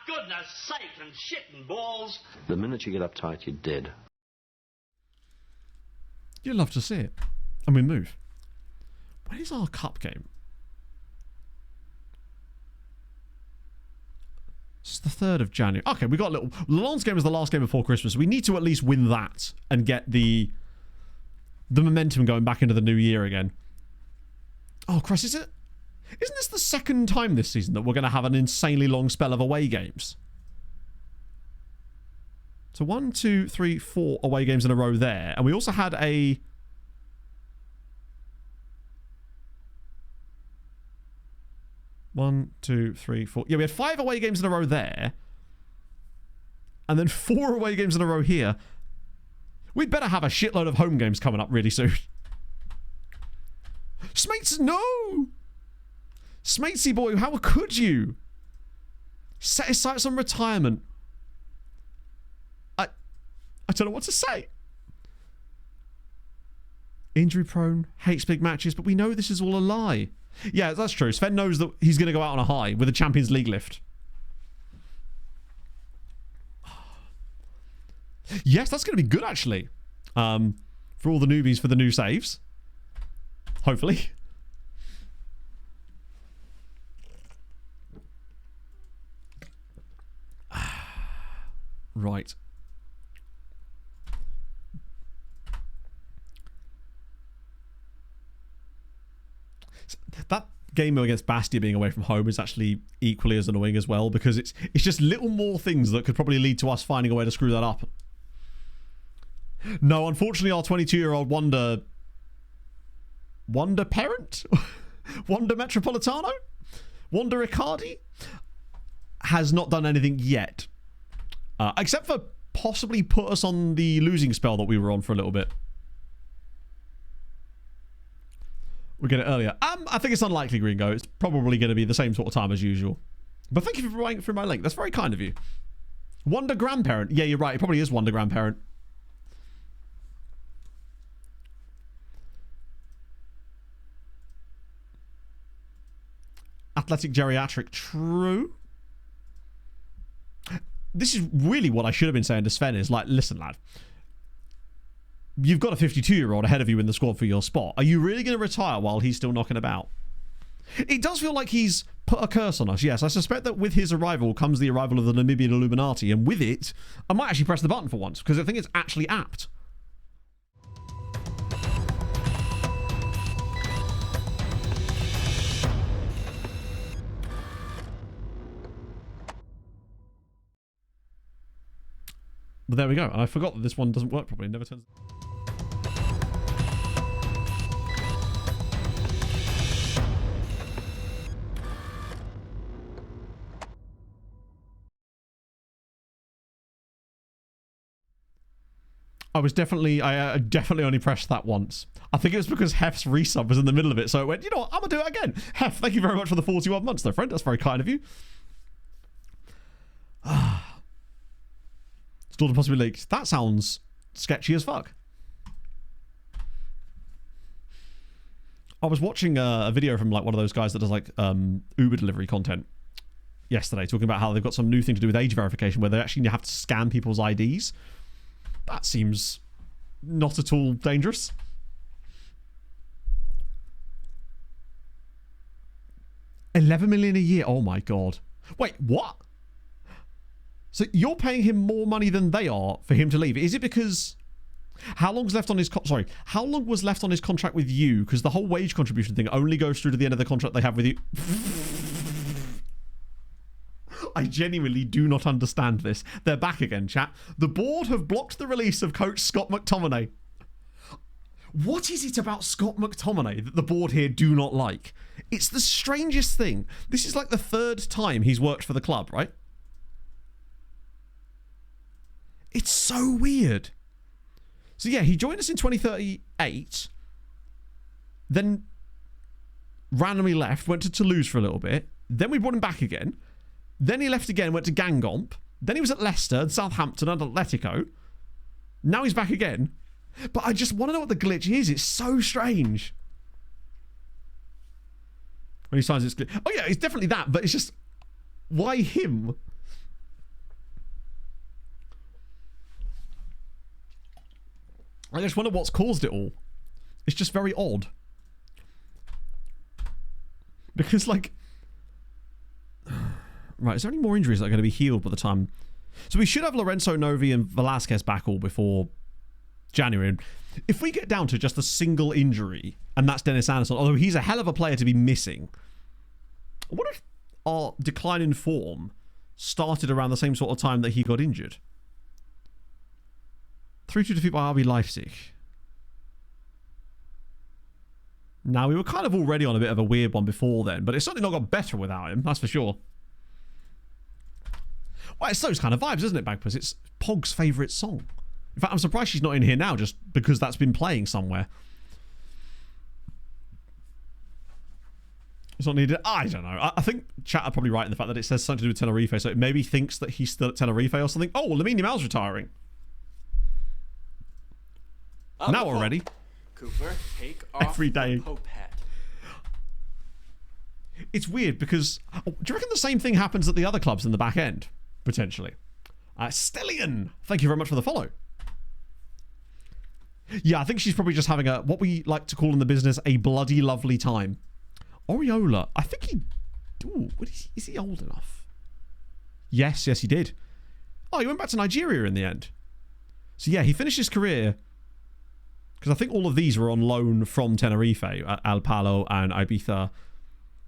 goodness sake and shit and balls. The minute you get uptight, you're dead. You'd love to see it. And we move. When is our cup game? It's the 3rd of January. Okay, we got a little... Lens game is the last game before Christmas. We need to at least win that and get the momentum going back into the new year again. Oh, Christ, is it... Isn't this the 2nd time this season that we're going to have an insanely long spell of away games? So 1, 2, 3, 4 away games in a row there. And we also had a... One, two, three, four. Yeah, we had 5 away games in a row there. And then 4 away games in a row here. We'd better have a shitload of home games coming up really soon. Smates, no! Smatesy boy, how could you? Set his sights on retirement. I don't know what to say. Injury prone, hates big matches, but we know this is all a lie. Yeah, that's true. Sven knows that he's going to go out on a high with a Champions League lift. Yes, that's going to be good, actually. For all the newbies for the new saves. Hopefully. Right. That game against Bastia being away from home is actually equally as annoying as well, because it's just little more things that could probably lead to us finding a way to screw that up. No, unfortunately, our 22-year-old Wonder parent? Wonder Metropolitano? Wonder Riccardi? Has not done anything yet. Except for possibly put us on the losing spell that we were on for a little bit. We get it earlier. I think it's unlikely, Gringo. It's probably going to be the same sort of time as usual. But thank you for writing through my link. That's very kind of you. Wonder Grandparent. Yeah, you're right. It probably is Wonder Grandparent. Athletic Geriatric. True. This is really what I should have been saying to Sven is like, listen, lad. You've got a 52-year-old ahead of you in the squad for your spot. Are you really going to retire while he's still knocking about? It does feel like he's put a curse on us. Yes, I suspect that with his arrival comes the arrival of the Namibian Illuminati, and with it, I might actually press the button for once, because I think it's actually apt. But there we go. And I forgot that this one doesn't work properly. It never turns... I definitely only pressed that once. I think it was because Hef's resub was in the middle of it, so it went, you know what, I'm gonna do it again. Hef, thank you very much for the 41 months though, friend. That's very kind of you. Stored and possibly leaked. That sounds sketchy as fuck. I was watching a video from like one of those guys that does like Uber delivery content yesterday, talking about how they've got some new thing to do with age verification where they actually have to scan people's IDs. That seems not at all dangerous. $11 million a year. Oh my god. Wait, what? So you're paying him more money than they are for him to leave? Is it because how long was left on his how long was left on his contract with you? Because the whole wage contribution thing only goes through to the end of the contract they have with you. I genuinely do not understand this. They're back again, chat. The board have blocked the release of coach Scott McTominay. What is it about Scott McTominay that the board here do not like? It's the strangest thing. This is like the 3rd time he's worked for the club, right? It's so weird. So yeah, he joined us in 2038, then randomly left, went to Toulouse for a little bit, then we brought him back again, then he left again, went to Gangomp, then he was at Leicester and Southampton and Atletico, now he's back again. But I just want to know what the glitch is. It's so strange. When he signs it's oh yeah, it's definitely that, but it's just, why him? I just wonder what's caused it all. It's just very odd. Because, like... Right, is there any more injuries that are going to be healed by the time... So we should have Lorenzo Novi and Velasquez back all before January. And if we get down to just a single injury, and that's Dennis Anderson, although he's a hell of a player to be missing, what if our decline in form started around the same sort of time that he got injured? 3-2 defeat by RB Leipzig. Now, we were kind of already on a bit of a weird one before then, but it's certainly not got better without him, that's for sure. Well, it's those kind of vibes, isn't it, Bagpuss? It's Pog's favourite song. In fact, I'm surprised she's not in here now just because that's been playing somewhere. It's not needed. I don't know. I think chat are probably right in the fact that it says something to do with Tenerife, so it maybe thinks that he's still at Tenerife or something. Oh, Lamine Yamal's retiring. Now already. Cooper, take off every day. the Pope hat. It's weird because do you reckon the same thing happens at the other clubs in the back end? Potentially. Stellian, thank you very much for the follow. Yeah, I think she's probably just having a, what we like to call in the business, a bloody lovely time. Oriola, I think he... Ooh, is he old enough? Yes, he did. Oh, he went back to Nigeria in the end. So yeah, he finished his career... Because I think all of these were on loan from Tenerife, Al Palo and Ibiza.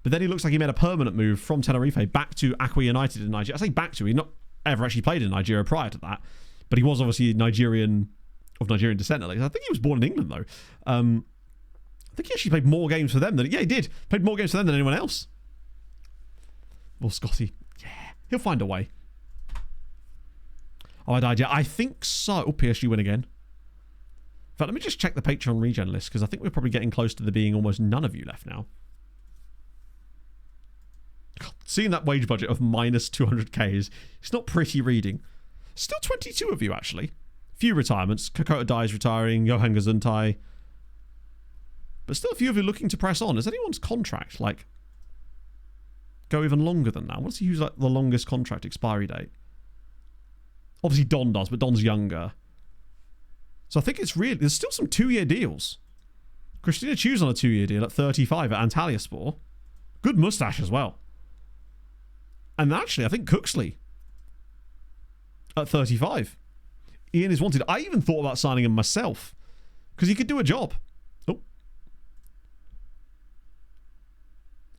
But then he looks like he made a permanent move from Tenerife back to Aqua United in Nigeria. I say back to, he not ever actually played in Nigeria prior to that. But he was obviously Nigerian, of Nigerian descent at least. I think he was born in England though. I think he actually played more games for them than... Yeah, he did. Played more games for them than anyone else. Well, Scotty. Yeah, he'll find a way. Oh, I died, yeah. I think so. Oh, PSG win again. In fact, let me just check the Patreon regen list, because I think we're probably getting close to there being almost none of you left now. God, seeing that wage budget of minus 200k is... It's not pretty reading. Still 22 of you, actually. Few retirements. Kokota Dai's retiring. Johan Gesundheit. But still a few of you looking to press on. Is anyone's contract, like, go even longer than that? What's he use, like, the longest contract expiry date? Obviously, Don does, but Don's younger. So I think it's really... There's still some 2-year deals. Christina Chu's on a 2-year deal at 35 at Antalyaspor. Good moustache as well. And actually, I think Cooksley at 35. Ian is wanted. I even thought about signing him myself because he could do a job. Oh.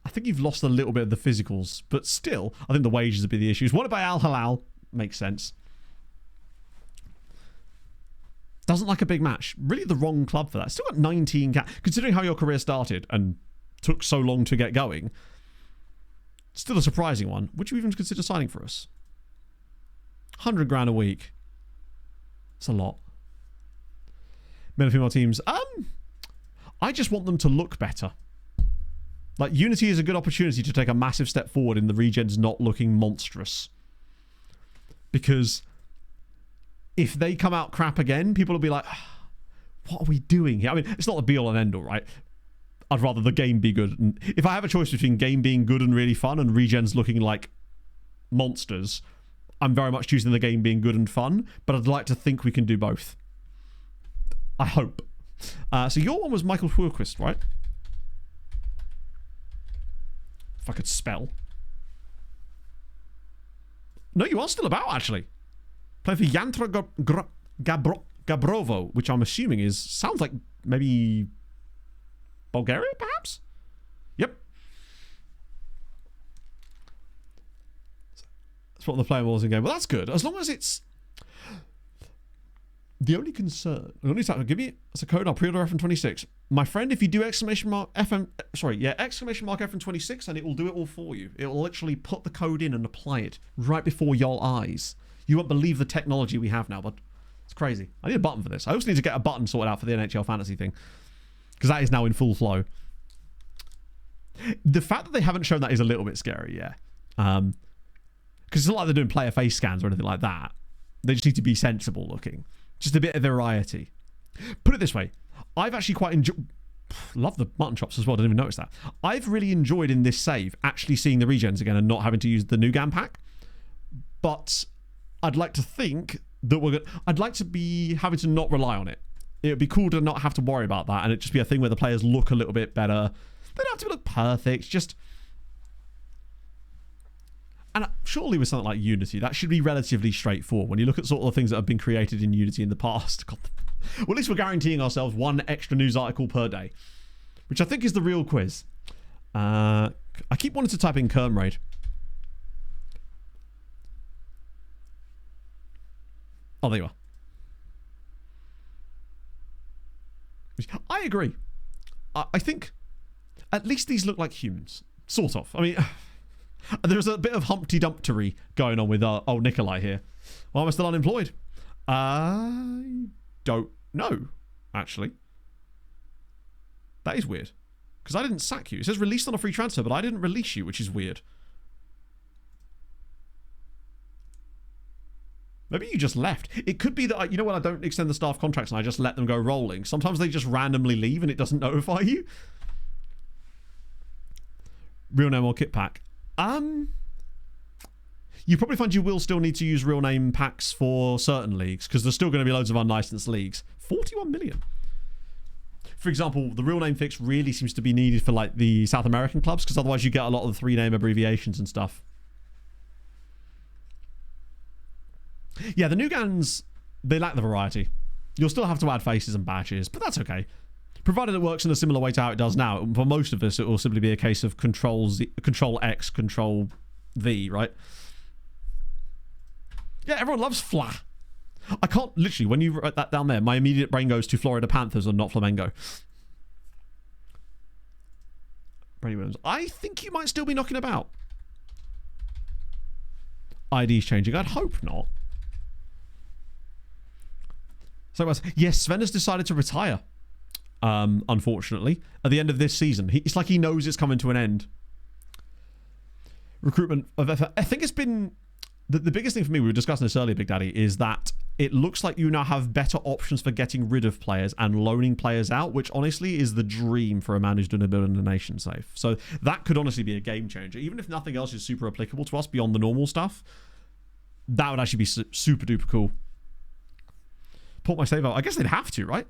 I think you've lost a little bit of the physicals, but still, I think the wages would be the issues. What about Al Hilal? Makes sense. Doesn't like a big match. Really the wrong club for that. Still got 19 considering how your career started and took so long to get going. Still a surprising one. Would you even consider signing for us? 100 grand a week. It's a lot. Male and female teams. I just want them to look better. Like, Unity is a good opportunity to take a massive step forward in the regens not looking monstrous. Because if they come out crap again, people will be like, what are we doing here? I mean, it's not the be-all and end-all, right? I'd rather the game be good. And if I have a choice between game being good and really fun and regens looking like monsters, I'm very much choosing the game being good and fun, but I'd like to think we can do both. I hope. So your one was Michael Schwerquist, right? If I could spell. No, you are still about, actually. Playing for Yantra Gabrovo, which I'm assuming sounds like maybe Bulgaria, perhaps? Yep. That's what the player was in game. Well, that's good. As long as it's... The only concern... Give me as a code, I'll pre-order FM26. My friend, if you do exclamation mark FM26, and it will do it all for you. It will literally put the code in and apply it right before your eyes. You won't believe the technology we have now, but it's crazy. I need a button for this. I also need to get a button sorted out for the NHL fantasy thing, because that is now in full flow. The fact that they haven't shown that is a little bit scary, yeah. Because it's not like they're doing player face scans or anything like that. They just need to be sensible looking. Just a bit of variety. Put it this way. I've actually quite enjoyed... Love the mutton chops as well. Didn't even notice that. I've really enjoyed in this save actually seeing the regens again and not having to use the new GAN pack. But I'd like to think that we're good. I'd like to be having to not rely on it. It would be cool to not have to worry about that, and it'd just be a thing where the players look a little bit better. They don't have to look perfect. Just... And surely with something like Unity, that should be relatively straightforward. When you look at sort of the things that have been created in Unity in the past. God. Well, at least we're guaranteeing ourselves one extra news article per day, which I think is the real quiz. I keep wanting to type in Kermraid. Oh, there you are. I agree. I think at least these look like humans. Sort of. I mean... There's a bit of Humpty Dumptery going on with old Nikolai here. Why am I still unemployed? I don't know, actually. That is weird. Because I didn't sack you. It says released on a free transfer, but I didn't release you, which is weird. Maybe you just left. It could be that, you know when I don't extend the staff contracts and I just let them go rolling? Sometimes they just randomly leave and it doesn't notify you. Real name or kit pack. You probably find you will still need to use real name packs for certain leagues because there's still going to be loads of unlicensed leagues. 41 million. For example, the real name fix really seems to be needed for like the South American clubs because otherwise you get a lot of the 3-name abbreviations and stuff. Yeah, the new GANs, they lack the variety. You'll still have to add faces and badges, but that's okay. Provided it works in a similar way to how it does now. For most of this, it will simply be a case of Control X, Control V, right? Yeah, everyone loves Fla. I can't, literally, when you write that down there, my immediate brain goes to Florida Panthers and not Flamengo. Brady Williams. I think you might still be knocking about. ID's changing. I'd hope not. So, yes, Sven has decided to retire. Unfortunately, at the end of this season. It's like he knows it's coming to an end. Recruitment of I think it's been The biggest thing for me, we were discussing this earlier, Big Daddy, is that it looks like you now have better options for getting rid of players and loaning players out, which honestly is the dream for a man who's doing a building a nation safe. So that could honestly be a game changer. Even if nothing else is super applicable to us beyond the normal stuff, that would actually be super duper cool. Port my save out. I guess they'd have to, right?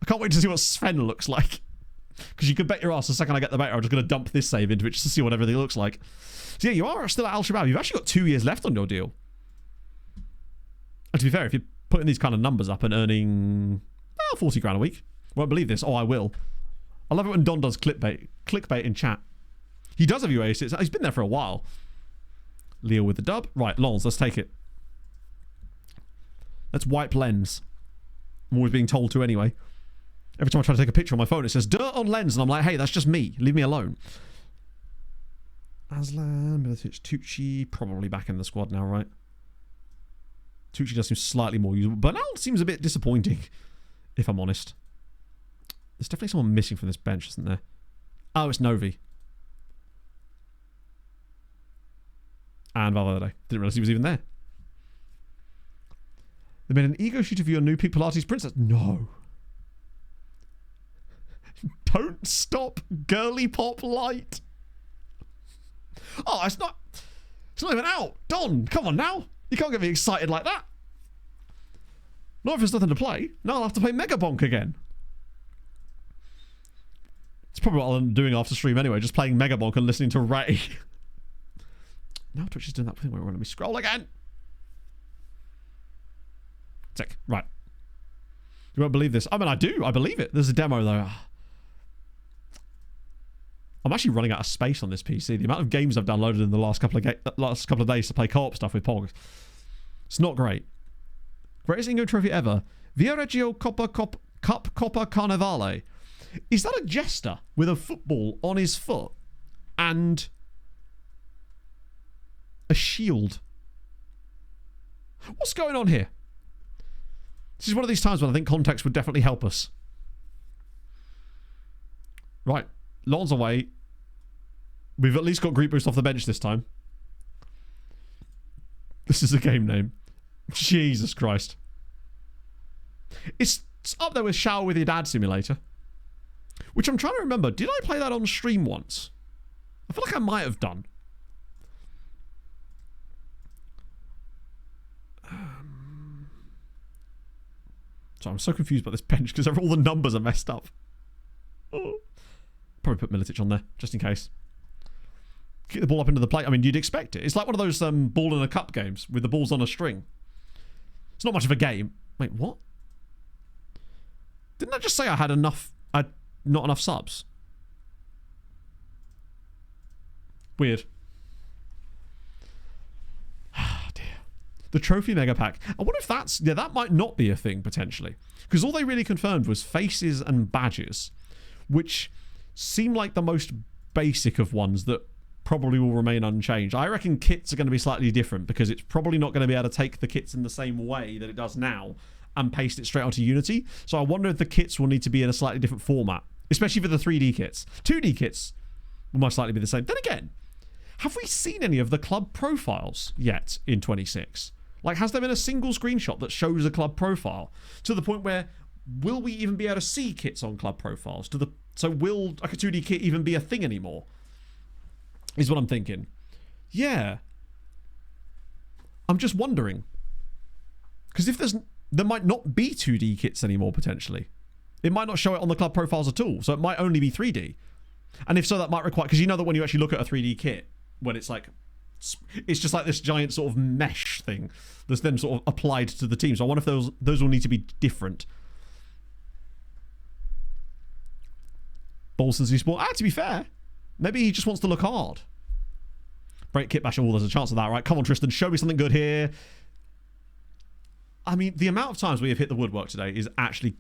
I can't wait to see what Sven looks like. Because you could bet your ass the second I get the beta, I'm just going to dump this save into it just to see what everything looks like. So yeah, you are still at Al-Shabaab. You've actually got 2 years left on your deal. And to be fair, if you're putting these kind of numbers up and earning 40 grand a week, won't believe this. Oh, I will. I love it when Don does clickbait in chat. He does have UA6. He's been there for a while. Leo with the dub. Right, Lons, let's take it. Let's wipe lens. I'm always being told to anyway. Every time I try to take a picture on my phone, it says dirt on lens, and I'm like, hey, that's just me. Leave me alone. Aslan, Militic, Tucci, probably back in the squad now, right? Tucci does seem slightly more usable. Bernal seems a bit disappointing, if I'm honest. There's definitely someone missing from this bench, isn't there? Oh, it's Novi. And Valverde. Didn't realise he was even there. They made an ego shoot of your new Peak Pilates princess. No. Don't stop girly pop light. Oh, it's not even out. Don, come on now. You can't get me excited like that. Not if there's nothing to play. Now I'll have to play Mega Bonk again. It's probably what I'm doing after stream anyway, just playing Mega Bonk and listening to Ray. Now Twitch is doing that thing where let me scroll again. Sick. Right. You won't believe this. I mean, I do. I believe it. There's a demo though. I'm actually running out of space on this PC. The amount of games I've downloaded in the last couple of days to play co-op stuff with Pog, it's not great. Greatest Ingo trophy ever. Via Reggio Coppa Cup Coppa Carnevale. Is that a jester with a football on his foot and a shield? What's going on here? This is one of these times when I think context would definitely help us. Right. Lon's away. We've at least got Greek Boost off the bench this time. This is a game name. Jesus Christ. It's up there with Shower with Your Dad Simulator. Which I'm trying to remember. Did I play that on stream once? I feel like I might have done. So I'm so confused about this bench because all the numbers are messed up. Oh. Probably put Militic on there, just in case. Kick the ball up into the plate. I mean, you'd expect it. It's like one of those ball in a cup games with the balls on a string. It's not much of a game. Wait, what? Didn't I just say I had not enough subs? Weird. Ah, dear. The trophy mega pack. I wonder if that's... Yeah, that might not be a thing, potentially. Because all they really confirmed was faces and badges, which seem like the most basic of ones that probably will remain unchanged. I reckon kits are going to be slightly different because it's probably not going to be able to take the kits in the same way that it does now and paste it straight onto Unity. So I wonder if the kits will need to be in a slightly different format, especially for the 3D kits. 2D kits will most likely be the same. Then again, have we seen any of the club profiles yet in 26? Like, has there been a single screenshot that shows a club profile to the point where will we even be able to see kits on club profiles? So will like a 2D kit even be a thing anymore? Is what I'm thinking. Yeah. I'm just wondering. Because if there might not be 2D kits anymore, potentially. It might not show it on the club profiles at all. So it might only be 3D. And if so, that might require... Because you know that when you actually look at a 3D kit, when it's like... It's just like this giant sort of mesh thing that's then sort of applied to the team. So I wonder if those will need to be different. Bolson's esport. To be fair, maybe he just wants to look hard. Break kit bash. Oh, there's a chance of that, right? Come on, Tristan. Show me something good here. I mean, the amount of times we have hit the woodwork today is actually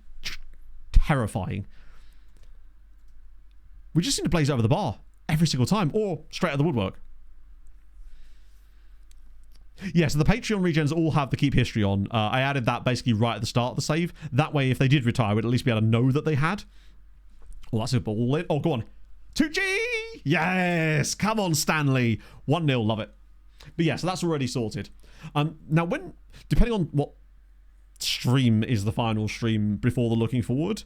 terrifying. We just seem to blaze over the bar every single time, or straight out of the woodwork. Yeah, so the Patreon regens all have the keep history on. I added that basically right at the start of the save. That way, if they did retire, we'd at least be able to know that they had. Oh, that's a ball. Oh, go on. 2G! Yes! Come on, Stanley. 1-0. Love it. But yeah, so that's already sorted. Now, depending on what stream is the final stream before the looking forward.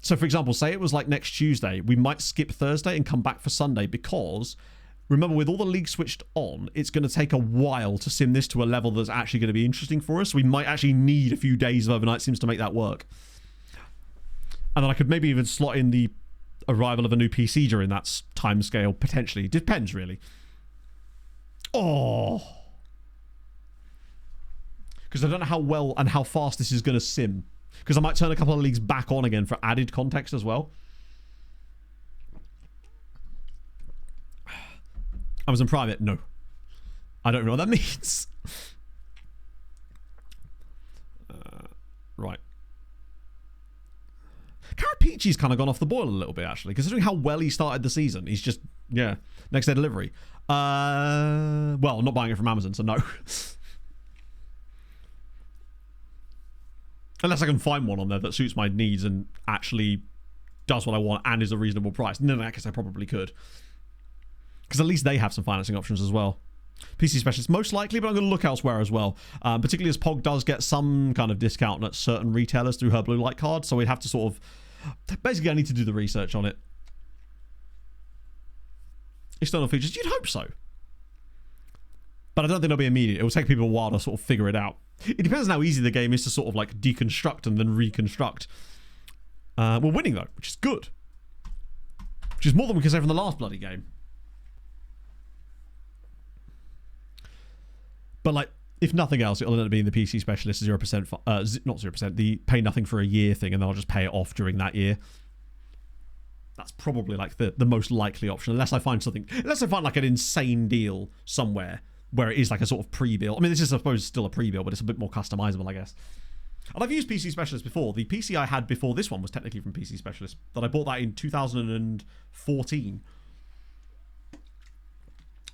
So, for example, say it was like next Tuesday, we might skip Thursday and come back for Sunday because, remember, with all the leagues switched on, it's going to take a while to sim this to a level that's actually going to be interesting for us. We might actually need a few days of overnight sims to make that work. And then I could maybe even slot in the arrival of a new PC during that time scale, potentially. Depends, really. Oh. Because I don't know how well and how fast this is going to sim. Because I might turn a couple of leagues back on again for added context as well. Amazon Prime it? No. I don't know what that means. Right. Carapichi's kind of gone off the boil a little bit, actually. Considering how well he started the season. He's just, yeah, next day delivery. Well, I'm not buying it from Amazon, so no. Unless I can find one on there that suits my needs and actually does what I want and is a reasonable price. No, in that case, I probably could. Because at least they have some financing options as well. PC Specialist, most likely, but I'm going to look elsewhere as well. Particularly as POG does get some kind of discount at certain retailers through her Blue Light card. So we'd have to sort of... Basically, I need to do the research on it. External features, you'd hope so. But I don't think it'll be immediate. It will take people a while to sort of figure it out. It depends on how easy the game is to sort of like deconstruct and then reconstruct. We're winning though, which is good. Which is more than we can say from the last bloody game. But like, if nothing else, it'll end up being the PC Specialist 0%, not 0%, the pay nothing for a year thing, and then I'll just pay it off during that year. That's probably like the most likely option, unless I find like an insane deal somewhere where it is like a sort of pre-build. I mean, this is, I suppose, still a pre-build, but it's a bit more customizable, I guess. And I've used PC Specialist before. The PC I had before this one was technically from PC Specialist, that I bought that in 2014.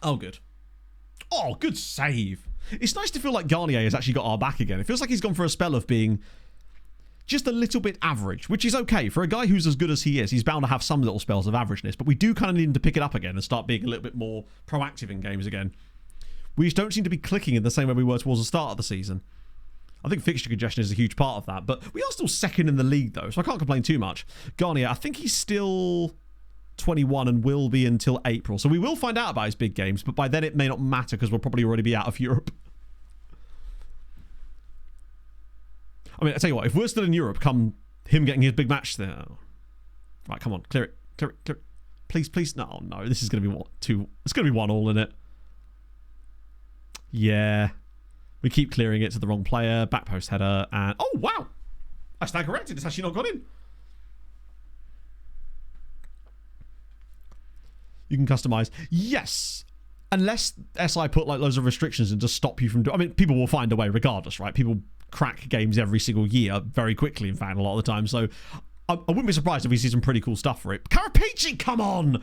Oh, good. Oh, good save. It's nice to feel like Garnier has actually got our back again. It feels like he's gone for a spell of being just a little bit average, which is okay. For a guy who's as good as he is, he's bound to have some little spells of averageness, but we do kind of need him to pick it up again and start being a little bit more proactive in games again. We just don't seem to be clicking in the same way we were towards the start of the season. I think fixture congestion is a huge part of that, but we are still second in the league though, so I can't complain too much. Garnier, I think he's still 21 and will be until April, so we will find out about his big games, but by then it may not matter because we'll probably already be out of Europe. I mean, I tell you what, if we're still in Europe, come him getting his big match there. Right, come on, clear it, clear it, clear it. Please, please. No, no, this is going to be what? It's going to be 1-1 in it. Yeah. We keep clearing it to the wrong player. Back post header. And oh, wow. I stand corrected. It's actually not gone in. You can customize. Yes. Unless SI put like loads of restrictions in to stop you from doing... I mean, people will find a way regardless, right? People crack games every single year very quickly, in fact, a lot of the time. So I wouldn't be surprised if we see some pretty cool stuff for it. Carapichi, come on! I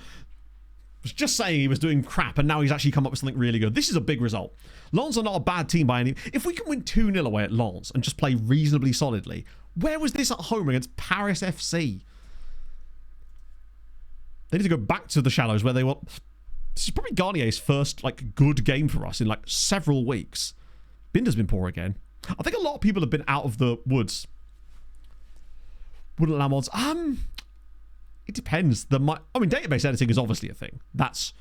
was just saying he was doing crap, and now he's actually come up with something really good. This is a big result. Lens are not a bad team by any... If we can win 2-0 away at Lens and just play reasonably solidly, where was this at home against Paris FC? They need to go back to the Shallows where they were... This is probably Garnier's first like good game for us in like several weeks. Binder's been poor again. I think a lot of people have been out of the woods. Wouldn't allow mods. It depends. I mean, database editing is obviously a thing. That's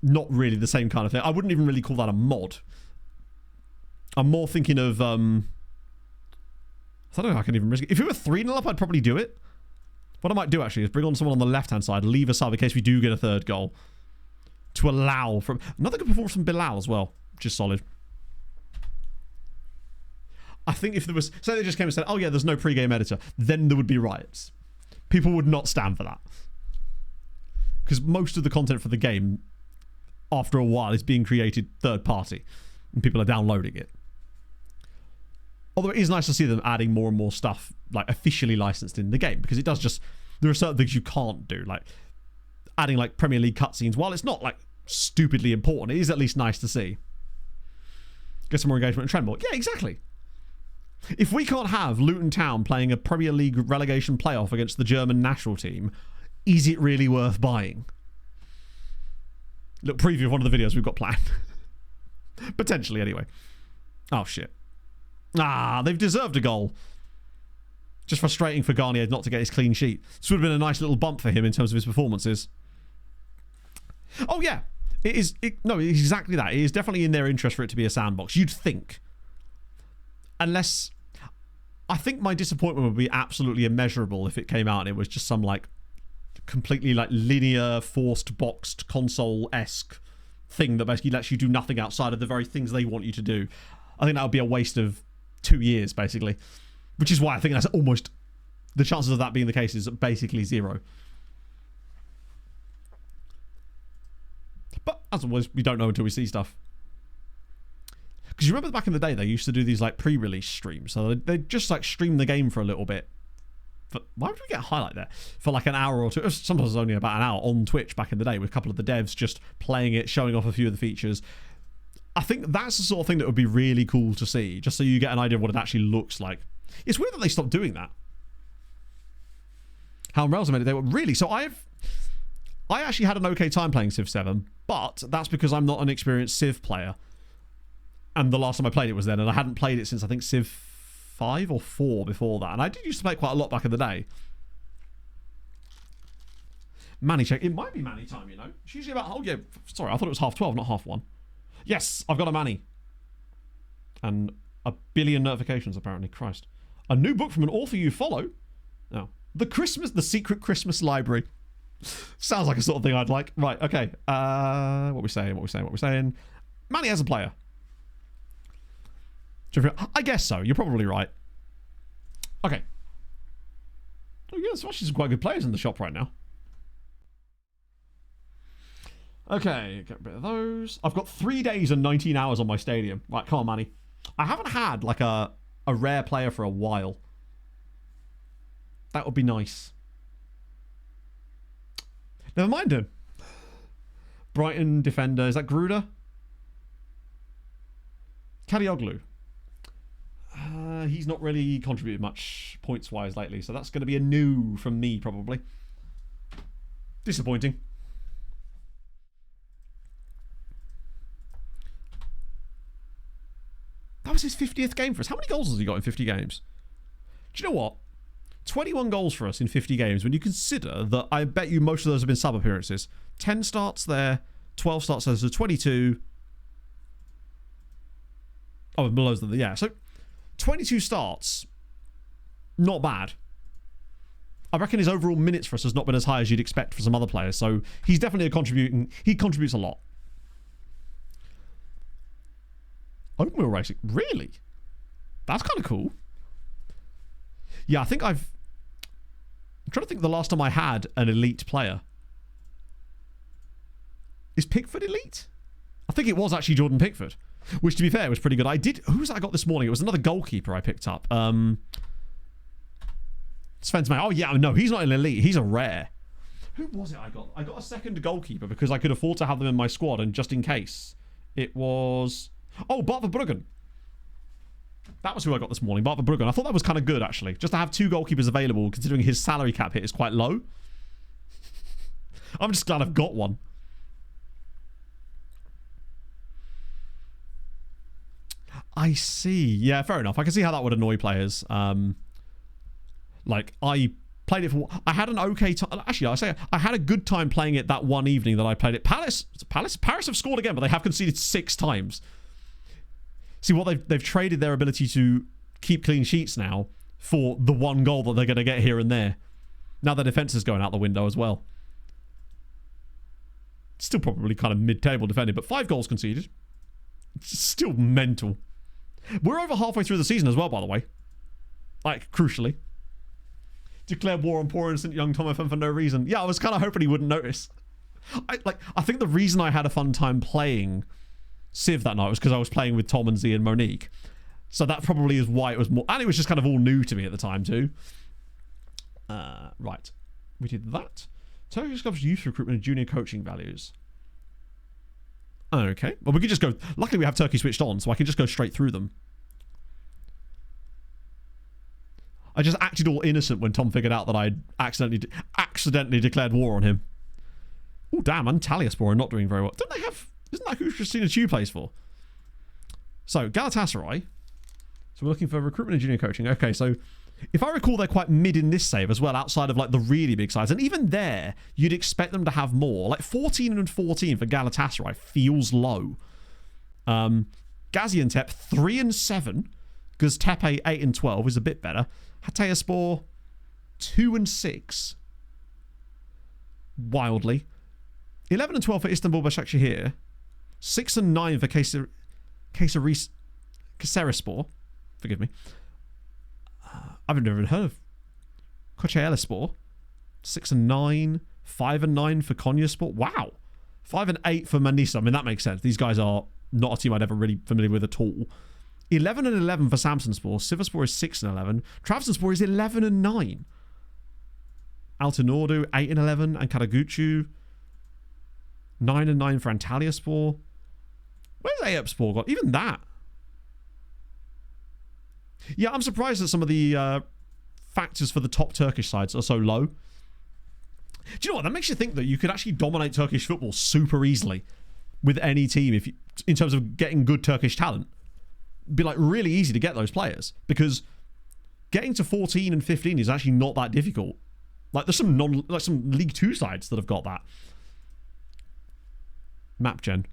not really the same kind of thing. I wouldn't even really call that a mod. I'm more thinking of... I don't know if I can even risk it. If it were 3-0 up, I'd probably do it. What I might do, actually, is bring on someone on the left-hand side, leave a sub in case we do get a third goal. To allow... from another good performance from Bilal as well, which is solid. I think if there was... Say they just came and said, oh yeah, there's no pre-game editor, then there would be riots. People would not stand for that. Because most of the content for the game, after a while, is being created third party. And people are downloading it. Although it is nice to see them adding more and more stuff, like, officially licensed in the game. Because it does just... There are certain things you can't do. Like, adding, like, Premier League cutscenes. While it's not, like, stupidly important, it is at least nice to see. Get some more engagement and Trendmore. Yeah, exactly. If we can't have Luton Town playing a Premier League relegation playoff against the German national team, is it really worth buying? Little preview of one of the videos we've got planned. Potentially, anyway. Oh, shit. Ah, they've deserved a goal. Just frustrating for Garnier not to get his clean sheet. This would have been a nice little bump for him in terms of his performances. Oh, yeah. It is. No, it's exactly that. It is definitely in their interest for it to be a sandbox. You'd think. Unless... I think my disappointment would be absolutely immeasurable if it came out and it was just some, like, completely, like, linear, forced, boxed, console-esque thing that basically lets you do nothing outside of the very things they want you to do. I think that would be a waste of 2 years, basically. Which is why I think that's almost... The chances of that being the case is basically zero. But, as always, we don't know until we see stuff. Because you remember back in the day, they used to do these, like, pre-release streams. So they'd just, like, stream the game for a little bit. But why would we get a highlight there? For, like, an hour or two. Sometimes it was only about an hour on Twitch back in the day with a couple of the devs just playing it, showing off a few of the features. I think that's the sort of thing that would be really cool to see. Just so you get an idea of what it actually looks like. It's weird that they stopped doing that. How Rails made it, they were really... So I actually had an okay time playing Civ 7, but that's because I'm not an experienced Civ player. And the last time I played it was then, and I hadn't played it since I think Civ 5 or 4 before that. And I did used to play it quite a lot back in the day. Manny check. It might be Manny time, you know. It's usually about... Oh, yeah. Sorry, I thought it was 12:30, not 1:30. Yes, I've got a Manny. And a billion notifications, apparently. Christ. A new book from an author you follow. Oh. The Secret Christmas Library. Sounds like a sort of thing I'd like. Right, okay. What we saying? Manny as a player. I guess so. You're probably right. Okay. Oh, yeah, there's actually some quite good players in the shop right now. Okay, get rid of those. I've got 3 days and 19 hours on my stadium. Right, come on, Manny. I haven't had, like, a rare player for a while. That would be nice. Never mind him. Brighton defender. Is that Gruder? Kadioglu. He's not really contributed much points-wise lately, so that's going to be a new from me, probably. Disappointing. That was his 50th game for us. How many goals has he got in 50 games? Do you know what? 21 goals for us in 50 games, when you consider that I bet you most of those have been sub-appearances. 10 starts there, 12 starts there, so 22. Oh, and below them, yeah. So 22 starts, not bad. I reckon his overall minutes for us has not been as high as you'd expect for some other players, so he's definitely he contributes a lot. Open wheel racing, really? That's kind of cool. Yeah, I think I'm trying to think the last time I had an elite player. Is Pickford elite? I think it was actually Jordan Pickford. Which, to be fair, was pretty good. Who was that I got this morning? It was another goalkeeper I picked up. Sven's mate. Oh, yeah, no, he's not an elite. He's a rare. Who was it I got? I got a second goalkeeper because I could afford to have them in my squad, and just in case. It was... Oh, Bart Verbruggen. That was who I got this morning, Bart Verbruggen. I thought that was kind of good, actually. Just to have 2 goalkeepers available, considering his salary cap hit is quite low. I'm just glad I've got one. I see. Yeah, fair enough. I can see how that would annoy players. Like, I played it for... I had an okay time... Actually, I had a good time playing it that one evening that I played it. Paris have scored again, but they have conceded 6 times. See, what they've traded their ability to keep clean sheets now for the one goal that they're going to get here and there. Now their defense is going out the window as well. Still probably kind of mid-table defending, but 5 goals conceded. It's still mental. We're over halfway through the season as well, by the way. Like, crucially. Declared war on poor innocent young Tom FM for no reason. Yeah, I was kind of hoping he wouldn't notice. I think the reason I had a fun time playing Civ that night was because I was playing with Tom and Z and Monique. So that probably is why it was more... And it was just kind of all new to me at the time, too. Right. We did that. Turkey discovers youth recruitment and junior coaching values. Okay. Well, we could just go... Luckily, we have Turkey switched on, so I can just go straight through them. I just acted all innocent when Tom figured out that I'd accidentally declared war on him. Oh, damn, and Talyaspor are not doing very well. Don't they have... Isn't that who Christina Chu plays for? So, Galatasaray. So we're looking for recruitment and junior coaching. Okay, so if I recall, they're quite mid in this save as well, outside of like the really big sides. And even there, you'd expect them to have more. Like 14 and 14 for Galatasaray feels low. Gaziantep 3 and 7, because Tepe 8 and 12 is a bit better. Hatayspor 2 and 6, wildly. 11 and 12 for Istanbul Başakşehir. 6 and 9 for Kayserispor. Forgive me. I've never even heard of Kocaelispor. 6 and 9. 5 and 9 for Konyaspor. Wow. 5 and 8 for Manisa. I mean, that makes sense. These guys are not a team I'd ever really familiar with at all. 11 and 11 for Samsunspor. Sivasspor is 6 and 11. Trabzonspor is 11 and 9. Altınordu 8 and 11. And Karagucu 9 and 9 for Antalyaspor. Where's Eyüpspor got? Even that. Yeah, I'm surprised that some of the factors for the top Turkish sides are so low. Do you know what? That makes you think that you could actually dominate Turkish football super easily with any team if you, in terms of getting good Turkish talent. It'd be like really easy to get those players because getting to 14 and 15 is actually not that difficult. Like there's some League 2 sides that have got that. Map gen.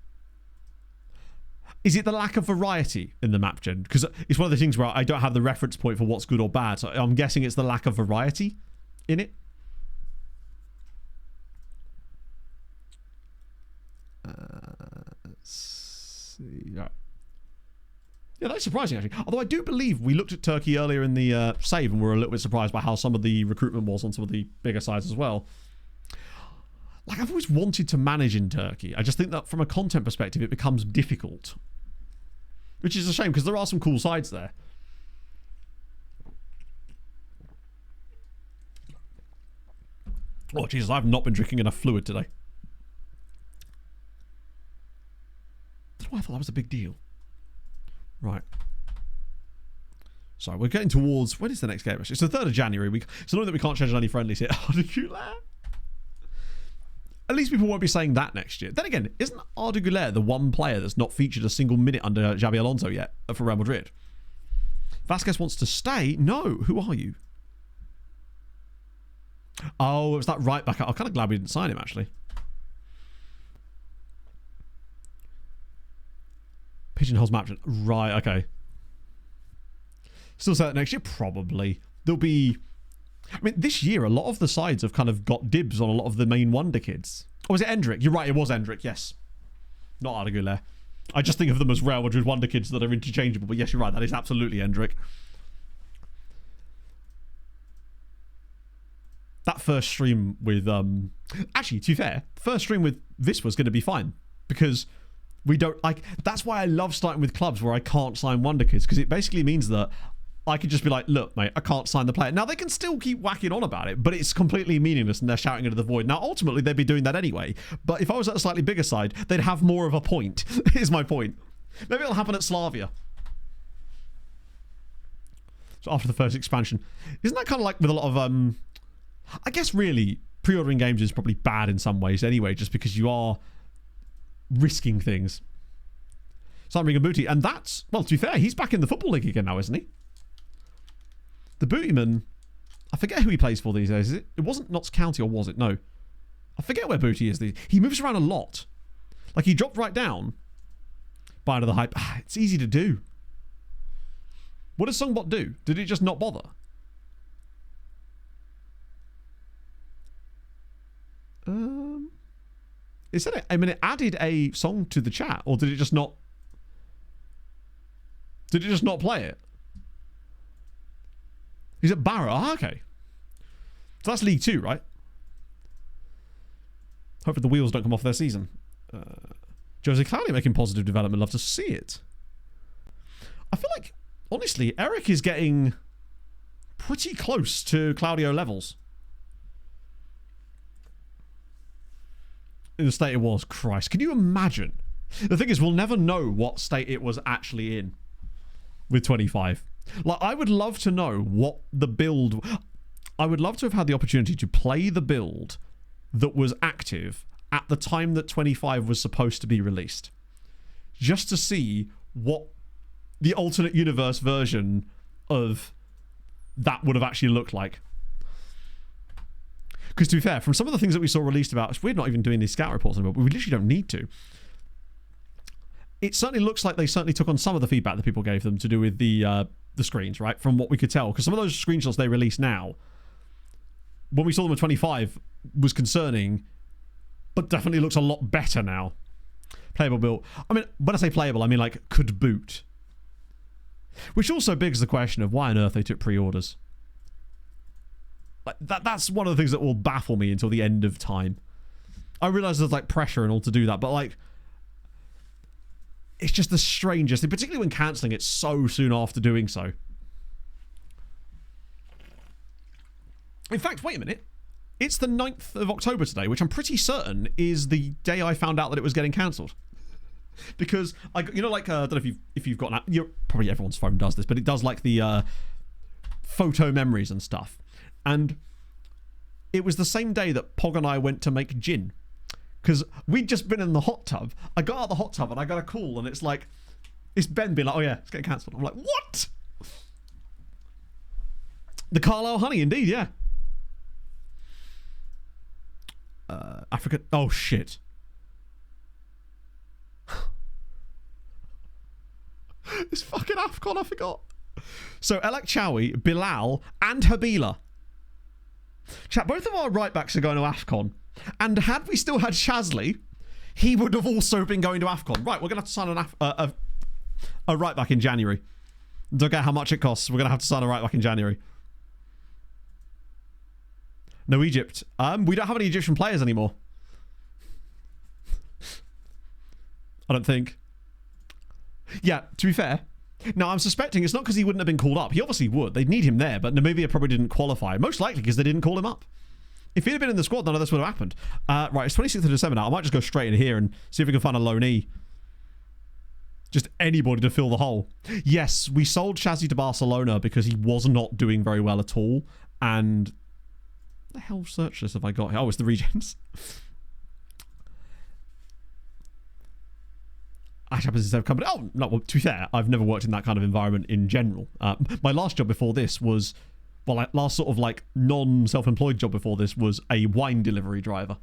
Is it the lack of variety in the map gen? Because it's one of the things where I don't have the reference point for what's good or bad. So I'm guessing it's the lack of variety in it. Let's see. Yeah, that's surprising actually. Although I do believe we looked at Turkey earlier in the save and were a little bit surprised by how some of the recruitment was on some of the bigger sides as well. Like I've always wanted to manage in Turkey. I just think that from a content perspective, it becomes difficult. Which is a shame because there are some cool sides there. Oh, Jesus, I've not been drinking enough fluid today. That's why I thought that was a big deal. Right. So we're getting towards... When is the next game? It's the 3rd of January. It's annoying that we can't change any friendlies here. At least people won't be saying that next year. Then again, isn't Arda Güler the one player that's not featured a single minute under Xabi Alonso yet for Real Madrid? Vasquez wants to stay? No. Who are you? Oh, it was that right back. I'm kind of glad we didn't sign him, actually. Pigeonholes match. Right, okay. Still say that next year? Probably. There'll be... I mean, this year, a lot of the sides have kind of got dibs on a lot of the main wonder kids. Or was it Endrick? You're right, it was Endrick, yes. Not Arda Güler. I just think of them as Real Madrid wonder kids that are interchangeable. But yes, you're right, that is absolutely Endrick. That first stream with... Actually, to be fair, first stream with this was going to be fine. Because we don't... like. That's why I love starting with clubs where I can't sign wonder kids. Because it basically means that I could just be like, look, mate, I can't sign the player. Now, they can still keep whacking on about it, but it's completely meaningless and they're shouting into the void. Now, ultimately, they'd be doing that anyway. But if I was at a slightly bigger side, they'd have more of a point, is my point. Maybe it'll happen at Slavia. So after the first expansion. Isn't that kind of like with a lot of... I guess, really, pre-ordering games is probably bad in some ways anyway, just because you are risking things. Simon Booty. And that's... Well, to be fair, he's back in the Football League again now, isn't he? The Bootyman, I forget who he plays for these days. It wasn't Notts County, or was it? No. I forget where Booty is. He moves around a lot. Like, he dropped right down by under the hype. It's easy to do. What does Songbot do? Did it just not bother? It said it. I mean, it added a song to the chat, or did it just not... Did it just not play it? He's at Barrow. Oh, okay. So that's League 2, right? Hopefully the wheels don't come off their season. Jose Claudio making positive development. Love to see it. I feel like, honestly, Eric is getting pretty close to Claudio levels. In the state it was. Christ. Can you imagine? The thing is, we'll never know what state it was actually in with 25. Like, I would love to know what the build... I would love to have had the opportunity to play the build that was active at the time that 25 was supposed to be released, just to see what the alternate universe version of that would have actually looked like. Because to be fair, from some of the things that we saw released about, we're not even doing these scout reports anymore, but we literally don't need to. It certainly looks like they certainly took on some of the feedback that people gave them to do with the screens, right? From what we could tell. Because some of those screenshots they release now, when we saw them at 25, was concerning, but definitely looks a lot better now. Playable build. I mean, when I say playable, I mean like could boot. Which also begs the question of why on earth they took pre-orders. Like that's one of the things that will baffle me until the end of time. I realise there's like pressure and all to do that, but like it's just the strangest thing, particularly when cancelling it so soon after doing so. In fact, wait a minute. It's the 9th of October today, which I'm pretty certain is the day I found out that it was getting cancelled. Because, I don't know if you've got an probably everyone's phone does this, but it does like the photo memories and stuff. And it was the same day that Pog and I went to make gin. Because we'd just been in the hot tub. I got out of the hot tub and I got a call and it's like, it's Ben being like, oh yeah, it's getting cancelled. I'm like, what? The Carlisle Honey, indeed, yeah. Africa. Oh shit. It's fucking AFCON, I forgot. So Elek Chowie, Bilal, and Habila. Chat, both of our right backs are going to AFCON. And had we still had Shasley, he would have also been going to AFCON. Right, we're going to have to sign a right back in January. Don't care how much it costs. We're going to have to sign a right back in January. No Egypt. We don't have any Egyptian players anymore. I don't think. Yeah, to be fair. Now, I'm suspecting it's not because he wouldn't have been called up. He obviously would. They'd need him there, but Namibia probably didn't qualify. Most likely because they didn't call him up. If he'd have been in the squad, none of this would have happened. Right, it's 26th of December now. I might just go straight in here and see if we can find a loanee. Just anybody to fill the hole. Yes, we sold Shazzy to Barcelona because he was not doing very well at all. And the hell search list have I got here? Oh, it's the Regents. Ash happens to have company. Oh, no, well, to be fair, I've never worked in that kind of environment in general. My last job before this was, well, last sort of like non-self-employed job before this was a wine delivery driver.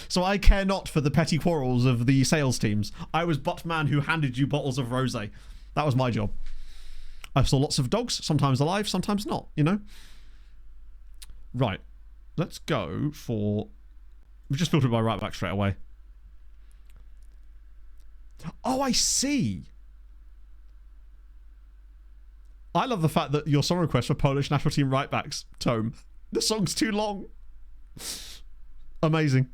So I care not for the petty quarrels of the sales teams. I was but man who handed you bottles of rosé. That was my job. I saw lots of dogs, sometimes alive, sometimes not, you know? Right. Let's go for... We've just filtered my right back straight away. Oh, I see. I love the fact that your song request for Polish national team right backs, Tome. The song's too long. Amazing.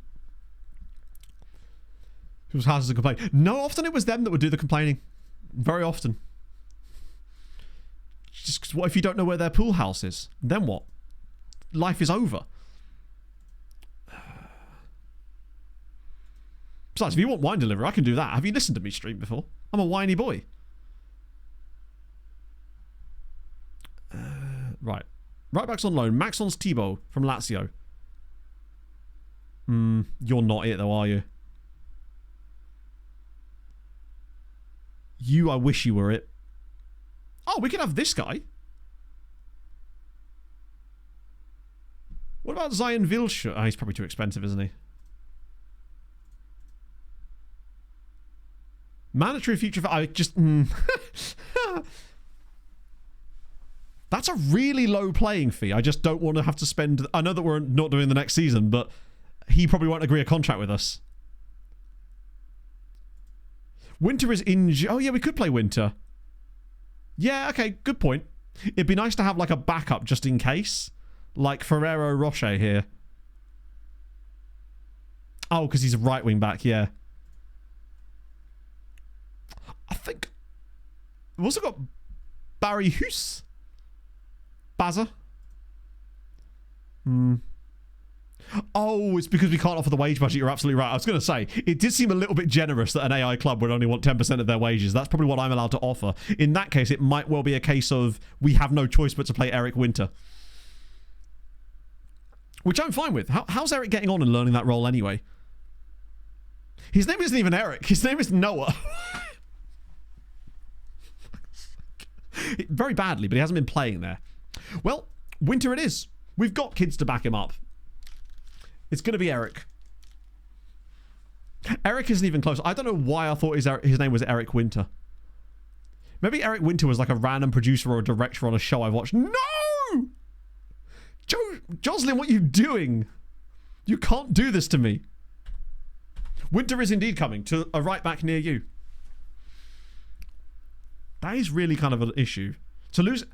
People's houses to complain. No, often it was them that would do the complaining. Very often. Just 'cause what if you don't know where their pool house is? Then what? Life is over. Besides, if you want wine delivery, I can do that. Have you listened to me stream before? I'm a whiny boy. Right. Right back's on loan. Maxon's Thibaut from Lazio. You're not it though, are you? I wish you were it. Oh, we could have this guy. What about Zion Vilscher? Oh, he's probably too expensive, isn't he? Mandatory future for... I just... That's a really low playing fee. I just don't want to have to spend... I know that we're not doing the next season, but he probably won't agree a contract with us. Winter is in... Oh, yeah, we could play Winter. Yeah, okay, good point. It'd be nice to have, like, a backup just in case. Like Ferrero Rocher here. Oh, because he's a right wing back, yeah. I think... We've also got Barry Huss. Baza. Oh, it's because we can't offer the wage budget. You're absolutely right. I was going to say, it did seem a little bit generous that an AI club would only want 10% of their wages. That's probably what I'm allowed to offer. In that case, it might well be a case of we have no choice but to play Eric Winter. Which I'm fine with. How's Eric getting on and learning that role anyway? His name isn't even Eric. His name is Noah. Very badly, but he hasn't been playing there. Well, winter it is. We've got kids to back him up. It's going to be Eric. Eric isn't even close. I don't know why I thought his name was Eric Winter. Maybe Eric Winter was like a random producer or a director on a show I watched. No! Jocelyn, what are you doing? You can't do this to me. Winter is indeed coming to a right back near you. That is really kind of an issue. To lose...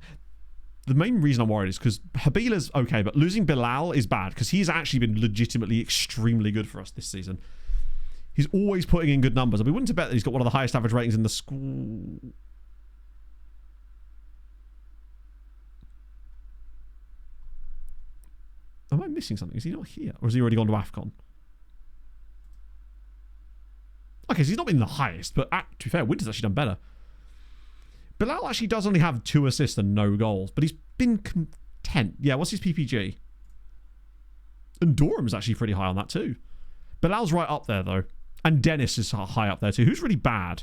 The main reason I'm worried is because Habila's okay, but losing Bilal is bad because he's actually been legitimately extremely good for us this season. He's always putting in good numbers. I'd be willing to bet that he's got one of the highest average ratings in the school. Am I missing something? Is he not here? Or has he already gone to AFCON? Okay, so he's not been the highest, but to be fair, Winter's actually done better. Bilal actually does only have 2 assists and no goals, but he's been content. Yeah, what's his PPG? And Durham's actually pretty high on that too. Bilal's right up there though. And Dennis is high up there too. Who's really bad?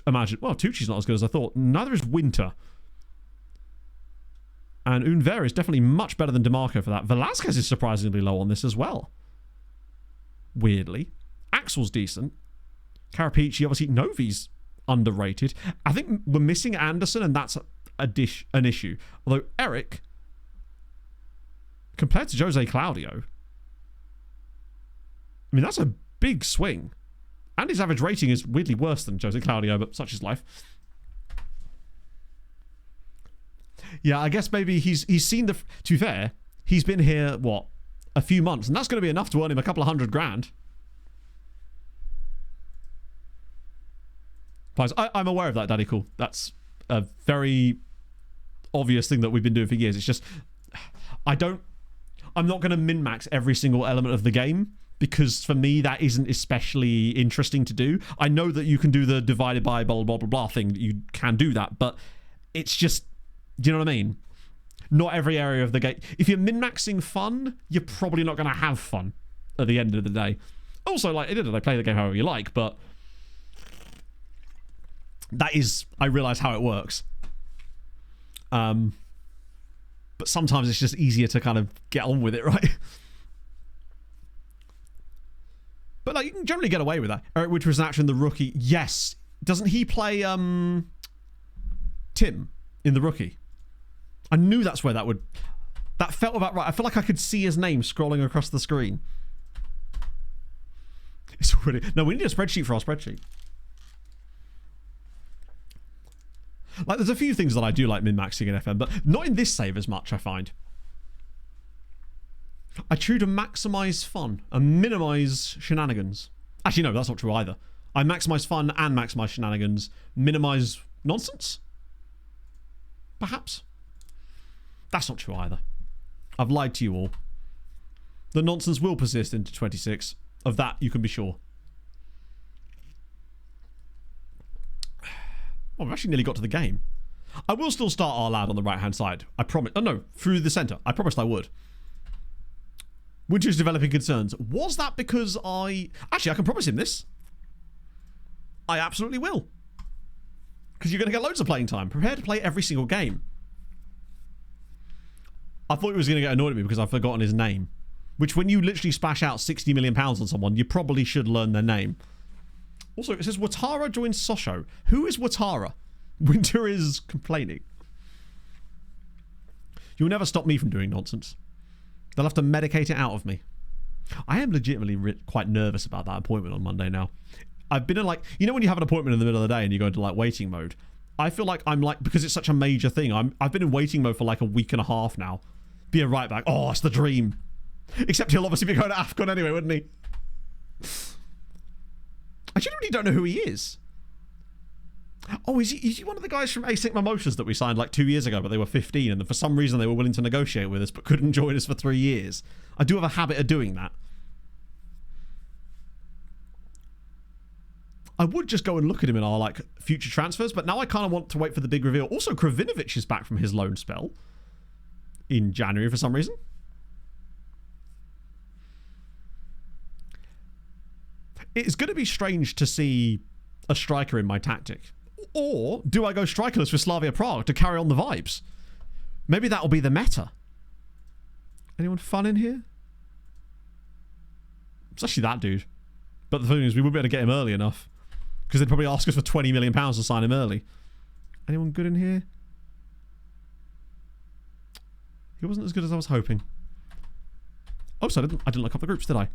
Imagine. Well, Tucci's not as good as I thought. Neither is Winter. And Unver is definitely much better than DeMarco for that. Velasquez is surprisingly low on this as well. Weirdly. Axel's decent. Carapici, obviously. Novi's underrated. I think we're missing Anderson, and that's an issue. Although Eric, compared to Jose Claudio, I mean, that's a big swing. And his average rating is weirdly worse than Jose Claudio, but such is life. Yeah, I guess maybe he's seen the... To be fair, he's been here, what, a few months, and that's going to be enough to earn him a couple of $100,000. I'm aware of that, Daddy Cool. That's a very obvious thing that we've been doing for years. It's just, I'm not going to min-max every single element of the game, because for me, that isn't especially interesting to do. I know that you can do the divided by blah, blah, blah, blah thing. You can do that, but it's just, do you know what I mean? Not every area of the game. If you're min-maxing fun, you're probably not going to have fun at the end of the day. Also, like, I play the game however you like, but that is, I realise how it works. But sometimes it's just easier to kind of get on with it, right? But like, you can generally get away with that. Eric Winter is an actor in The Rookie. Yes. Doesn't he play Tim in The Rookie? I knew that's where that felt about right. I feel like I could see his name scrolling across the screen. It's already... No, we need a spreadsheet for our spreadsheet. Like, there's a few things that I do like min-maxing in FM, but not in this save as much, I find. I try to maximise fun and minimise shenanigans. Actually, no, that's not true either. I maximise fun and maximise shenanigans. Minimise nonsense? Perhaps. That's not true either. I've lied to you all. The nonsense will persist into 26. Of that, you can be sure. Oh, we've actually nearly got to the game. I will still start our lad on the right-hand side. I promise. Oh, no. Through the centre. I promised I would. Winter's developing concerns. Was that because Actually, I can promise him this. I absolutely will. Because you're going to get loads of playing time. Prepare to play every single game. I thought he was going to get annoyed at me because I've forgotten his name. Which, when you literally splash out £60 million on someone, you probably should learn their name. Also, it says Watara joins Sochaux. Who is Watara? Winter is complaining. You'll never stop me from doing nonsense. They'll have to medicate it out of me. I am legitimately quite nervous about that appointment on Monday now. I've been in like... You know when you have an appointment in the middle of the day and you go into like waiting mode? I feel like I'm like... Because it's such a major thing, I've been in waiting mode for like a week and a half now. Be a right back. Oh, it's the dream. Except he'll obviously be going to AFCON anyway, wouldn't he? I genuinely don't know who he is. Oh, is he one of the guys from syc.mgmt that we signed like 2 years ago, but they were 15 and for some reason they were willing to negotiate with us but couldn't join us for 3 years? I do have a habit of doing that. I would just go and look at him in our like future transfers, but now I kind of want to wait for the big reveal. Also, Kravinovic is back from his loan spell in January for some reason. It's going to be strange to see a striker in my tactic. Or do I go strikerless with Slavia Prague to carry on the vibes? Maybe that will be the meta. Anyone fun in here? It's actually that dude. But the thing is, we wouldn't be able to get him early enough. Because they'd probably ask us for £20 million to sign him early. Anyone good in here? He wasn't as good as I was hoping. Oh, so I didn't look up the groups, did I?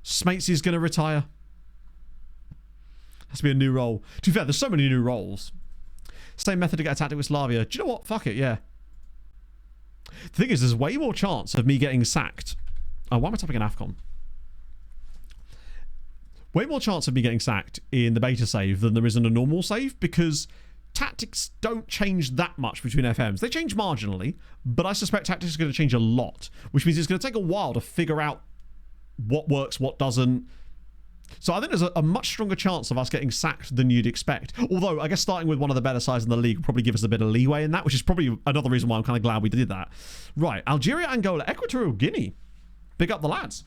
Smatesy going to retire. Has to be a new role. To be fair, there's so many new roles. Same method to get a tactic with Slavia. Do you know what? Fuck it, yeah. The thing is, there's way more chance of me getting sacked. Oh, why am I typing in AFCON? Way more chance of me getting sacked in the beta save than there is in a normal save, because tactics don't change that much between FMs. They change marginally, but I suspect tactics are going to change a lot, which means it's going to take a while to figure out what works, what doesn't. So I think there's a much stronger chance of us getting sacked than you'd expect. Although, I guess starting with one of the better sides in the league will probably give us a bit of leeway in that, which is probably another reason why I'm kind of glad we did that. Right, Algeria, Angola, Equatorial Guinea. Big up the lads.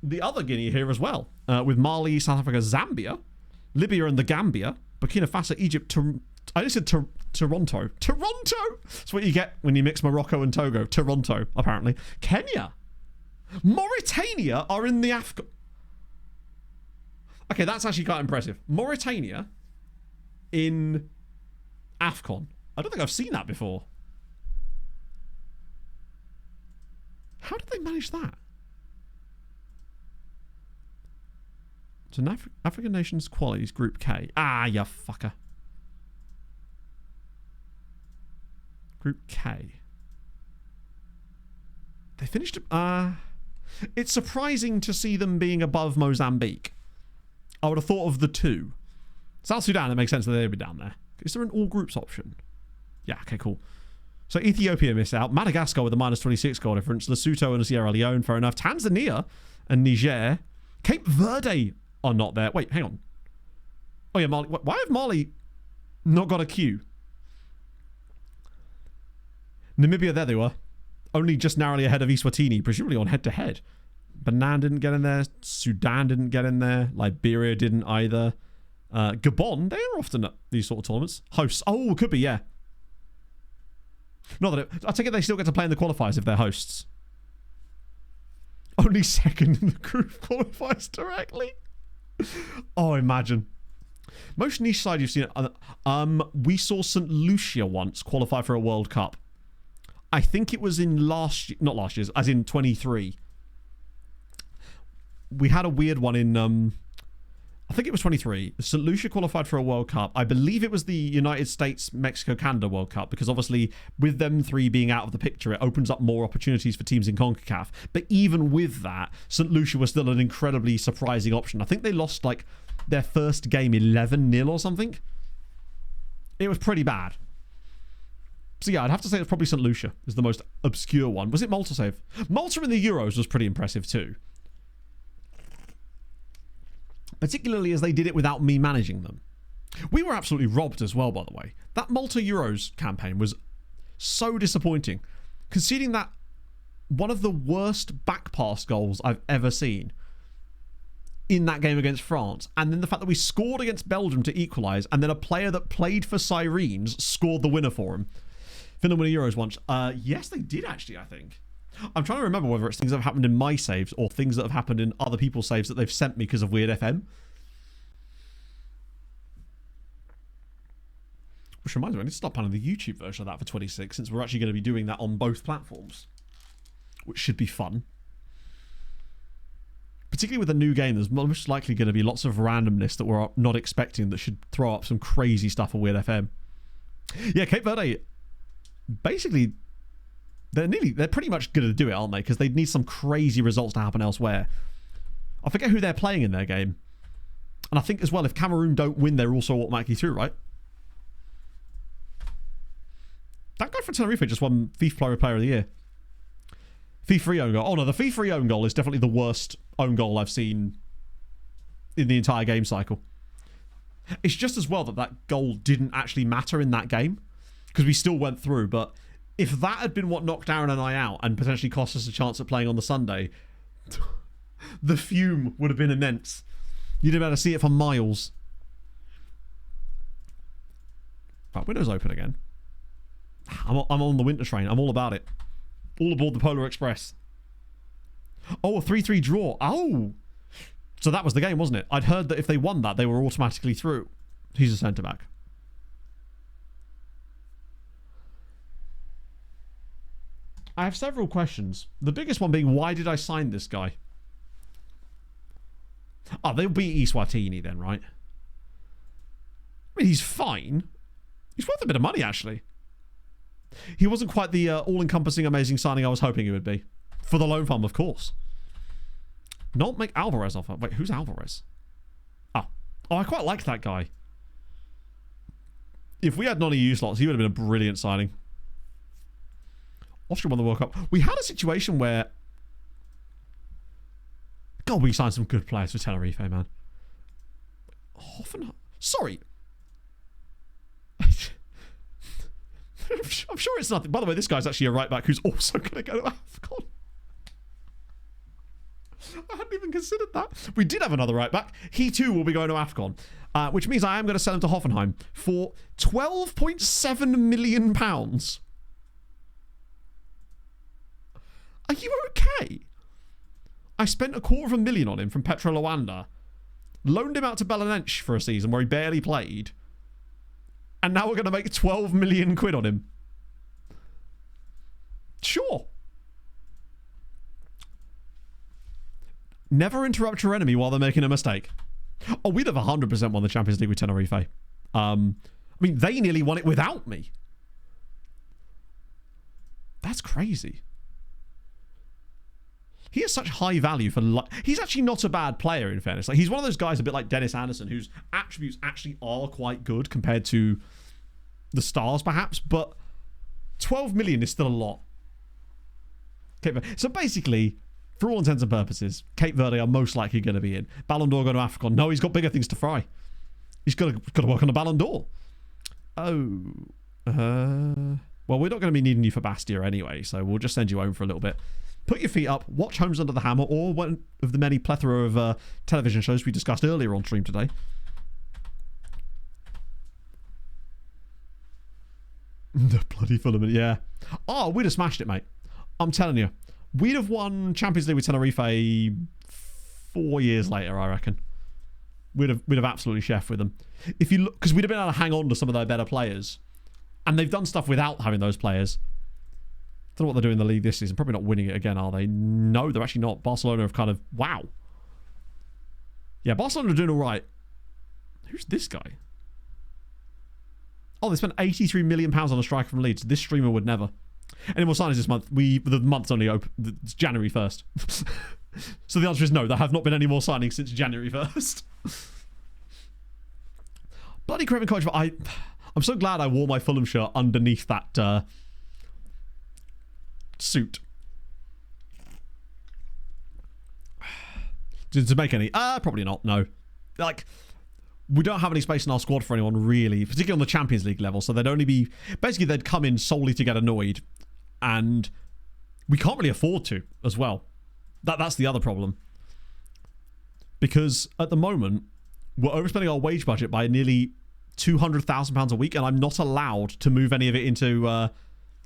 The other Guinea here as well, with Mali, South Africa, Zambia, Libya and the Gambia, Burkina Faso, Egypt, I just said Toronto. Toronto! That's what you get when you mix Morocco and Togo. Toronto, apparently. Kenya. Mauritania are in the AFCON. Okay, that's actually quite impressive. Mauritania in AFCON. I don't think I've seen that before. How did they manage that? It's an African Nations Qualities Group K. Ah, you fucker. Group K. They finished... it's surprising to see them being above Mozambique. I would have thought of the two. South Sudan, it makes sense that they'd be down there. Is there an all groups option? Yeah, okay, cool. So Ethiopia missed out. Madagascar with a -26 goal difference. Lesotho and Sierra Leone, fair enough. Tanzania and Niger. Cape Verde are not there. Wait, hang on. Oh yeah, Mali. Why have Mali not got a queue? Namibia, there they were. Only just narrowly ahead of Eswatini, presumably on head-to-head. Benin didn't get in there. Sudan didn't get in there. Liberia didn't either. Gabon, they are often at these sort of tournaments. Hosts. Oh, could be, yeah. Not that I take it they still get to play in the qualifiers if they're hosts. Only second in the group qualifies directly. Oh, imagine. Most niche side you've seen. We saw St. Lucia once qualify for a World Cup. I think it was in not last year's, as in 23. We had a weird one in, I think it was 23. St. Lucia qualified for a World Cup. I believe it was the United States, Mexico, Canada World Cup, because obviously with them three being out of the picture, it opens up more opportunities for teams in CONCACAF. But even with that, St. Lucia was still an incredibly surprising option. I think they lost like their first game 11-0 or something. It was pretty bad. So yeah, I'd have to say it's probably St. Lucia is the most obscure one. Was it Malta save? Malta in the Euros was pretty impressive too. Particularly as they did it without me managing them. We were absolutely robbed as well, by the way. That Malta Euros campaign was so disappointing. Conceding that one of the worst back pass goals I've ever seen in that game against France. And then the fact that we scored against Belgium to equalise, and then a player that played for Sirens scored the winner for him. Finland won a Euros once. Yes, they did actually, I think. I'm trying to remember whether it's things that have happened in my saves or things that have happened in other people's saves that they've sent me because of Weird FM. Which reminds me, I need to start planning the YouTube version of that for 26, since we're actually going to be doing that on both platforms. Which should be fun. Particularly with a new game, there's most likely going to be lots of randomness that we're not expecting that should throw up some crazy stuff on Weird FM. Yeah, Cape Verde, basically... They're pretty much going to do it, aren't they? Because they'd need some crazy results to happen elsewhere. I forget who they're playing in their game. And I think as well, if Cameroon don't win, they're also automatically through, right? That guy from Tenerife just won FIFA Player of the Year. FIFA own goal. Oh no, the FIFA own goal is definitely the worst own goal I've seen in the entire game cycle. It's just as well that that goal didn't actually matter in that game. Because we still went through, but... if that had been what knocked Aaron and I out and potentially cost us a chance at playing on the Sunday, the fume would have been immense. You'd be able to see it for miles. Right, window's open again. I'm on the winter train. I'm all about it. All aboard the Polar Express. Oh, a 3-3 draw. Oh! So that was the game, wasn't it? I'd heard that if they won that, they were automatically through. He's a centre-back. I have several questions. The biggest one being, why did I sign this guy? Oh, they'll beat Eswatini then, right? I mean, he's fine. He's worth a bit of money, actually. He wasn't quite the all-encompassing, amazing signing I was hoping he would be. For the loan farm, of course. Not make Alvarez offer. Wait, who's Alvarez? Oh, I quite like that guy. If we had non-EU slots, he would have been a brilliant signing. Austria won the World Cup. We had a situation where... God, we signed some good players for Tenerife, man. Hoffenheim... Sorry. I'm sure it's nothing. By the way, this guy's actually a right-back who's also going to go to AFCON. I hadn't even considered that. We did have another right-back. He too will be going to AFCON. Which means I am going to sell him to Hoffenheim for £12.7 million. Are you okay? I spent £250,000 on him from Petro Luanda, loaned him out to Belenenses for a season where he barely played, and now we're going to make 12 million quid on him. Sure. Never interrupt your enemy while they're making a mistake. Oh, we'd have 100% won the Champions League with Tenerife. I mean, they nearly won it without me. That's crazy. He has such high value for... He's actually not a bad player, in fairness. Like, he's one of those guys a bit like Dennis Anderson, whose attributes actually are quite good compared to the stars, perhaps. But 12 million is still a lot. So basically, for all intents and purposes, Cape Verde are most likely going to be in. Ballon d'Or going to AFCON. No, he's got bigger things to fry. He's got to work on the Ballon d'Or. Oh. Well, we're not going to be needing you for Bastia anyway, so we'll just send you home for a little bit. Put your feet up, watch Homes Under the Hammer, or one of the many plethora of television shows we discussed earlier on stream today. The bloody Fulham, yeah. Oh, we'd have smashed it, mate. I'm telling you. We'd have won Champions League with Tenerife 4 years later, I reckon. We'd have absolutely chefed with them. If you look, because we'd have been able to hang on to some of their better players. And they've done stuff without having those players. Don't know what they're doing in the league this season. Probably not winning it again, are they? No, they're actually not. Barcelona have kind of... Wow. Yeah, Barcelona are doing all right. Who's this guy? Oh, they spent £83 million on a striker from Leeds. This streamer would never. Any more signings this month? The month's only open. It's January 1st. So the answer is no. There have not been any more signings since January 1st. Bloody Craven Coach, but I'm so glad I wore my Fulham shirt underneath that... suit. To make any? Probably not, no. Like, we don't have any space in our squad for anyone, really, particularly on the Champions League level, so they'd only be... Basically, they'd come in solely to get annoyed, and we can't really afford to, as well. That's the other problem. Because, at the moment, we're overspending our wage budget by nearly £200,000 a week, and I'm not allowed to move any of it into...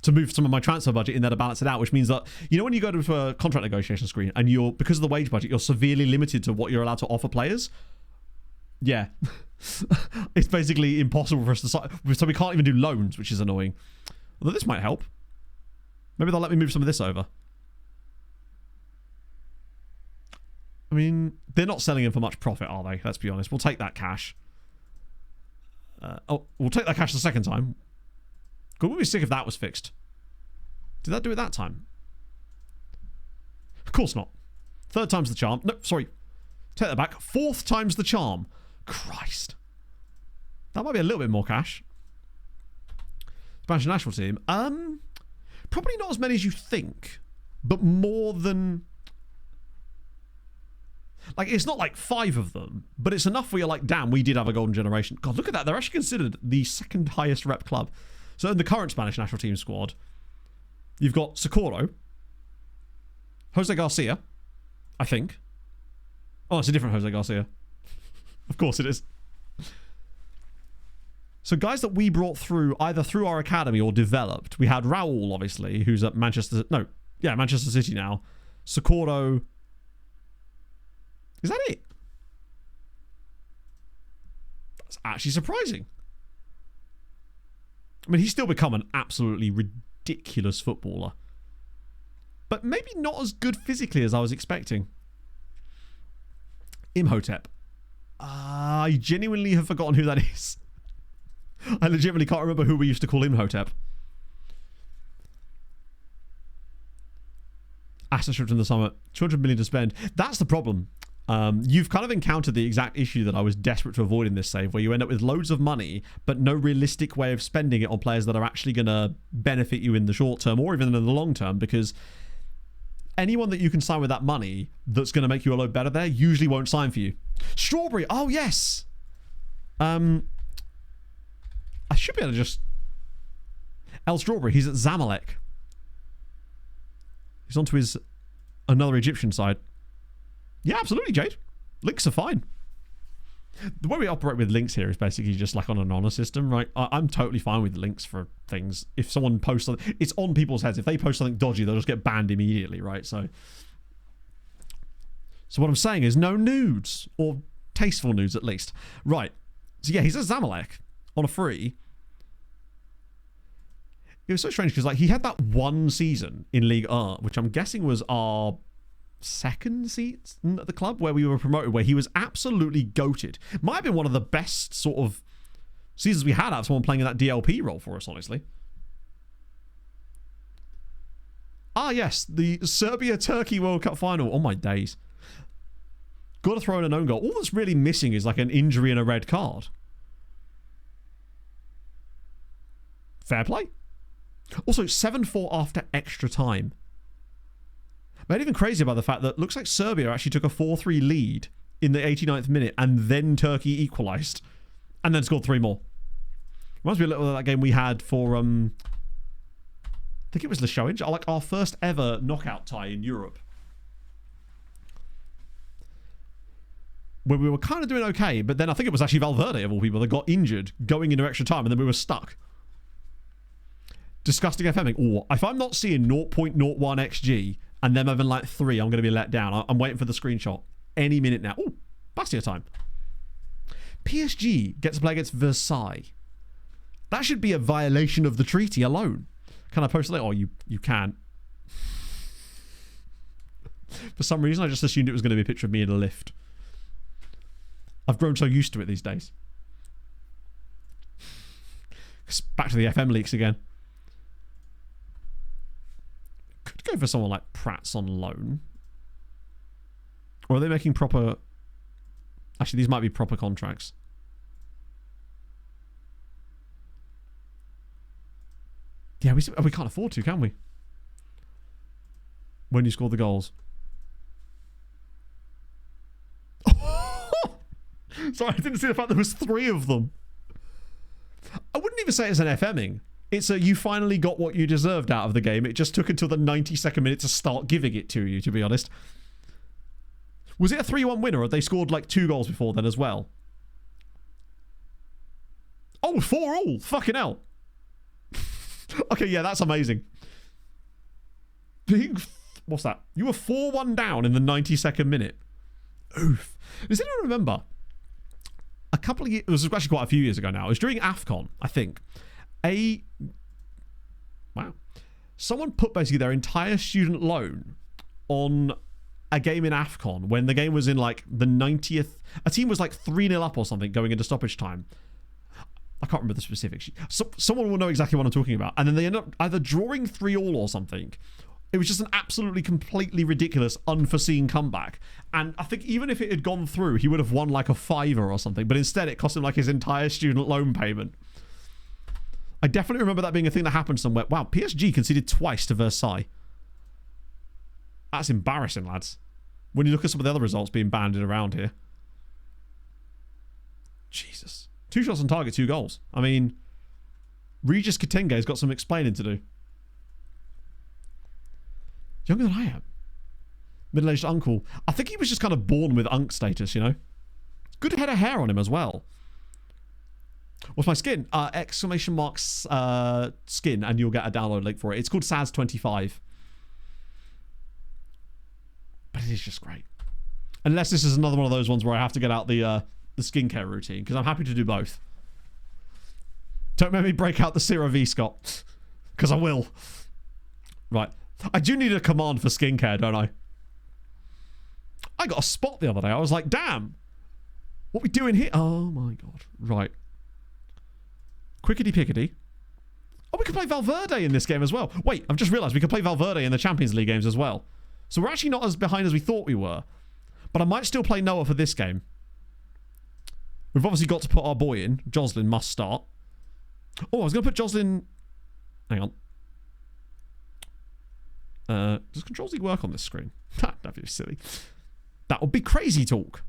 to move some of my transfer budget in there to balance it out, which means that, you know, when you go to a contract negotiation screen and you're, because of the wage budget, you're severely limited to what you're allowed to offer players. Yeah. It's basically impossible for us to sign. So we can't even do loans, which is annoying. Although this might help. Maybe they'll let me move some of this over. I mean, they're not selling him for much profit, are they? Let's be honest. We'll take that cash. We'll take that cash the second time. God, we'd be sick if that was fixed. Did that do it that time? Of course not. Third time's the charm. No, sorry. Take that back. Fourth time's the charm. Christ. That might be a little bit more cash. Spanish national team. Probably not as many as you think. But more than... Like, it's not like 5 of them. But it's enough where you're like, damn, we did have a golden generation. God, look at that. They're actually considered the second highest rep club. So in the current Spanish national team squad, you've got Socorro, Jose Garcia, I think. Oh, it's a different Jose Garcia. Of course it is. So guys that we brought through, either through our academy or developed, we had Raul, obviously, who's at Manchester City now. Socorro. Is that it? That's actually surprising. I mean, he's still become an absolutely ridiculous footballer. But maybe not as good physically as I was expecting. Imhotep. I genuinely have forgotten who that is. I legitimately can't remember who we used to call Imhotep. Asset stripped in the summer. 200 million to spend. That's the problem. You've kind of encountered the exact issue that I was desperate to avoid in this save, where you end up with loads of money, but no realistic way of spending it on players that are actually going to benefit you in the short term or even in the long term, because anyone that you can sign with that money that's going to make you a load better there usually won't sign for you. Strawberry. Oh, yes. I should be able to just... El Strawberry. He's at Zamalek. He's onto his another Egyptian side. Yeah, absolutely, Jade. Links are fine. The way we operate with links here is basically just like on an honor system, right? I'm totally fine with links for things. If someone posts something, it's on people's heads. If they post something dodgy, they'll just get banned immediately, right? So what I'm saying is no nudes, or tasteful nudes at least. Right. So yeah, he's at Zamalek on a free. It was so strange because like he had that one season in League R, which I'm guessing was our second season at the club where we were promoted, where he was absolutely goated. Might have been one of the best sort of seasons we had out of someone playing in that DLP role for us, honestly. Ah, yes, the Serbia-Turkey World Cup final. Oh my days. Got to throw in an own goal. All that's really missing is like an injury and a red card. Fair play. Also, 7-4 after extra time. Made even crazy about the fact that looks like Serbia actually took a 4-3 lead in the 89th minute and then Turkey equalised and then scored 3 more. Reminds me a little of that game we had for, I think it was Leszowicz, like our first ever knockout tie in Europe. Where we were kind of doing okay, but then I think it was actually Valverde of all people that got injured going into extra time and then we were stuck. Disgusting FMing. Oh, if I'm not seeing 0.01 XG and them having like 3, I'm going to be let down. I'm waiting for the screenshot any minute now. Oh, Bastia time. PSG gets to play against Versailles. That should be a violation of the treaty alone. Can I post it? Oh, you can. For some reason, I just assumed it was going to be a picture of me in a lift. I've grown so used to it these days. Back to the FM leaks again. Could go for someone like Pratt's on loan. Or are they making proper... Actually, these might be proper contracts. Yeah, we can't afford to, can we? When you score the goals. Sorry, I didn't see the fact there was 3 of them. I wouldn't even say it's an FMing. It's a you finally got what you deserved out of the game. It just took until the 92nd minute to start giving it to you, to be honest. Was it a 3-1 win, or had they scored like 2 goals before then as well? Oh, 4-4. Fucking hell. Okay, yeah, that's amazing. What's that? You were 4-1 down in the 92nd minute. Oof. Does anyone remember? A couple of years... It was actually quite a few years ago now. It was during AFCON, I think. Wow. Someone put basically their entire student loan on a game in AFCON when the game was in like the 90th... A team was like 3-0 up or something going into stoppage time. I can't remember the specifics. So, someone will know exactly what I'm talking about. And then they end up either drawing 3-3 or something. It was just an absolutely completely ridiculous, unforeseen comeback. And I think even if it had gone through, he would have won like a £5 or something. But instead, it cost him like his entire student loan payment. I definitely remember that being a thing that happened somewhere. Wow, PSG conceded twice to Versailles. That's embarrassing, lads. When you look at some of the other results being banded around here. Jesus. 2 shots on target, 2 goals. I mean, Regis Katenge's got some explaining to do. Younger than I am. Middle-aged uncle. I think he was just kind of born with unk status, you know? Good head of hair on him as well. What's my skin? Exclamation marks skin, and you'll get a download link for it. It's called Saz25. But it is just great. Unless this is another one of those ones where I have to get out the skincare routine, because I'm happy to do both. Don't make me break out the CeraVe, Scott. Because I will. Right. I do need a command for skincare, don't I? I got a spot the other day. I was like, damn. What we doing here? Oh my god. Right. Quickity pickety. Oh, we can play Valverde in this game as well. Wait, I've just realised we can play Valverde in the Champions League games as well. So we're actually not as behind as we thought we were. But I might still play Noah for this game. We've obviously got to put our boy in. Jocelyn must start. Oh, I was going to put Jocelyn... Hang on. Does Control-Z work on this screen? That'd be silly. That would be crazy talk.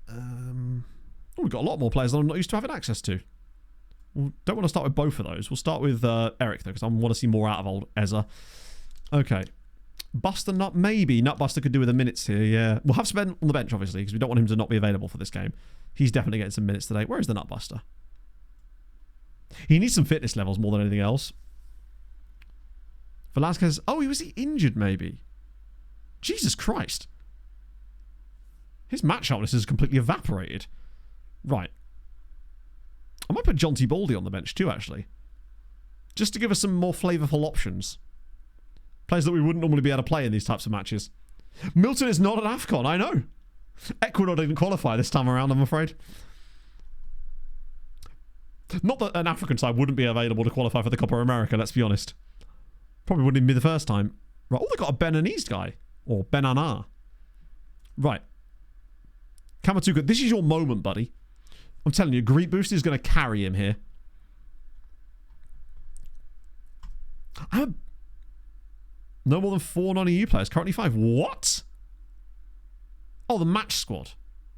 We've got a lot more players than I'm not used to having access to. We don't want to start with both of those. We'll start with Eric, though, because I want to see more out of old Ezra. Okay. Buster Nut, maybe. Nutbuster could do with the minutes here, yeah. We'll have Sven on the bench, obviously, because we don't want him to not be available for this game. He's definitely getting some minutes today. Where is the Nutbuster? He needs some fitness levels more than anything else. Velasquez... Oh, was he injured, maybe? Jesus Christ. His match sharpness is completely evaporated. Right. I might put Jonty Baldy on the bench too, actually. Just to give us some more flavourful options. Players that we wouldn't normally be able to play in these types of matches. Milton is not an AFCON, I know. Ecuador didn't qualify this time around, I'm afraid. Not that an African side wouldn't be available to qualify for the Copa America, let's be honest. Probably wouldn't even be the first time. Right, oh, they got a Beninese guy. Or Benana. Right. Kamatuka, this is your moment, buddy. I'm telling you, Greet Boost is going to carry him here. No more than 4 non-EU players. Currently 5. What? Oh, the match squad.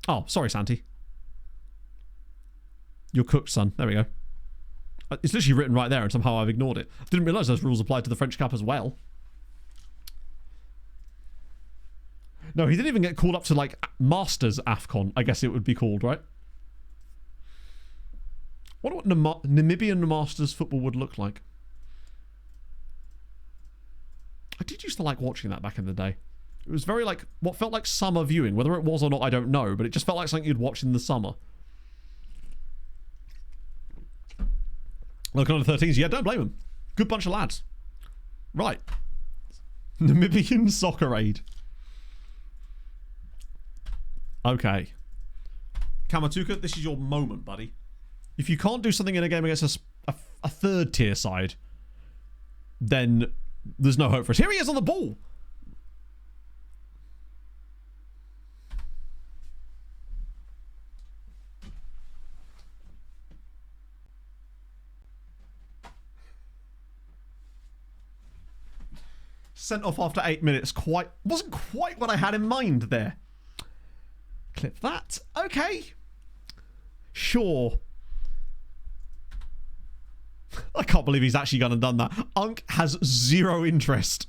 Oh, sorry, Santi. You're cooked, son. There we go. It's literally written right there, and somehow I've ignored it. Didn't realise those rules applied to the French Cup as well. No, he didn't even get called up to, like, Masters AFCON, I guess it would be called, right? I wonder what Namibian Masters football would look like. I did used to like watching that back in the day. It was very, like, what felt like summer viewing. Whether it was or not, I don't know, but it just felt like something you'd watch in the summer. Look, under 13s, yeah, don't blame them. Good bunch of lads. Right. Namibian Soccer Aid. Okay. Kamatuka, this is your moment, buddy. If you can't do something in a game against a third tier side, then there's no hope for us. Here he is on the ball. Sent off after 8 minutes. Wasn't quite what I had in mind there. Clip that. Okay. Sure. I can't believe he's actually gone and done that. Unk has 0 interest.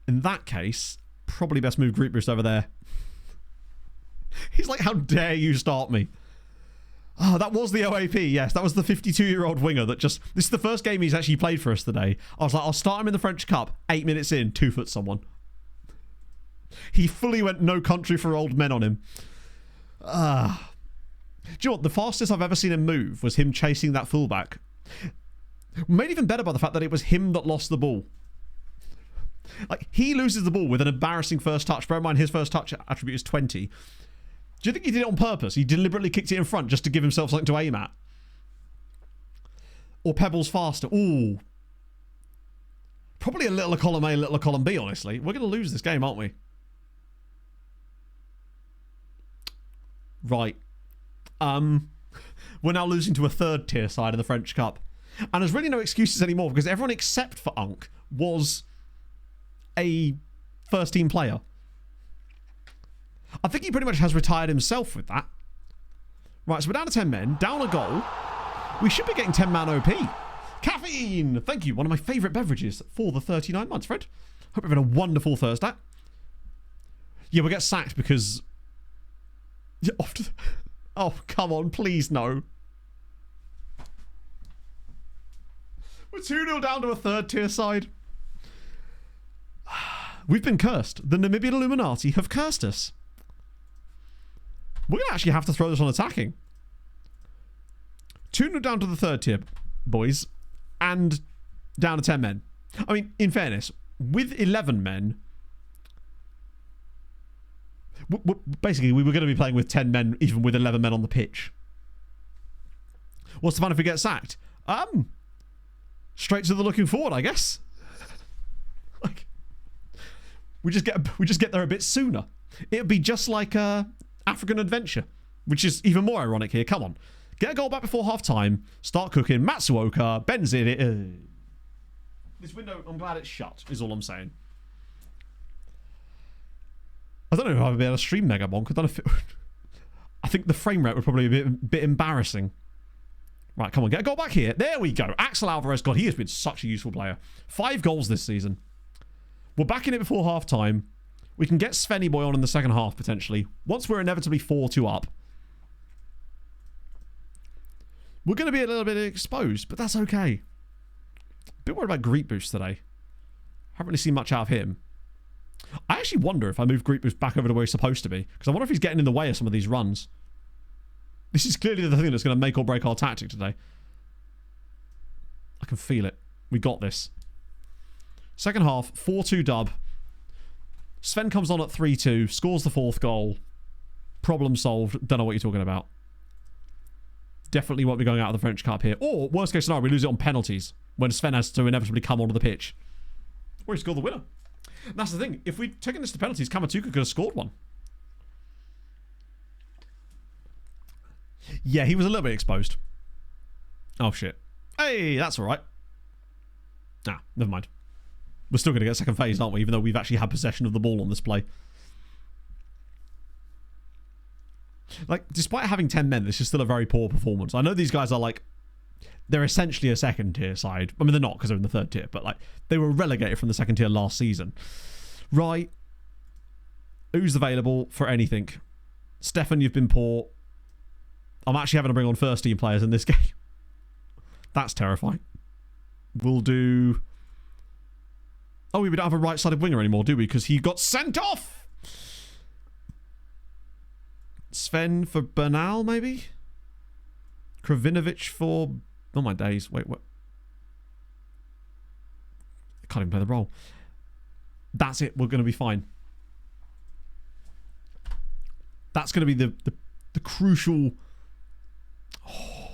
In that case, probably best move Greet Boost over there. He's like, how dare you start me? Oh, that was the OAP, yes. That was the 52-year-old winger that just... This is the first game he's actually played for us today. I was like, I'll start him in the French Cup. 8 minutes in, 2-foot someone. He fully went no country for old men on him. Do you know what? The fastest I've ever seen him move was him chasing that fullback. Made even better by the fact that it was him that lost the ball. Like, he loses the ball with an embarrassing first touch. Bear in mind, his first touch attribute is 20. Do you think he did it on purpose? He deliberately kicked it in front just to give himself something to aim at? Or Pebbles faster? Ooh. Probably a little of column A, little of column B, honestly. We're going to lose this game, aren't we? Right. We're now losing to a third tier side in the French Cup. And there's really no excuses anymore because everyone except for Unk was a first team player. I think he pretty much has retired himself with that. Right, so we're down to 10 men, down a goal. We should be getting 10-man OP. Caffeine! Thank you, one of my favourite beverages for the 39 months, Fred. Hope you're having a wonderful Thursday. Yeah, we'll get sacked because... Oh, come on, please no. We're 2-0 down to a third tier side. We've been cursed. The Namibian Illuminati have cursed us. We're going to actually have to throw this on attacking. 2-0 down to the third tier, boys. And down to 10 men. I mean, in fairness, with 11 men... Basically, we were going to be playing with 10 men, even with 11 men on the pitch. What's the fun if we get sacked? Straight to the looking forward, I guess. Like, we just get there a bit sooner. It'd be just like African Adventure, which is even more ironic here. Come on, get a goal back before half time. Start cooking. Matsuoka bends it. This window, I'm glad it's shut. Is all I'm saying. I don't know if I'd be able to stream Mega Bonk. I don't know if it would... I think the frame rate would probably be a bit embarrassing. Right, come on, get a goal back here. There we go. Axel Alvarez, God, he has been such a useful player. 5 goals this season. We're back in it before half-time. We can get Svenny Boy on in the second half, potentially. Once we're inevitably 4-2 up. We're going to be a little bit exposed, but that's okay. A bit worried about Greek Boost today. Haven't really seen much out of him. I actually wonder if I move Greek Boost back over to where he's supposed to be. Because I wonder if he's getting in the way of some of these runs. This is clearly the thing that's going to make or break our tactic today. I can feel it. We got this. Second half, 4-2 dub. Sven comes on at 3-2, scores the 4th goal. Problem solved. Don't know what you're talking about. Definitely won't be going out of the French Cup here. Or, worst case scenario, we lose it on penalties. When Sven has to inevitably come onto the pitch. Or he scored the winner. And that's the thing. If we'd taken this to penalties, Kamatuka could have scored one. Yeah, he was a little bit exposed. Oh, shit. Hey, that's all right. Nah, never mind. We're still going to get second phase, aren't we? Even though we've actually had possession of the ball on this play. Like, despite having 10 men, this is still a very poor performance. I know these guys are like... They're essentially a second tier side. I mean, they're not because they're in the third tier. But, like, they were relegated from the second tier last season. Right. Who's available for anything? Stefan, you've been poor. I'm actually having to bring on first team players in this game. That's terrifying. We'll do... Oh, we don't have a right-sided winger anymore, do we? Because he got sent off! Sven for Bernal, maybe? Kravinovic for... Oh, my days. Wait, what? I can't even play the role. That's it. We're going to be fine. That's going to be the crucial... Oh.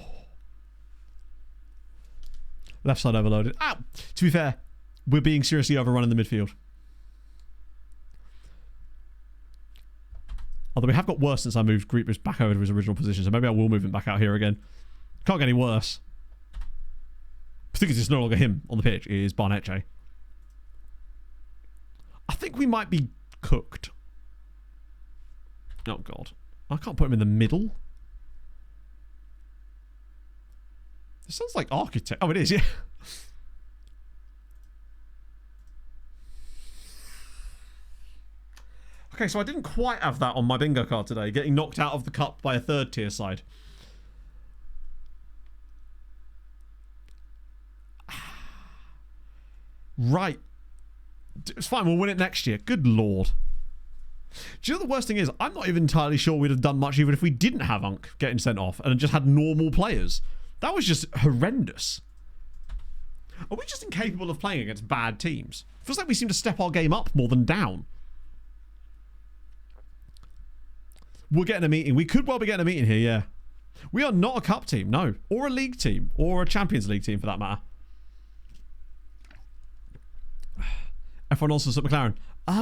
Left side overloaded. Ah! To be fair, we're being seriously overrun in the midfield. Although we have got worse since I moved Greepus back over to his original position, so maybe I will move him back out here again. Can't get any worse. Particularly it's no longer him on the pitch, it is Barnetche. I think we might be cooked. Oh, God. I can't put him in the middle. It sounds like architect. Oh, it is, yeah. Okay, so I didn't quite have that on my bingo card today. Getting knocked out of the cup by a third tier side. Right. It's fine, we'll win it next year. Good lord. Do you know the worst thing is? I'm not even entirely sure we'd have done much even if we didn't have Unk getting sent off and just had normal players. That was just horrendous. Are we just incapable of playing against bad teams? Feels like we seem to step our game up more than down. We're getting a meeting. We could well be getting a meeting here, yeah. We are not a cup team, no. Or a league team. Or a Champions League team, for that matter. F1 nonsense at McLaren.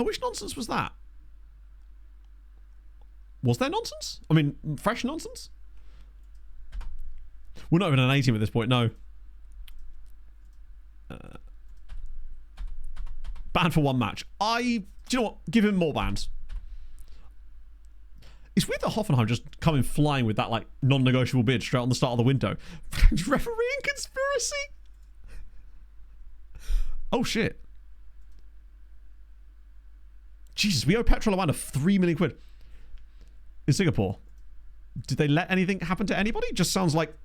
Which nonsense was that? Was there nonsense? I mean, fresh nonsense? We're not even an A team at this point, no. Banned for one match. Do you know what? Give him more bans. It's weird that Hoffenheim just come in flying with that, like, non-negotiable bid straight on the start of the window. Refereeing conspiracy? Oh, shit. Jesus, we owe petrol a 3 million quid. In Singapore. Did they let anything happen to anybody? Just sounds like...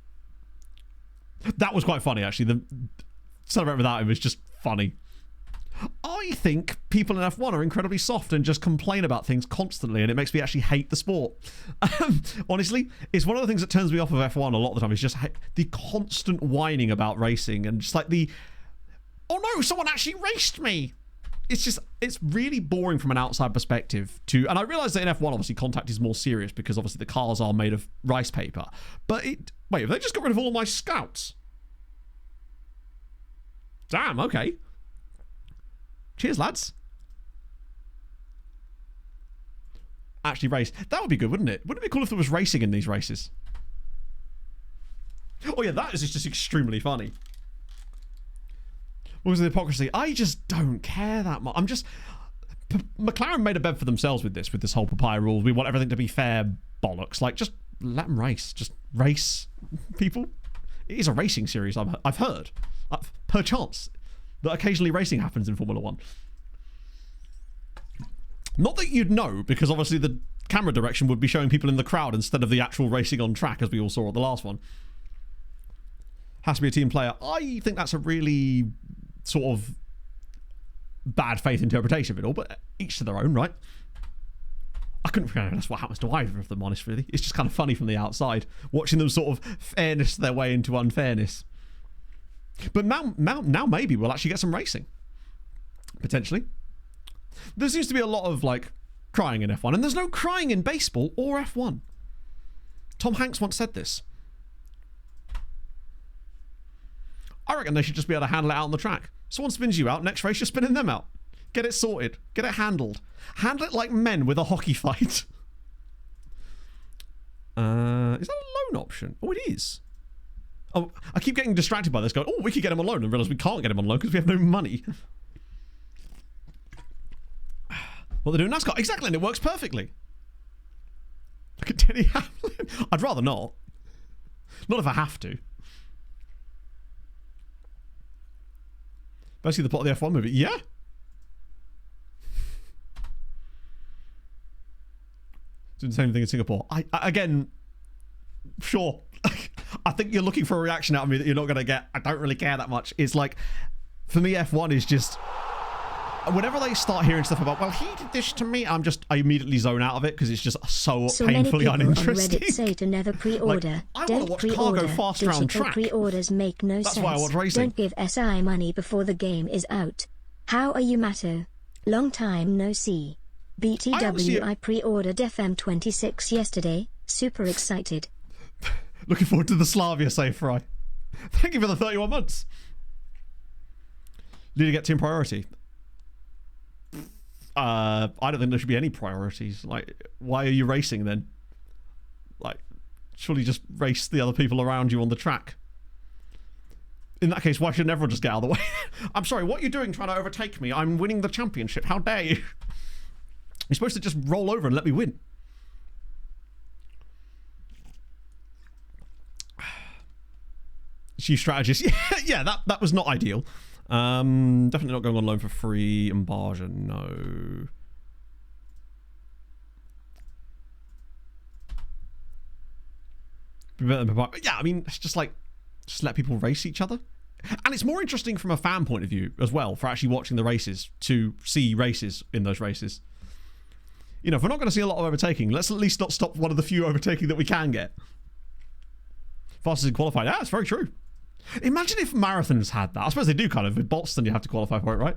That was quite funny, actually. The Celebrate Without Him is just funny. I think people in F1 are incredibly soft and just complain about things constantly, and it makes me actually hate the sport. Honestly, it's one of the things that turns me off of F1 a lot of the time. Is just the constant whining about racing and just like the, oh no, someone actually raced me. It's really boring from an outside perspective to, and I realise that in F1 obviously contact is more serious because obviously the cars are made of rice paper. But wait, have they just got rid of all my scouts? Damn, okay. Cheers, lads. Actually race. That would be good, wouldn't it? Wouldn't it be cool if there was racing in these races? Oh yeah, that is just extremely funny. What was the hypocrisy? I just don't care that much. McLaren made a bed for themselves with this whole papaya rule. We want everything to be fair bollocks. Like, just let them race. Just race, people. It is a racing series, I've heard. Perchance. That occasionally racing happens in Formula 1. Not that you'd know, because obviously the camera direction would be showing people in the crowd instead of the actual racing on track, as we all saw at the last one. Has to be a team player. I think that's a really sort of bad faith interpretation of it all, but each to their own, right? I couldn't figure out that's what happens to either of them, honest, really. It's just kind of funny from the outside, watching them sort of fairness their way into unfairness. But now maybe we'll actually get some racing. Potentially. There seems to be a lot of, like, crying in F1, and there's no crying in baseball or F1. Tom Hanks once said this. I reckon they should just be able to handle it out on the track. Someone spins you out, next race you're spinning them out. Get it sorted. Get it handled. Handle it like men with a hockey fight. Is that a loan option? Oh, it is. Oh, I keep getting distracted by this going, oh, we could get him on loan, and realise we can't get him on loan because we have no money. What they're doing NASCAR. Exactly, and it works perfectly. Look at Denny Hamlin. I'd rather not. Not if I have to. Basically the plot of the F1 movie. Yeah. Doing the same thing in Singapore. Again, sure. I think you're looking for a reaction out of me that you're not going to get. I don't really care that much. It's like, for me, F1 is just... Whenever they start hearing stuff about, well, he did this to me, I immediately zone out of it because it's just so painfully uninteresting. Reddit say to never pre-order. Like, I want to watch car go fast around track. Pre-orders make no sense. That's why I watch racing. Don't give SI money before the game is out. How are you, Matto? Long time no see. BTW, I pre-ordered FM26 yesterday. Super excited. Looking forward to the Slavia save, Fry. Thank you for the 31 months. Need to get team priority. I don't think there should be any priorities. Like, why are you racing then? Like, surely just race the other people around you on the track. In that case, why shouldn't everyone just get out of the way? I'm sorry, what are you doing trying to overtake me? I'm winning the championship. How dare you? You're supposed to just roll over and let me win. Chief strategist. Yeah, that was not ideal. Definitely not going on loan for free. Embarga, no. Yeah, I mean, it's just like, just let people race each other. And it's more interesting from a fan point of view as well, for actually watching the races, to see races in those races. You know, if we're not going to see a lot of overtaking, let's at least not stop one of the few overtaking that we can get. Fastest in qualifying. Yeah, it's very true. Imagine if marathons had that. I suppose they do kind of. With Boston, you have to qualify for it, right?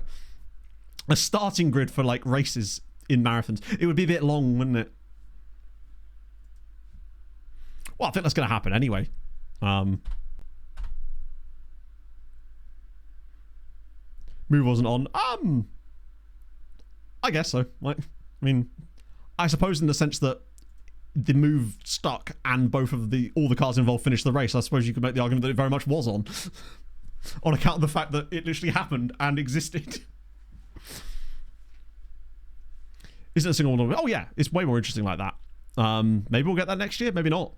A starting grid for, like, races in marathons. It would be a bit long, wouldn't it? Well, I think that's going to happen anyway. Move wasn't on. I guess so. Like, I mean, I suppose in the sense that the move stuck and both of all the cars involved finished the race, I suppose you could make the argument that it very much was on. On account of the fact that it literally happened and existed. Isn't a single one? Oh yeah, it's way more interesting like that. Maybe we'll get that next year, maybe not.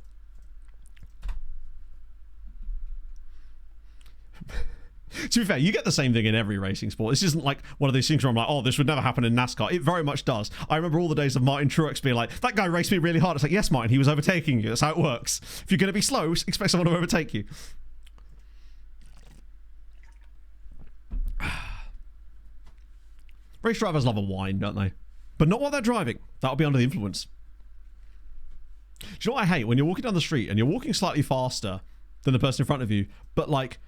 To be fair, you get the same thing in every racing sport. This isn't like one of these things where I'm like, oh, this would never happen in NASCAR. It very much does. I remember all the days of Martin Truex being like, that guy raced me really hard. It's like, yes, Martin, he was overtaking you. That's how it works. If you're going to be slow, expect someone to overtake you. Race drivers love a wine, don't they? But not while they're driving. That'll be under the influence. Do you know what I hate? When you're walking down the street and you're walking slightly faster than the person in front of you, but like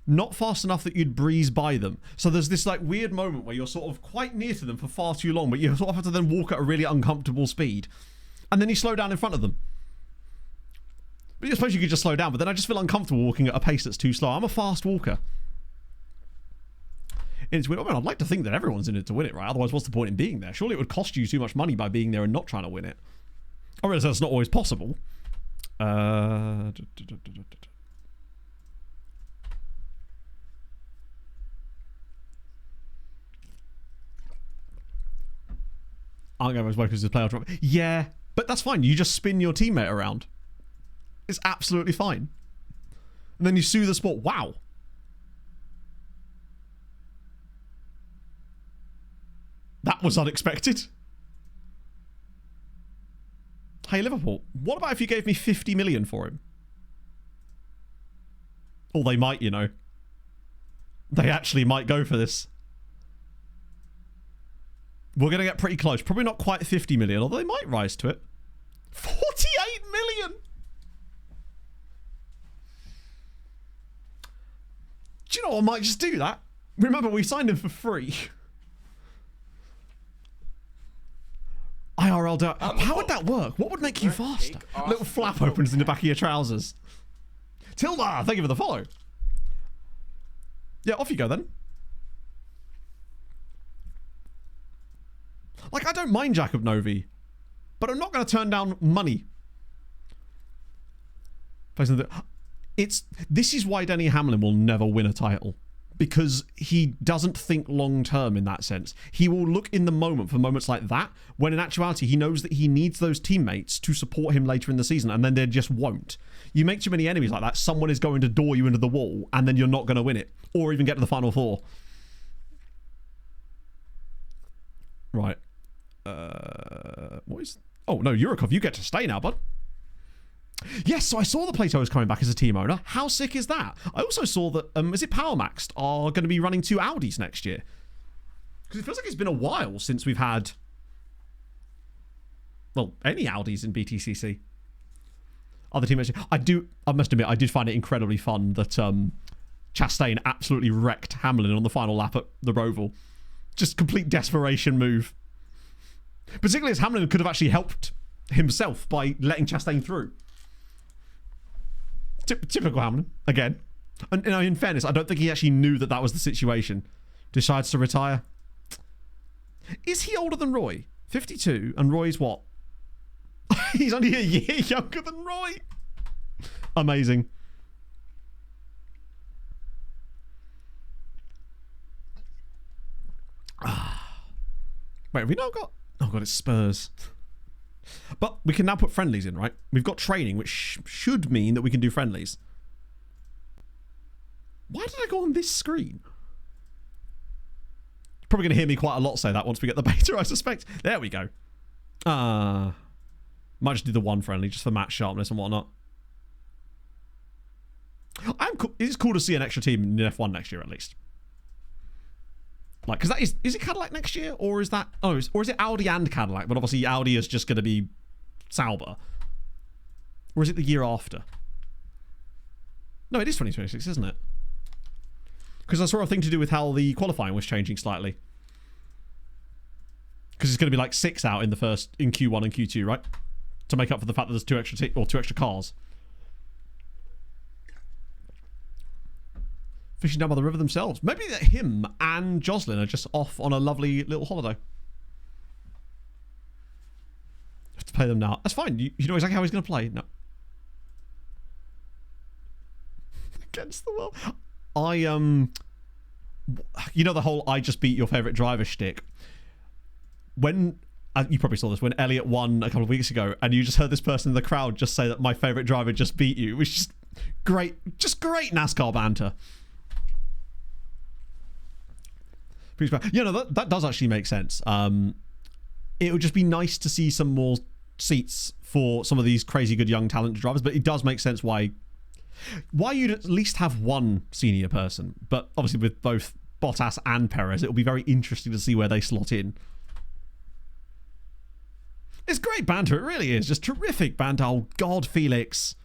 not fast enough that you'd breeze by them. So there's this like weird moment where you're sort of quite near to them for far too long, but you sort of have to then walk at a really uncomfortable speed. And then you slow down in front of them. But I suppose you could just slow down, but then I just feel uncomfortable walking at a pace that's too slow. I'm a fast walker. It's weird. I mean, I'd like to think that everyone's in it to win it, right? Otherwise, what's the point in being there? Surely it would cost you too much money by being there and not trying to win it. I realize that's not always possible. I'm going to workers to play out. Yeah, but that's fine. You just spin your teammate around. It's absolutely fine. And then you sue the sport. Wow. That was unexpected. Hey, Liverpool, what about if you gave me 50 million for him? Or they might, you know. They actually might go for this. We're going to get pretty close. Probably not quite 50 million, although they might rise to it. 48 million! Do you know what? I might just do that. Remember, we signed him for free. IRL, how would that work? What would make you faster? A little flap opens in the back of your trousers. Tilda, thank you for the follow. Yeah, off you go then. Like, I don't mind Jacob Novi, but I'm not going to turn down money. This is why Denny Hamlin will never win a title. Because he doesn't think long term in that sense. He will look in the moment for moments like that, when in actuality he knows that he needs those teammates to support him later in the season, and then they just won't. You make too many enemies like that, someone is going to door you into the wall, and then you're not going to win it, or even get to the final four. Right. What is... Oh, no, Yurikov, you get to stay now, bud. Yes, so I saw the Plato is coming back as a team owner. How sick is that? I also saw that, is it Powermaxed are going to be running 2 Audis next year? Because it feels like it's been a while since we've had, well, any Audis in BTCC. Other teammates. I must admit, I did find it incredibly fun that Chastain absolutely wrecked Hamlin on the final lap at the Roval. Just complete desperation move. Particularly as Hamlin could have actually helped himself by letting Chastain through. Typical Hamlin, again. And, you know, in fairness, I don't think he actually knew that that was the situation. Decides to retire. Is he older than Roy? 52, and Roy's what? He's only a year younger than Roy. Amazing. Wait, have we now got... Oh, God, it's Spurs. But we can now put friendlies in, right? We've got training, which should mean that we can do friendlies. Why did I go on this screen? You're probably going to hear me quite a lot say that once we get the beta, I suspect. There we go. Might just do the one friendly, just for match sharpness and whatnot. It's cool to see an extra team in F1 next year, at least. Like, because that is it Cadillac next year, or is that, or is it Audi and Cadillac? But obviously Audi is just going to be Sauber. Or is it the year after? No, it is 2026, isn't it? Because I saw a thing to do with how the qualifying was changing slightly. Because it's going to be like 6 out in Q1 and Q2, right? To make up for the fact that there's 2 extra cars. Fishing down by the river themselves. Maybe that him and Jocelyn are just off on a lovely little holiday. Have to play them now. That's fine. You know exactly how he's going to play. No. Against the world. You know the whole I just beat your favourite driver shtick? When... you probably saw this when Elliot won a couple of weeks ago, and you just heard this person in the crowd just say that my favourite driver just beat you. It was just great. Just great NASCAR banter. You know, that does actually make sense. It would just be nice to see some more seats for some of these crazy good young talented drivers, but it does make sense why you'd at least have one senior person. But obviously with both Bottas and Perez, it'll be very interesting to see where they slot in. It's great banter, it really is. Just terrific banter. Oh, God, Felix.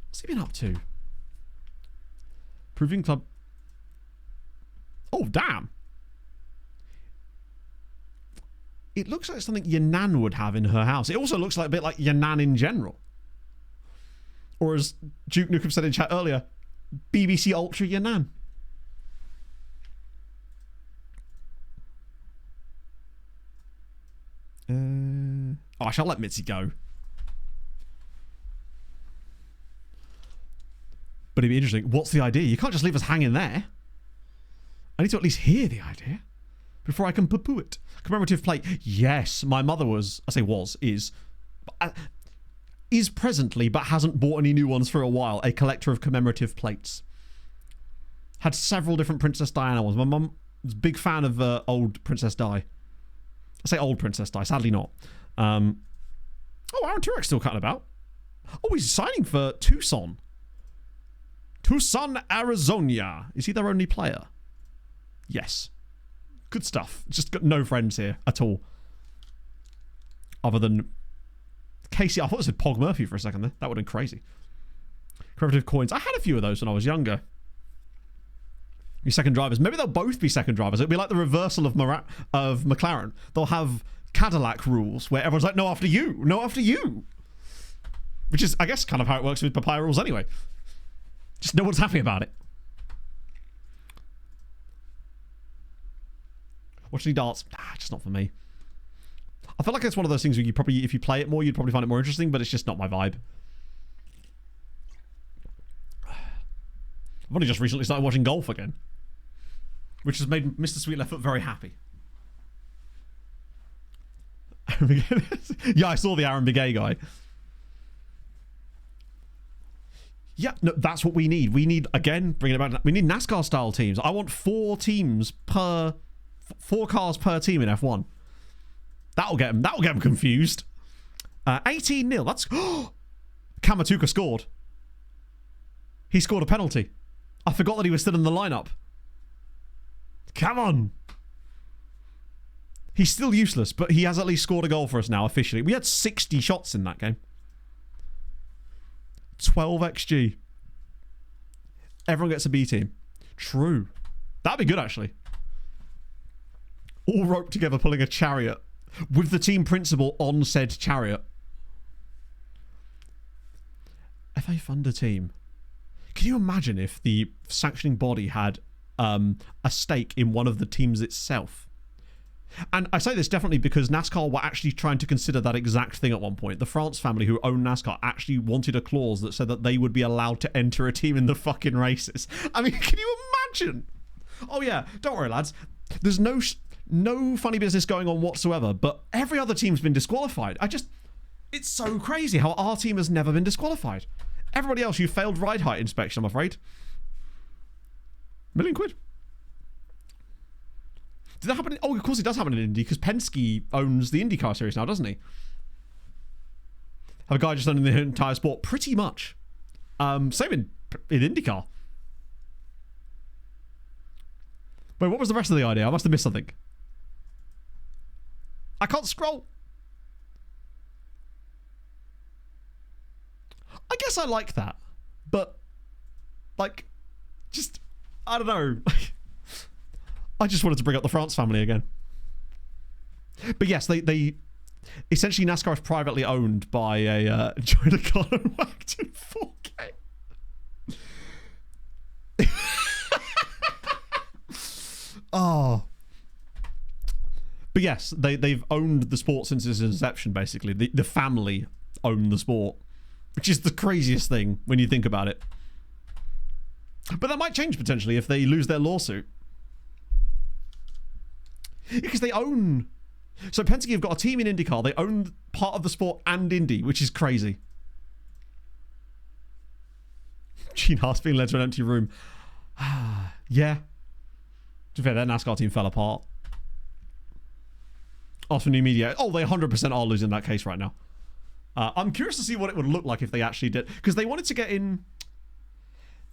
What's he been up to? Proving Club. Oh, damn. It looks like something your nan would have in her house. It also looks like a bit like your nan in general. Or as Duke Nukem said in chat earlier, BBC Ultra your nan. Oh, I shall let Mitzi go. But it'd be interesting. What's the idea? You can't just leave us hanging there. I need to at least hear the idea before I can poo-poo it. Commemorative plate. Yes, my mother was, I say was, is presently, but hasn't bought any new ones for a while, a collector of commemorative plates. Had several different Princess Diana ones. My mum was a big fan of old Princess Di. I say old Princess Di, sadly not. Oh, Aaron Turek's still cutting about. Oh, he's signing for Tucson. Tucson, Arizona. Is he their only player? Yes. Good stuff. Just got no friends here at all. Other than Casey. I thought it said Pog Murphy for a second there. That would have been crazy. Commemorative coins. I had a few of those when I was younger. Your second drivers. Maybe they'll both be second drivers. It'll be like the reversal of McLaren. They'll have Cadillac rules where everyone's like, no, after you. No, after you. Which is, I guess, kind of how it works with papaya rules anyway. Just no one's happy about it. Watching darts, just not for me. I feel like it's one of those things where you probably, if you play it more, you'd probably find it more interesting, but it's just not my vibe. I've only just recently started watching golf again, which has made Mr. Sweet Left Foot very happy. Yeah, I saw the Aaron Begay guy. Yeah, no, that's what we need. We need, again, bringing it back, we need NASCAR-style teams. I want 4 cars per team in F1. That'll get them confused. 18-0. That's Kamatuka scored. He scored a penalty. I forgot that he was still in the lineup. Come on. He's still useless, but he has at least scored a goal for us now officially. We had 60 shots in that game. 12 XG. Everyone gets a B team. True. That'd be good actually. All roped together pulling a chariot with the team principal on said chariot. FA Thunder team. Can you imagine if the sanctioning body had a stake in one of the teams itself? And I say this definitely because NASCAR were actually trying to consider that exact thing at one point. The France family who own NASCAR actually wanted a clause that said that they would be allowed to enter a team in the fucking races. I mean, can you imagine? Oh yeah, don't worry lads. There's no funny business going on whatsoever, but every other team's been disqualified. It's so crazy how our team has never been disqualified. Everybody else, you failed ride height inspection, I'm afraid. £1 million. Did that happen? Oh, of course it does happen in Indy, because Penske owns the IndyCar series now, doesn't he? Have a guy just owning the entire sport? Pretty much. Same in IndyCar. Wait, what was the rest of the idea? I must have missed something. I can't scroll. I guess I like that. But, like, just, I don't know. I just wanted to bring up the France family again. But yes, they essentially NASCAR is privately owned by a Joy Logano whacked in 4K. Oh. But yes, they've owned the sport since its inception, basically. The family own the sport, which is the craziest thing when you think about it. But that might change potentially if they lose their lawsuit. Because they own... So Penske have got a team in IndyCar. They own part of the sport and Indy, which is crazy. Gene Haas being led to an empty room. Yeah. To be fair, their NASCAR team fell apart. Ask for new media. Oh, they 100% are losing that case right now. I'm curious to see what it would look like if they actually did. Because they wanted to get in...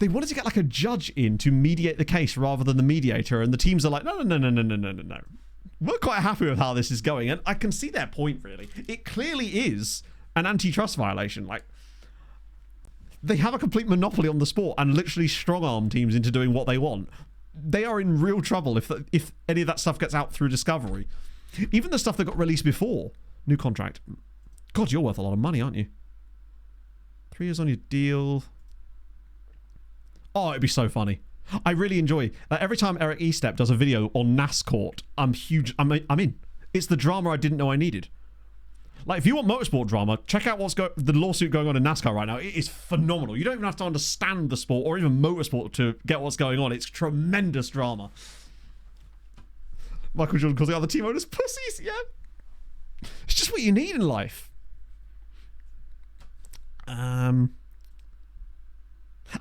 They wanted to get like a judge in to mediate the case rather than the mediator. And the teams are like, no. We're quite happy with how this is going. And I can see their point, really. It clearly is an antitrust violation. Like, they have a complete monopoly on the sport and literally strong-arm teams into doing what they want. They are in real trouble if any of that stuff gets out through discovery. Even the stuff that got released before. New contract. God, you're worth a lot of money, aren't you? 3 years on your deal. Oh, it'd be so funny. I really enjoy... every time Eric Estep does a video on NASCAR, I'm in. It's the drama I didn't know I needed. Like, if you want motorsport drama, check out the lawsuit going on in NASCAR right now. It is phenomenal. You don't even have to understand the sport or even motorsport to get what's going on. It's tremendous drama. Michael Jordan calls the other team owners pussies. Yeah. It's just what you need in life. And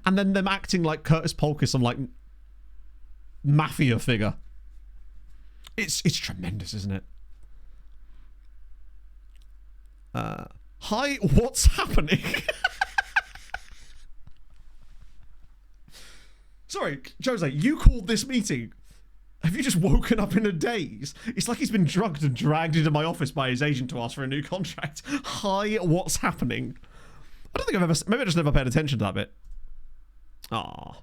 then them acting like Curtis Polk is some like mafia figure. It's tremendous, isn't it? Hi, what's happening? Sorry, Jose, you called this meeting. Have you just woken up in a daze? It's like he's been drugged and dragged into my office by his agent to ask for a new contract. Hi, what's happening? I don't think I've ever... Maybe I just never paid attention to that bit. Ah.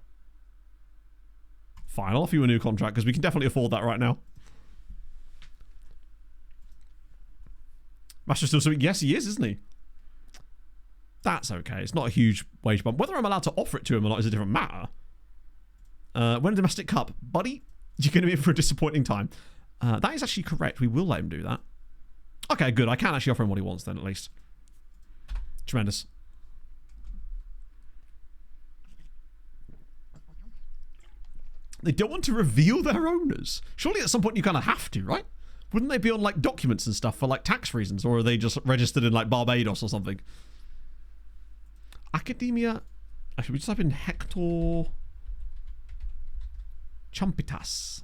Fine, I'll offer you a new contract because we can definitely afford that right now. Master's still something. Yes, he is, isn't he? That's okay. It's not a huge wage bump. Whether I'm allowed to offer it to him or not is a different matter. When a domestic cup, buddy, you're going to be in for a disappointing time. That is actually correct. We will let him do that. Okay, good. I can actually offer him what he wants then, at least. Tremendous. They don't want to reveal their owners. Surely at some point you kind of have to, right? Wouldn't they be on like documents and stuff for like tax reasons, or are they just registered in like Barbados or something? Academia. Actually, we just type in Hector Champitas.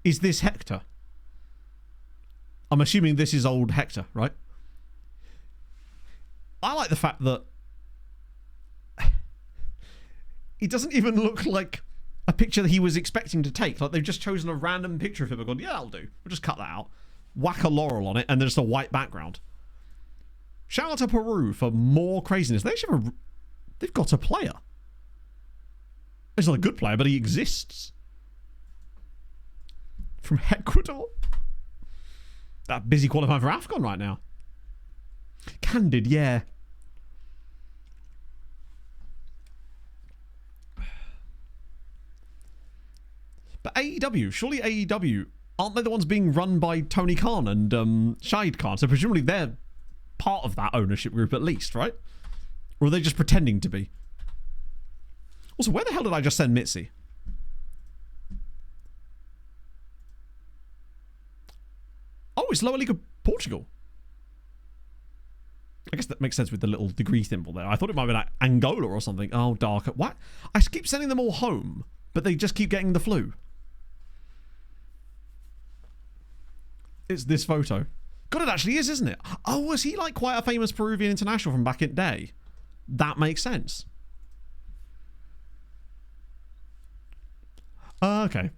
Is this Hector? I'm assuming this is old Hector, right? I like the fact that he doesn't even look like a picture that he was expecting to take. Like, they've just chosen a random picture of him and gone, yeah, that'll do. We'll just cut that out. Whack a laurel on it, and then just a white background. Shout out to Peru for more craziness. They actually have they've got a player. He's not a good player, but he exists. From Ecuador. That busy qualifying for AFCON right now. Candid, yeah. But AEW, surely AEW, aren't they the ones being run by Tony Khan and Shahid Khan? So presumably they're part of that ownership group at least, right? Or are they just pretending to be? Also, where the hell did I just send Mitzi? Oh, it's Lower League of Portugal. I guess that makes sense with the little degree symbol there. I thought it might be like Angola or something. Oh, dark. What? I keep sending them all home, but they just keep getting the flu. It's this photo. God, it actually is, isn't it? Oh, was he like quite a famous Peruvian international from back in the day? That makes sense. Okay.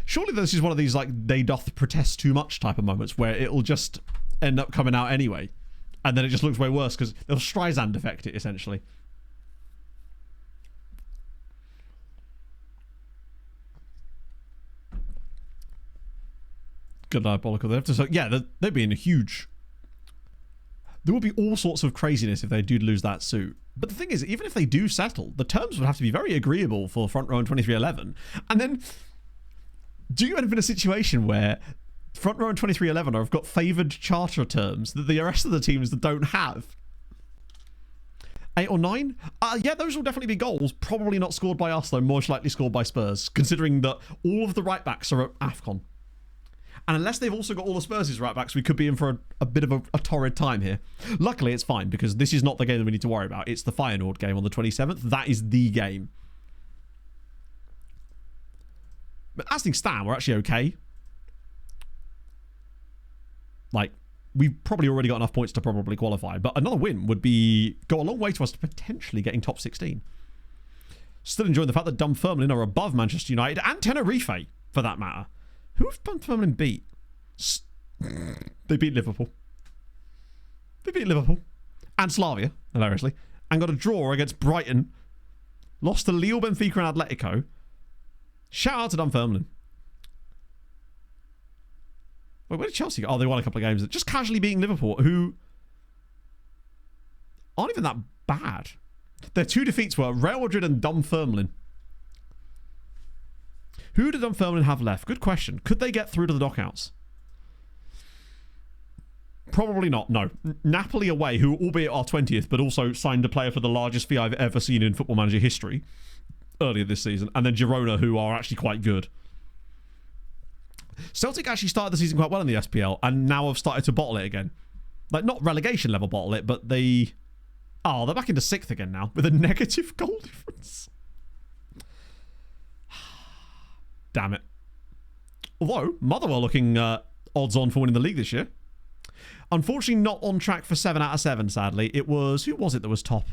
Surely this is one of these like they doth protest too much type of moments where it'll just end up coming out anyway. And then it just looks way worse because they'll Streisand affect it essentially. Good diabolical. They have to, so yeah, they'd be in a huge... There would be all sorts of craziness if they do lose that suit. But the thing is, even if they do settle, the terms would have to be very agreeable for Front Row and 2311. And then, do you end up in a situation where Front Row and 2311 have got favoured charter terms that the rest of the teams don't have? 8 or 9? Yeah, those will definitely be goals. Probably not scored by us, though. Most likely scored by Spurs, considering that all of the right-backs are at AFCON. And unless they've also got all the Spurs' right-backs, we could be in for a bit of a torrid time here. Luckily, it's fine, because this is not the game that we need to worry about. It's the Feyenoord game on the 27th. That is the game. But as things stand, we're actually okay. Like, we've probably already got enough points to probably qualify. But another win would go a long way to us to potentially getting top 16. Still enjoying the fact that Dunfermline are above Manchester United and Tenerife, for that matter. Who have Dunfermline beat? They beat Liverpool. They beat Liverpool. And Slavia, hilariously. And got a draw against Brighton. Lost to Lille, Benfica and Atletico. Shout out to Dunfermline. Wait, where did Chelsea go? Oh, they won a couple of games. Just casually beating Liverpool, who aren't even that bad. Their two defeats were Real Madrid and Dunfermline. Who do Dunfermline have left? Good question. Could they get through to the knockouts? Probably not, no. Napoli away, who albeit are 20th, but also signed a player for the largest fee I've ever seen in Football Manager history earlier this season. And then Girona, who are actually quite good. Celtic actually started the season quite well in the SPL and now have started to bottle it again. Like, not relegation level bottle it, but they... Oh, they're back into 6th again now with a negative goal difference. Damn it. Although, Motherwell looking odds on for winning the league this year. Unfortunately, not on track for 7 out of 7, sadly. It was... Who was it that was top?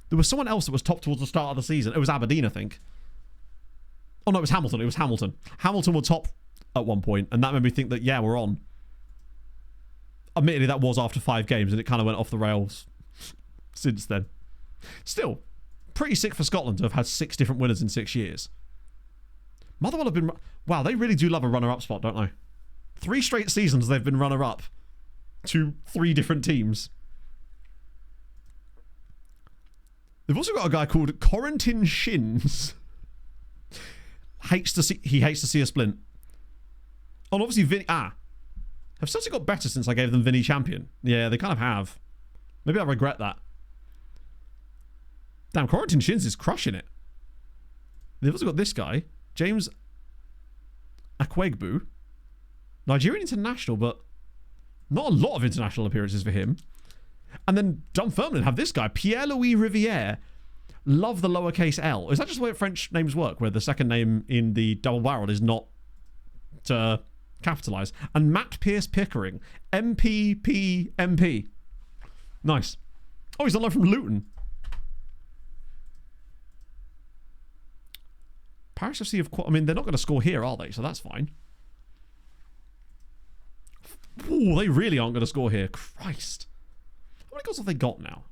There was someone else that was top towards the start of the season. It was Aberdeen, I think. Oh, no, it was Hamilton. It was Hamilton. Hamilton were top at one point, and that made me think that, yeah, we're on. Admittedly, that was after 5 games, and it kind of went off the rails since then. Still, pretty sick for Scotland to have had 6 different winners in 6 years. Motherwell have been... Wow, they really do love a runner-up spot, don't they? 3 straight seasons they've been runner-up to 3 different teams. They've also got a guy called Corentin Shins. He hates to see a splint. Oh, and obviously Vinny... Have Celtic got better since I gave them Vinny Champion? Yeah, they kind of have. Maybe I regret that. Damn, Corentin Shins is crushing it. They've also got this guy, James Akwegbu. Nigerian international, but not a lot of international appearances for him. And then Dunfermline have this guy, Pierre-Louis Riviere. Love the lowercase L. Is that just the way French names work, where the second name in the double barrel is not capitalised? And Matt Pierce Pickering, MPPMP. Nice. Oh, he's on loan from Luton. Paris FC have... I mean, they're not going to score here, are they? So that's fine. Ooh, they really aren't going to score here. Christ. How many goals have they got now?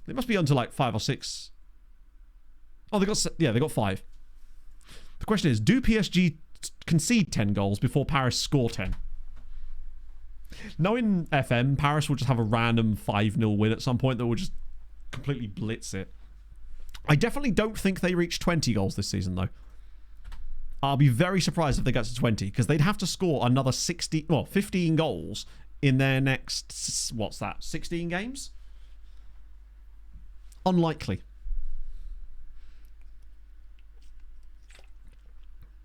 They must be on to like 5 or 6. Oh, they got 5. The question is, do PSG concede 10 goals before Paris score 10? Knowing FM, Paris will just have a random 5-0 win at some point that will just completely blitz it. I definitely don't think they reach 20 goals this season, though. I'll be very surprised if they get to 20, because they'd have to score another 15 goals in their next, what's that, 16 games? Unlikely.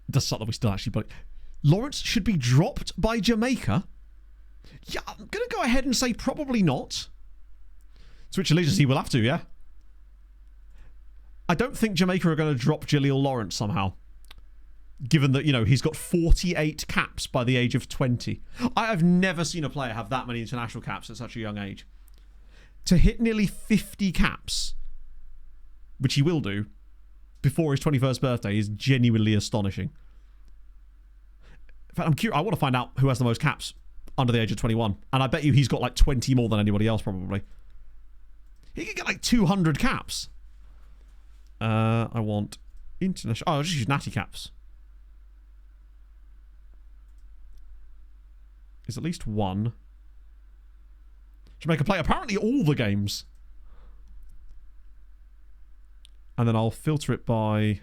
It does suck that we still actually... But Lawrence should be dropped by Jamaica? Yeah, I'm going to go ahead and say probably not. Switch allegiance, he will have to, yeah? I don't think Jamaica are going to drop Jaleel Lawrence somehow. Given that, he's got 48 caps by the age of 20. I have never seen a player have that many international caps at such a young age. To hit nearly 50 caps, which he will do, before his 21st birthday is genuinely astonishing. In fact, I'm curious. I want to find out who has the most caps under the age of 21. And I bet you he's got like 20 more than anybody else, probably. He could get like 200 caps. I want international... Oh, I'll just use natty caps. Is at least one. Should make a play. Apparently all the games. And then I'll filter it by...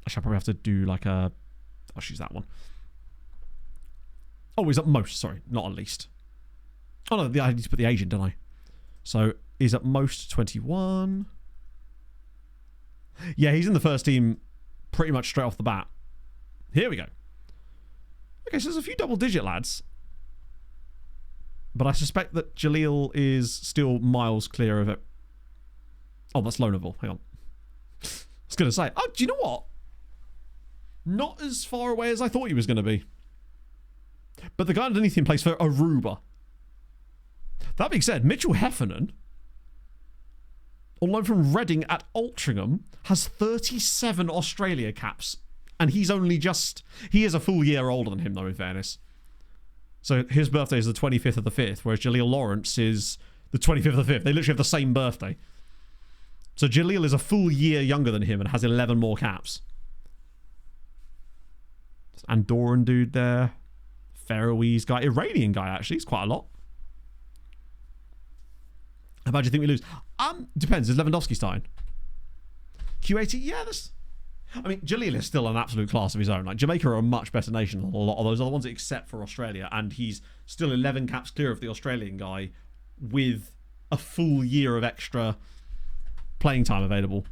Actually, I'll probably have to do like a... I'll choose that one. Oh, he's at most. Sorry, not at least. Oh, no, I need to put the age in, don't I? So, he's at most 21. Yeah, he's in the first team pretty much straight off the bat. Here we go. Okay, so there's a few double-digit lads. But I suspect that Jaleel is still miles clear of it. Oh, that's Lonerville. Hang on. I was going to say, oh, do you know what? Not as far away as I thought he was going to be. But the guy underneath him plays for Aruba. That being said, Mitchell Heffernan, on loan from Reading at Altrincham, has 37 Australia caps. And he's only just... He is a full year older than him, though, in fairness. So his birthday is the 25th of the 5th, whereas Jaleel Lawrence is the 25th of the 5th. They literally have the same birthday. So Jaleel is a full year younger than him and has 11 more caps. Andorran dude there. Faroese guy. Iranian guy, actually. It's quite a lot. How bad do you think we lose? Depends. Is Lewandowski starting? Q80? Yeah, that's... I mean, Jaleel is still an absolute class of his own. Like, Jamaica are a much better nation than a lot of those other ones, except for Australia. And he's still 11 caps clear of the Australian guy with a full year of extra playing time available.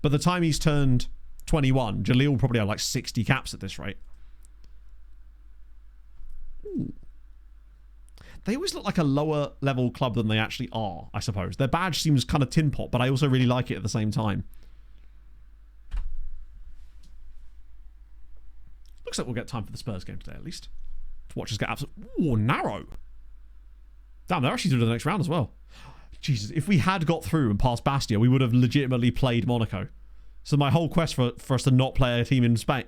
But the time he's turned 21, Jaleel will probably have like 60 caps at this rate. Ooh. They always look like a lower level club than they actually are, I suppose. Their badge seems kind of tin pot, but I also really like it at the same time. Looks like we'll get time for the Spurs game today, at least. To watch us get absolutely... Ooh, narrow. Damn, they're actually through to the next round as well. Jesus, if we had got through and passed Bastia, we would have legitimately played Monaco. So my whole quest for us to not play a team in Spain...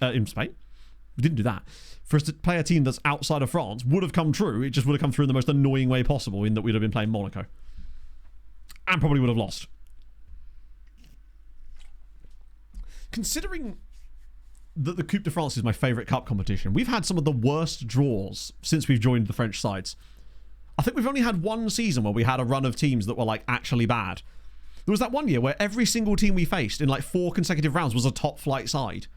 We didn't do that. For us to play a team that's outside of France would have come true. It just would have come through in the most annoying way possible, in that we'd have been playing Monaco. And probably would have lost. Considering that the Coupe de France is my favourite cup competition, we've had some of the worst draws since we've joined the French sides. I think we've only had one season where we had a run of teams that were like actually bad. There was that one year where every single team we faced in like 4 consecutive rounds was a top flight side.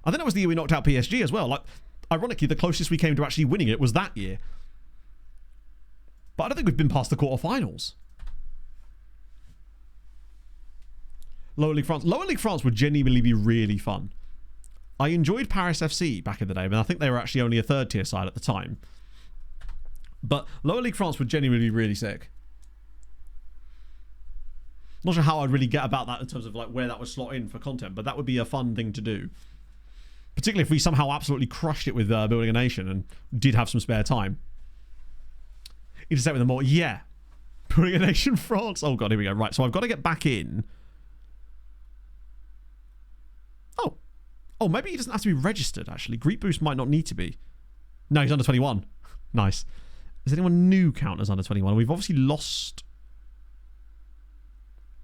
I think that was the year we knocked out PSG as well. Like, ironically, the closest we came to actually winning it was that year. But I don't think we've been past the quarterfinals. Lower League France. Lower League France would genuinely be really fun. I enjoyed Paris FC back in the day, and I think they were actually only a 3rd tier side at the time. But Lower League France would genuinely be really sick. Not sure how I'd really get about that in terms of like where that would slot in for content, but that would be a fun thing to do. Particularly if we somehow absolutely crushed it with Building a Nation and did have some spare time. Intersect with them more. Yeah. Building a Nation France. Oh, God, here we go. Right, so I've got to get back in. Oh. Oh, maybe he doesn't have to be registered, actually. Greek Boost might not need to be. No, he's under 21. Nice. Does anyone new count as under 21? We've obviously lost...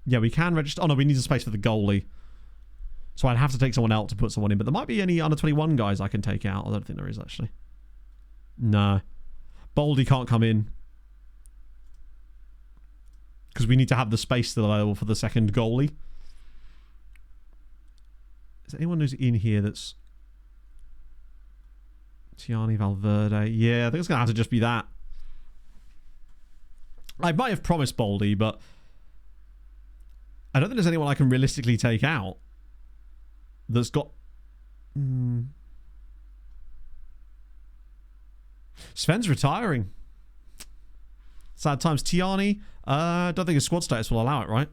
Yeah, we can register. Oh, no, we need a space for the goalie. So I'd have to take someone out to put someone in. But there might be any under 21 guys I can take out. I don't think there is, actually. No. Baldy can't come in. Because we need to have the space still available for the second goalie. Is there anyone who's in here that's... Tiani, Valverde. Yeah, I think it's going to have to just be that. I might have promised Baldy, but... I don't think there's anyone I can realistically take out that's got... Sven's retiring. Sad times. Tiani, I don't think his squad status will allow it, right?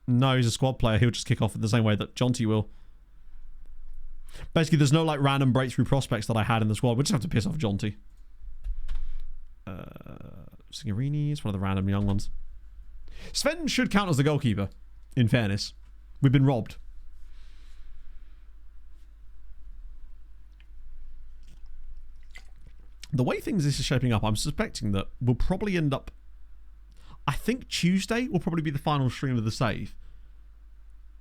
No, he's a squad player. He'll just kick off in the same way that Jonty will. Basically, there's no like random breakthrough prospects that I had in the squad. We just have to piss off Jonty. Signorini is one of the random young ones. Sven should count as the goalkeeper, in fairness. We've been robbed. The way things this is shaping up, I'm suspecting that we'll probably end up... I think Tuesday will probably be the final stream of the save.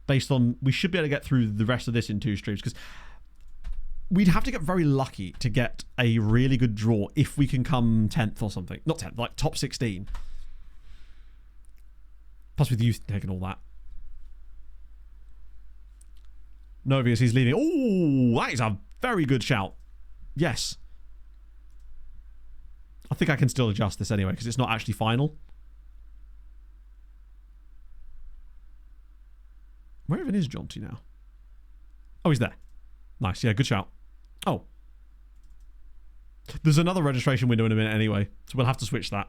Based on... We should be able to get through the rest of this in 2 streams. Because we'd have to get very lucky to get a really good draw if we can come 10th or something. Not 10th, like top 16. Plus with youth taking all that. Novius, he's leaving. Oh, that is a very good shout. Yes. I think I can still adjust this anyway because it's not actually final. Where even is Jonty now? Oh, he's there. Nice. Yeah, good shout. Oh. There's another registration window in a minute anyway, so we'll have to switch that.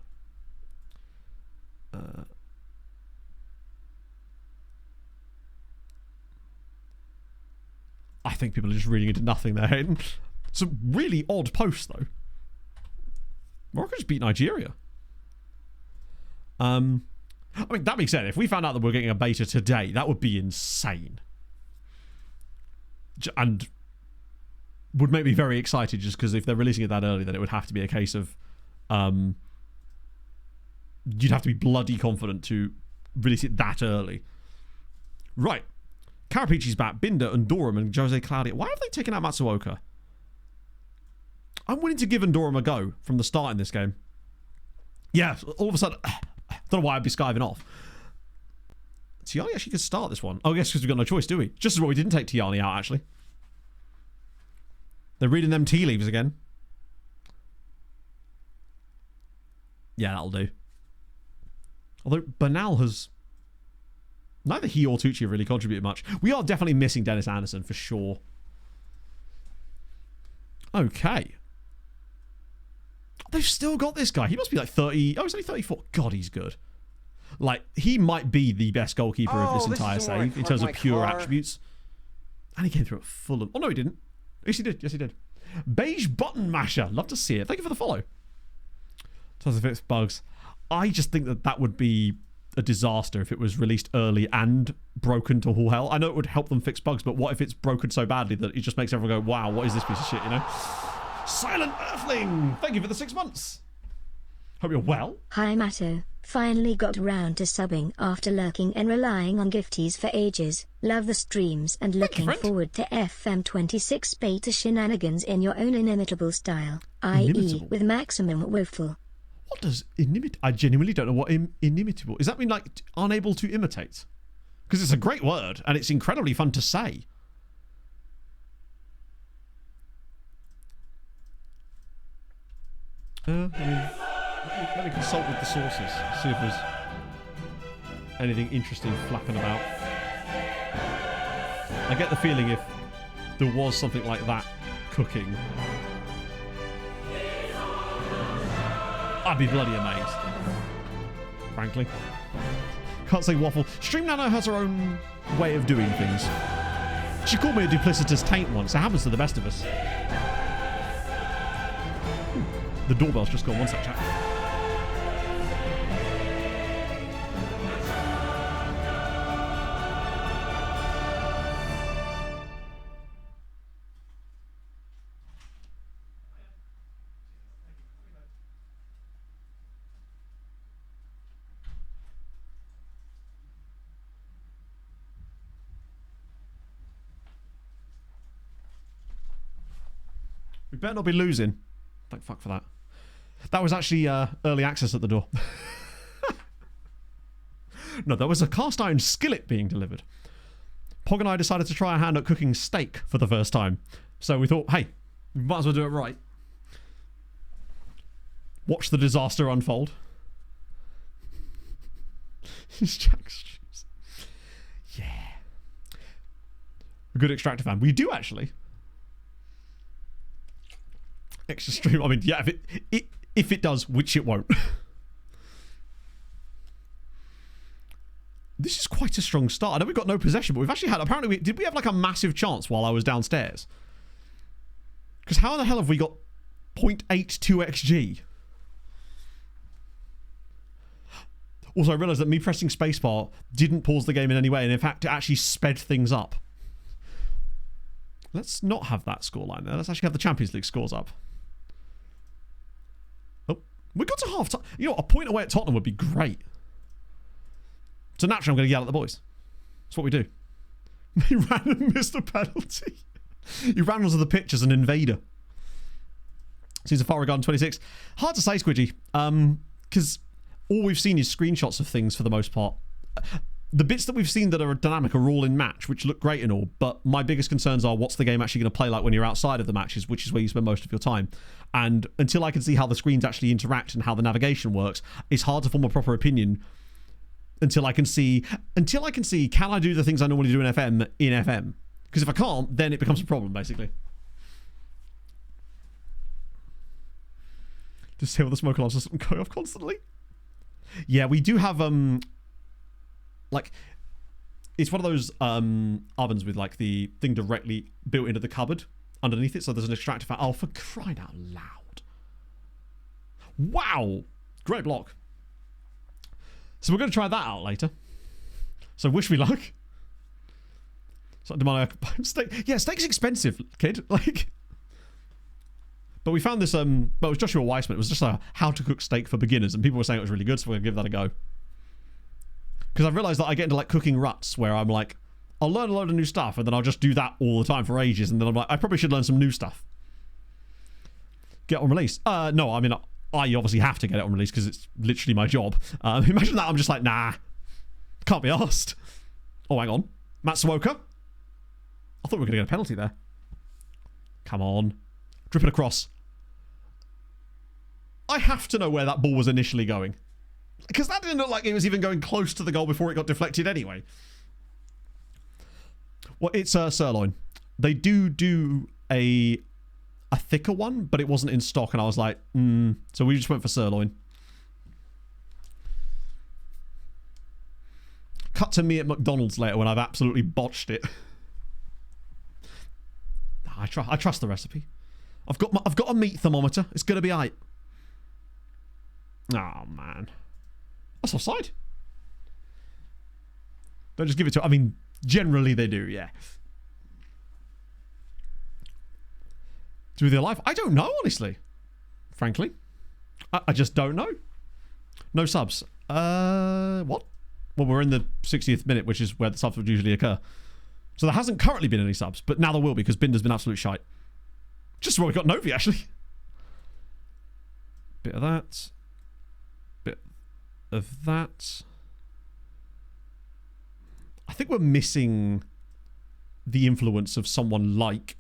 I think people are just reading into nothing there, Hayden. It's a really odd post, though. Morocco just beat Nigeria. I mean, that being said, if we found out that we're getting a beta today, that would be insane. And would make me very excited, just because if they're releasing it that early, then it would have to be a case of you'd have to be bloody confident to release it that early. Right. Carapichi's back. Binder and Dorum and Jose Claudia. Why have they taken out Matsuoka? I'm willing to give Ndorum a go from the start in this game. Yeah, all of a sudden, I don't know why I'd be skiving off. Tiani actually could start this one. Oh, yes, because we've got no choice, do we? Just as well we didn't take Tiani out, actually. They're reading them tea leaves again. Yeah, that'll do. Although Bernal has... Neither he or Tucci have really contributed much. We are definitely missing Dennis Anderson, for sure. Okay. They've still got this guy. He must be like 30... Oh, he's only 34. God, he's good. Like, he might be the best goalkeeper of this entire save in terms of pure attributes. And he came through at Fulham. Oh, no, he didn't. Yes, he did. Yes, he did. Beige Button Masher. Love to see it. Thank you for the follow. Tons of fix bugs. I just think that that would be a disaster if it was released early and broken to all hell. I know it would help them fix bugs, but what if it's broken so badly that it just makes everyone go, wow, what is this piece of shit, you know? Silent Earthling! Thank you for the 6 months. Hope you're well. Hi Matto, finally got round to subbing after lurking and relying on gifties for ages. Love the streams and looking forward to FM26 beta shenanigans in your own inimitable style, i.e. with maximum woeful. What does inimitable? I genuinely don't know what inimitable. Does that mean like unable to imitate? Because it's a great word and it's incredibly fun to say. Let me consult with the sources, see if there's anything interesting flapping about. I get the feeling if there was something like that cooking, I'd be bloody amazed. Frankly. Can't say waffle. Stream Nano has her own way of doing things. She called me a duplicitous taint once. It happens to the best of us. The doorbell's just gone. One sec, chat. We better not be losing. Thank fuck for that. That was actually early access at the door. No, there was a cast iron skillet being delivered. Pog and I decided to try our hand at cooking steak for the first time. So we thought, hey, we might as well do it right. Watch the disaster unfold. Jack's shoes. Yeah. A good extractor fan. We do actually. Extra stream. I mean, yeah, if it does, which it won't. This is quite a strong start. I know we've got no possession, but we've actually had... Apparently, did we have like a massive chance while I was downstairs? Because how the hell have we got 0.82 XG? Also, I realised that me pressing spacebar didn't pause the game in any way, and in fact, it actually sped things up. Let's not have that scoreline there. Let's actually have the Champions League scores up. Oh, we got to half time. You know, a point away at Tottenham would be great. So naturally, I'm going to yell at the boys. That's what we do. He ran and missed a penalty. He ran onto the pitch as an invader. Season Farragon 26. Hard to say, Squidgy. Because all we've seen is screenshots of things for the most part. The bits that we've seen that are dynamic are all in match, which look great and all, but my biggest concerns are what's the game actually going to play like when you're outside of the matches, which is where you spend most of your time. And until I can see how the screens actually interact and how the navigation works, it's hard to form a proper opinion until I can see, can I do the things I normally do in FM? Because if I can't, then it becomes a problem, basically. Just hear the smoke alarms just going off constantly. Yeah, we do have, like, it's one of those ovens with like the thing directly built into the cupboard underneath it, so there's an extractor fan. Oh, for crying out loud. Wow. Great block. So we're going to try that out later. So wish me luck. So demand steak. Yeah, steak's expensive, kid. Like, but we found this. Well, it was Joshua Weissman. It was just a how to cook steak for beginners, and people were saying it was really good. So we're gonna give that a go. Because I've realised that I get into like cooking ruts where I'm like, I'll learn a load of new stuff, and then I'll just do that all the time for ages, and then I'm like, I probably should learn some new stuff. Get on release. No, I mean, I obviously have to get it on release because it's literally my job. Imagine that I'm just like, nah, can't be asked. Oh, hang on. Matt Swoker. I thought we were going to get a penalty there. Come on. Drip it across. I have to know where that ball was initially going. Because that didn't look like it was even going close to the goal before it got deflected anyway. Well, it's sirloin. They do a thicker one, but it wasn't in stock, and I was like, so we just went for sirloin. Cut to me at McDonald's later when I've absolutely botched it. I trust the recipe. I've got a meat thermometer. It's gonna be aight. Oh man, that's offside. Don't just give it to. I mean, generally they do, yeah. Do their life? I don't know, honestly. Frankly, I just don't know. No subs. What? Well, we're in the 60th minute, which is where the subs would usually occur. So there hasn't currently been any subs, but now there will be because Binder's been absolute shite. Just where we got Novi, actually. Bit of that. Bit of that. I think we're missing the influence of someone like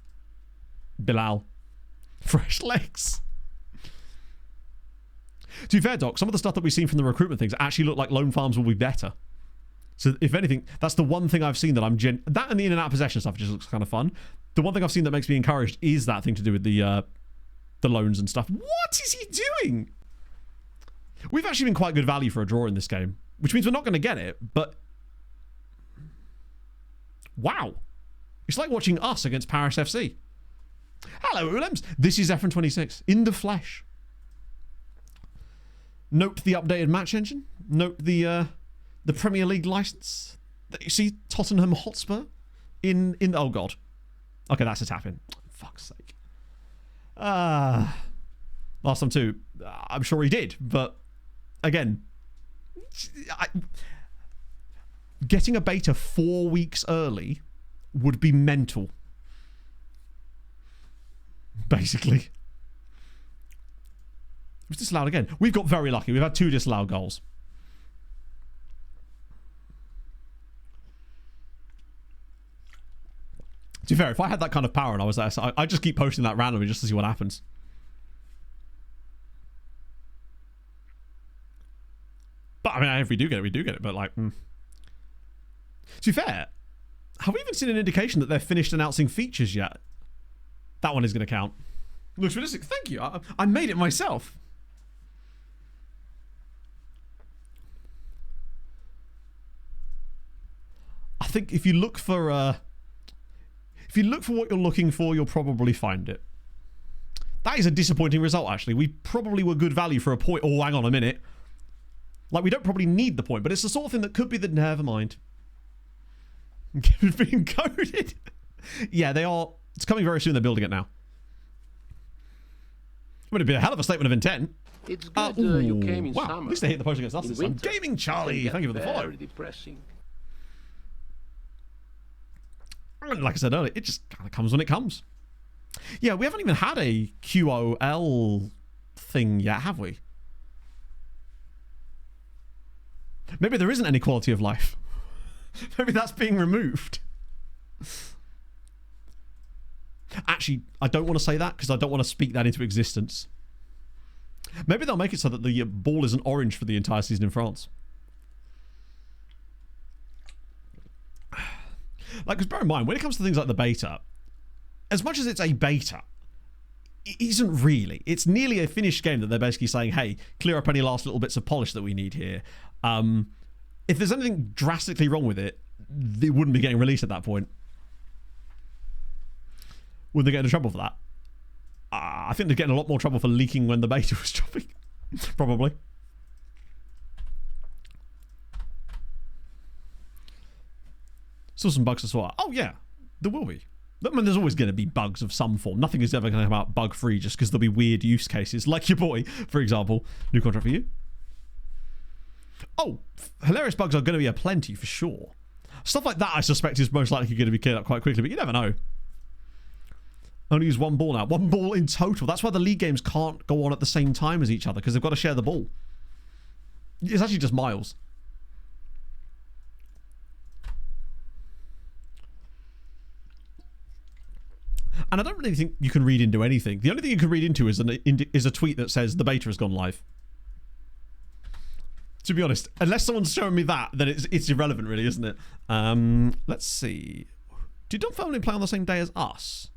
Bilal. Fresh legs. To be fair, Doc, some of the stuff that we've seen from the recruitment things actually look like loan farms will be better. So if anything, that's the one thing I've seen that I'm that and the in and out possession stuff just looks kind of fun. The one thing I've seen that makes me encouraged is that thing to do with the loans and stuff. What is he doing? We've actually been quite good value for a draw in this game, which means we're not going to get it, but wow. It's like watching us against Paris FC. Hello, Ulems. This is Efren26 in the flesh. Note the updated match engine. Note the Premier League license that you see Tottenham Hotspur in oh god. Okay, that's a tap in. Fuck's sake. Last time too. I'm sure he did, but again, getting a beta 4 weeks early would be mental. Basically. It was disallowed again. We've got very lucky. We've had 2 disallowed goals. To be fair, if I had that kind of power and I was there, so I'd just keep posting that randomly just to see what happens. But I mean, if we do get it, we do get it. But like, To be fair, have we even seen an indication that they're finished announcing features yet? That one is going to count. Looks realistic. Thank you. I made it myself. I think if you look for what you're looking for, you'll probably find it. That is a disappointing result, actually. We probably were good value for a point. Oh, hang on a minute. Like, we don't probably need the point, but it's the sort of thing that could be the... Never mind. Being coded. Yeah, they are... It's coming very soon. They're building it now. It would be a hell of a statement of intent. It's good you came in wow, summer. At least they hit the post against us this time. Gaming Charlie, thank you for the follow. Very depressing. Like I said earlier, it just kind of comes when it comes. Yeah, we haven't even had a QOL thing yet, have we? Maybe there isn't any quality of life. Maybe that's being removed. Actually, I don't want to say that because I don't want to speak that into existence. Maybe they'll make it so that the ball isn't orange for the entire season in France. Like, because bear in mind, when it comes to things like the beta, as much as it's a beta, it isn't really. It's nearly a finished game that they're basically saying, hey, clear up any last little bits of polish that we need here. If there's anything drastically wrong with it, it wouldn't be getting released at that point. Would they get into trouble for that? I think they're getting a lot more trouble for leaking when the beta was dropping. Probably. Still some bugs to sort out. Oh, yeah. There will be. I mean, there's always going to be bugs of some form. Nothing is ever going to come out bug-free just because there'll be weird use cases. Like your boy, for example. New contract for you. Oh, hilarious bugs are going to be aplenty for sure. Stuff like that, I suspect, is most likely going to be cleared up quite quickly, but you never know. Only use one ball now. One ball in total. That's why the league games can't go on at the same time as each other, because they've got to share the ball. It's actually just miles. And I don't really think you can read into anything. The only thing you can read into is a tweet that says the beta has gone live. To be honest, unless someone's showing me that, then it's irrelevant, really, isn't it? Let's see. Did Dunfermline play on the same day as us?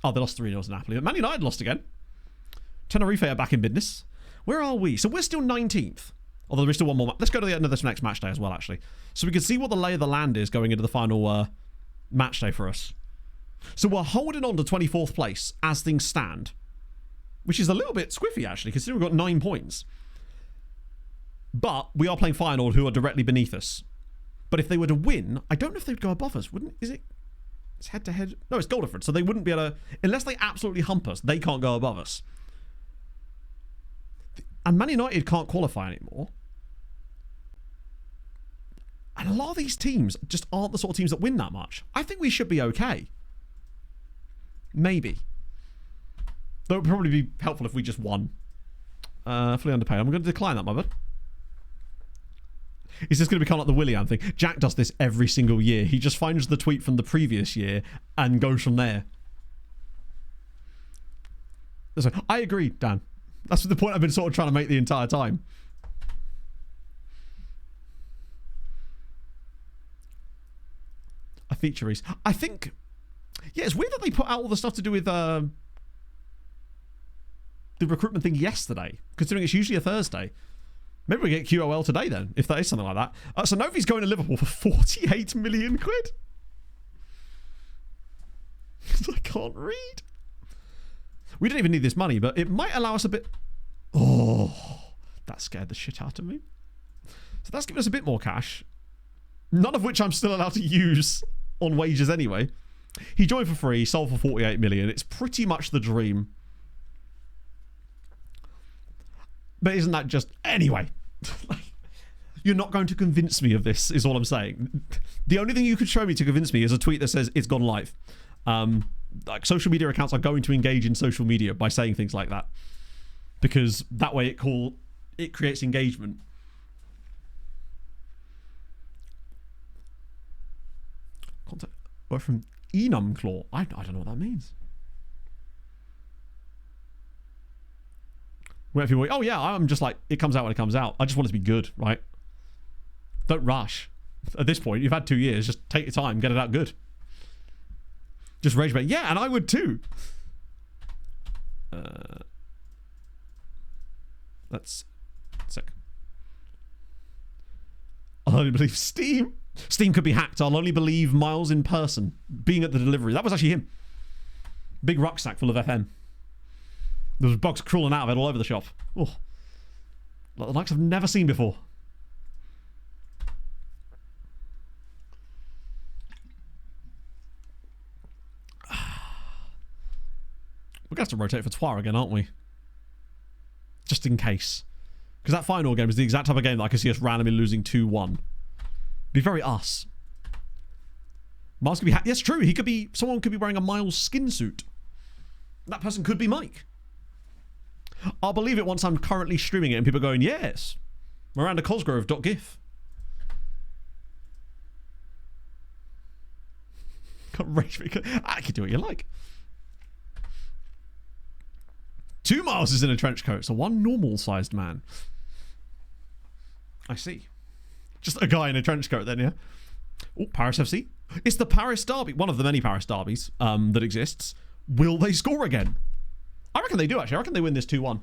Oh, they lost 3-0 to Napoli. But Man United lost again. Tenerife are back in business. Where are we? So we're still 19th. Although there is still one more. Let's go to the end of this next match day as well, actually. So we can see what the lay of the land is going into the final match day for us. So we're holding on to 24th place as things stand. Which is a little bit squiffy, actually, considering we've got 9 points. But we are playing Feyenoord, who are directly beneath us. But if they were to win, I don't know if they'd go above us. Is it? It's head-to-head. No, it's goal difference. So they wouldn't be able to... Unless they absolutely hump us, they can't go above us. And Man United can't qualify anymore. And a lot of these teams just aren't the sort of teams that win that much. I think we should be okay. Maybe. Though it would probably be helpful if we just won. Fully underpaid. I'm going to decline that, my bud. Is this going to become like the Willian thing? Jack does this every single year. He just finds the tweet from the previous year and goes from there. So, I agree, Dan. That's the point I've been sort of trying to make the entire time. A featuries. I think... Yeah, it's weird that they put out all the stuff to do with the recruitment thing yesterday, considering it's usually a Thursday. Maybe we get QOL today then, if that is something like that. So Novi's going to Liverpool for 48 million quid. I can't read. We don't even need this money, but it might allow us a bit... Oh, that scared the shit out of me. So that's given us a bit more cash. None of which I'm still allowed to use on wages anyway. He joined for free, sold for 48 million. It's pretty much the dream. But isn't that just... Anyway. You're not going to convince me of this, is all I'm saying. The only thing you could show me to convince me is a tweet that says it's gone live. Like, social media accounts are going to engage in social media by saying things like that. Because that way it creates engagement. Contact... Or from Enum Claw. I don't know what that means. Where people, oh yeah, I'm just like, it comes out when it comes out. I just want it to be good, right? Don't rush. At this point, you've had 2 years. Just take your time, get it out good. Just rage bait. Yeah, and I would too. That's sick. I'll only believe Steam. Steam could be hacked. I'll only believe Miles in person being at the delivery. That was actually him. Big rucksack full of FM. There was bugs crawling out of it all over the shop. Oh, like the likes I've never seen before. We're going to have to rotate for Twa again, aren't we? Just in case. Because that final game is the exact type of game that I could see us randomly losing 2-1. Be very us. Miles could be... Yes, true. He could be... Someone could be wearing a Miles skin suit. That person could be Mike. I'll believe it once I'm currently streaming it and people are going, yes. Miranda Cosgrove.gif. I can do what you like. 2 Miles is in a trench coat, so 1 normal-sized man. I see. Just a guy in a trench coat then, yeah? Oh, Paris FC. It's the Paris derby. One of the many Paris derbies that exists. Will they score again? I reckon they do, actually. I reckon they win this 2-1.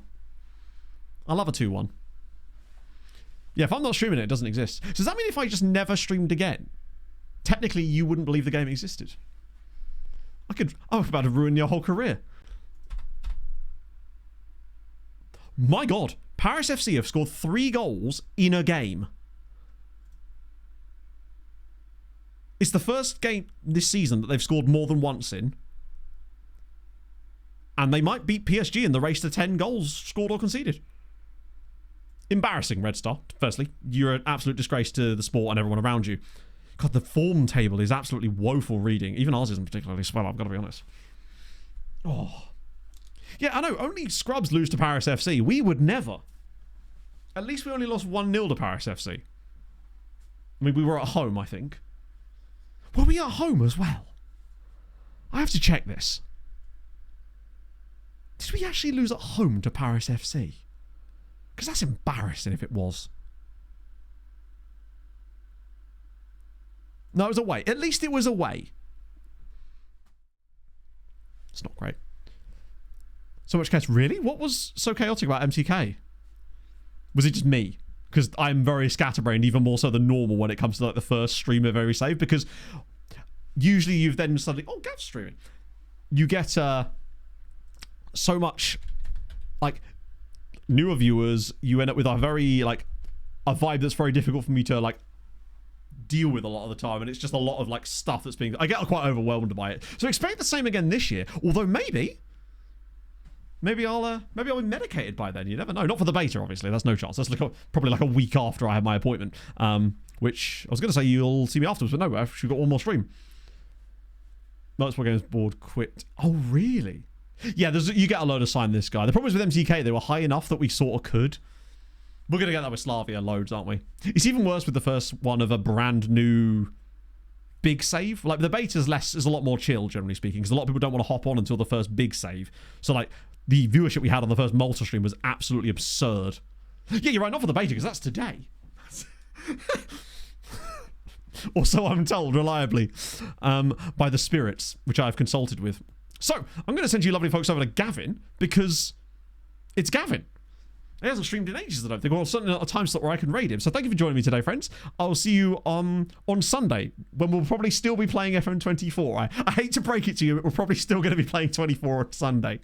I love a 2-1. Yeah, if I'm not streaming it, it doesn't exist. So does that mean if I just never streamed again, technically you wouldn't believe the game existed. I'm about to ruin your whole career. My God, Paris FC have scored 3 goals in a game. It's the first game this season that they've scored more than once in. And they might beat PSG in the race to 10 goals scored or conceded. Embarrassing, Red Star. Firstly, you're an absolute disgrace to the sport and everyone around you. God, the form table is absolutely woeful reading. Even ours isn't particularly swell, I've got to be honest. Oh. Yeah, I know, only scrubs lose to Paris FC. We would never. At least we only lost 1-0 to Paris FC. I mean, we were at home, I think. Were we at home as well? I have to check this. Did we actually lose at home to Paris FC? Because that's embarrassing if it was. No, it was away. At least it was away. It's not great. So much chaos. Really? What was so chaotic about MTK? Was it just me? Because I'm very scatterbrained, even more so than normal when it comes to like the first stream of every save. Because usually you've then suddenly... Oh, Gav's streaming. You get so much like newer viewers. You end up with a very like a vibe that's very difficult for me to like deal with a lot of the time, and it's just a lot of like stuff that's being... I get quite overwhelmed by it. So expect the same again this year. Although maybe I'll be medicated by then. You never know. Not for the beta, obviously. That's no chance. That's like probably like a week after I have my appointment. Which I was going to say you'll see me afterwards, but no, I've actually got one more stream. Multiple games board quit. Oh really? Yeah, you get a load of sign this guy. The problem is with MTK, they were high enough that we sort of could. We're going to get that with Slavia loads, aren't we? It's even worse with the first one of a brand new big save. Like the beta is a lot more chill, generally speaking, because a lot of people don't want to hop on until the first big save. So like the viewership we had on the first Malta stream was absolutely absurd. Yeah, you're right, not for the beta, because that's today. Or so I'm told, reliably, by the spirits, which I've consulted with. So, I'm going to send you lovely folks over to Gavin, because it's Gavin. He hasn't streamed in ages, I don't think. Well, certainly not a time slot where I can raid him. So thank you for joining me today, friends. I'll see you on Sunday, when we'll probably still be playing FM24. I hate to break it to you, but we're probably still going to be playing 24 on Sunday.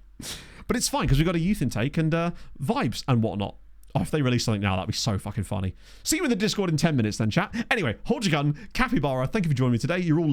But it's fine, because we've got a youth intake and vibes and whatnot. Oh, if they release something now, that'd be so fucking funny. See you in the Discord in 10 minutes then, chat. Anyway, hold your gun. Capybara, thank you for joining me today. You're all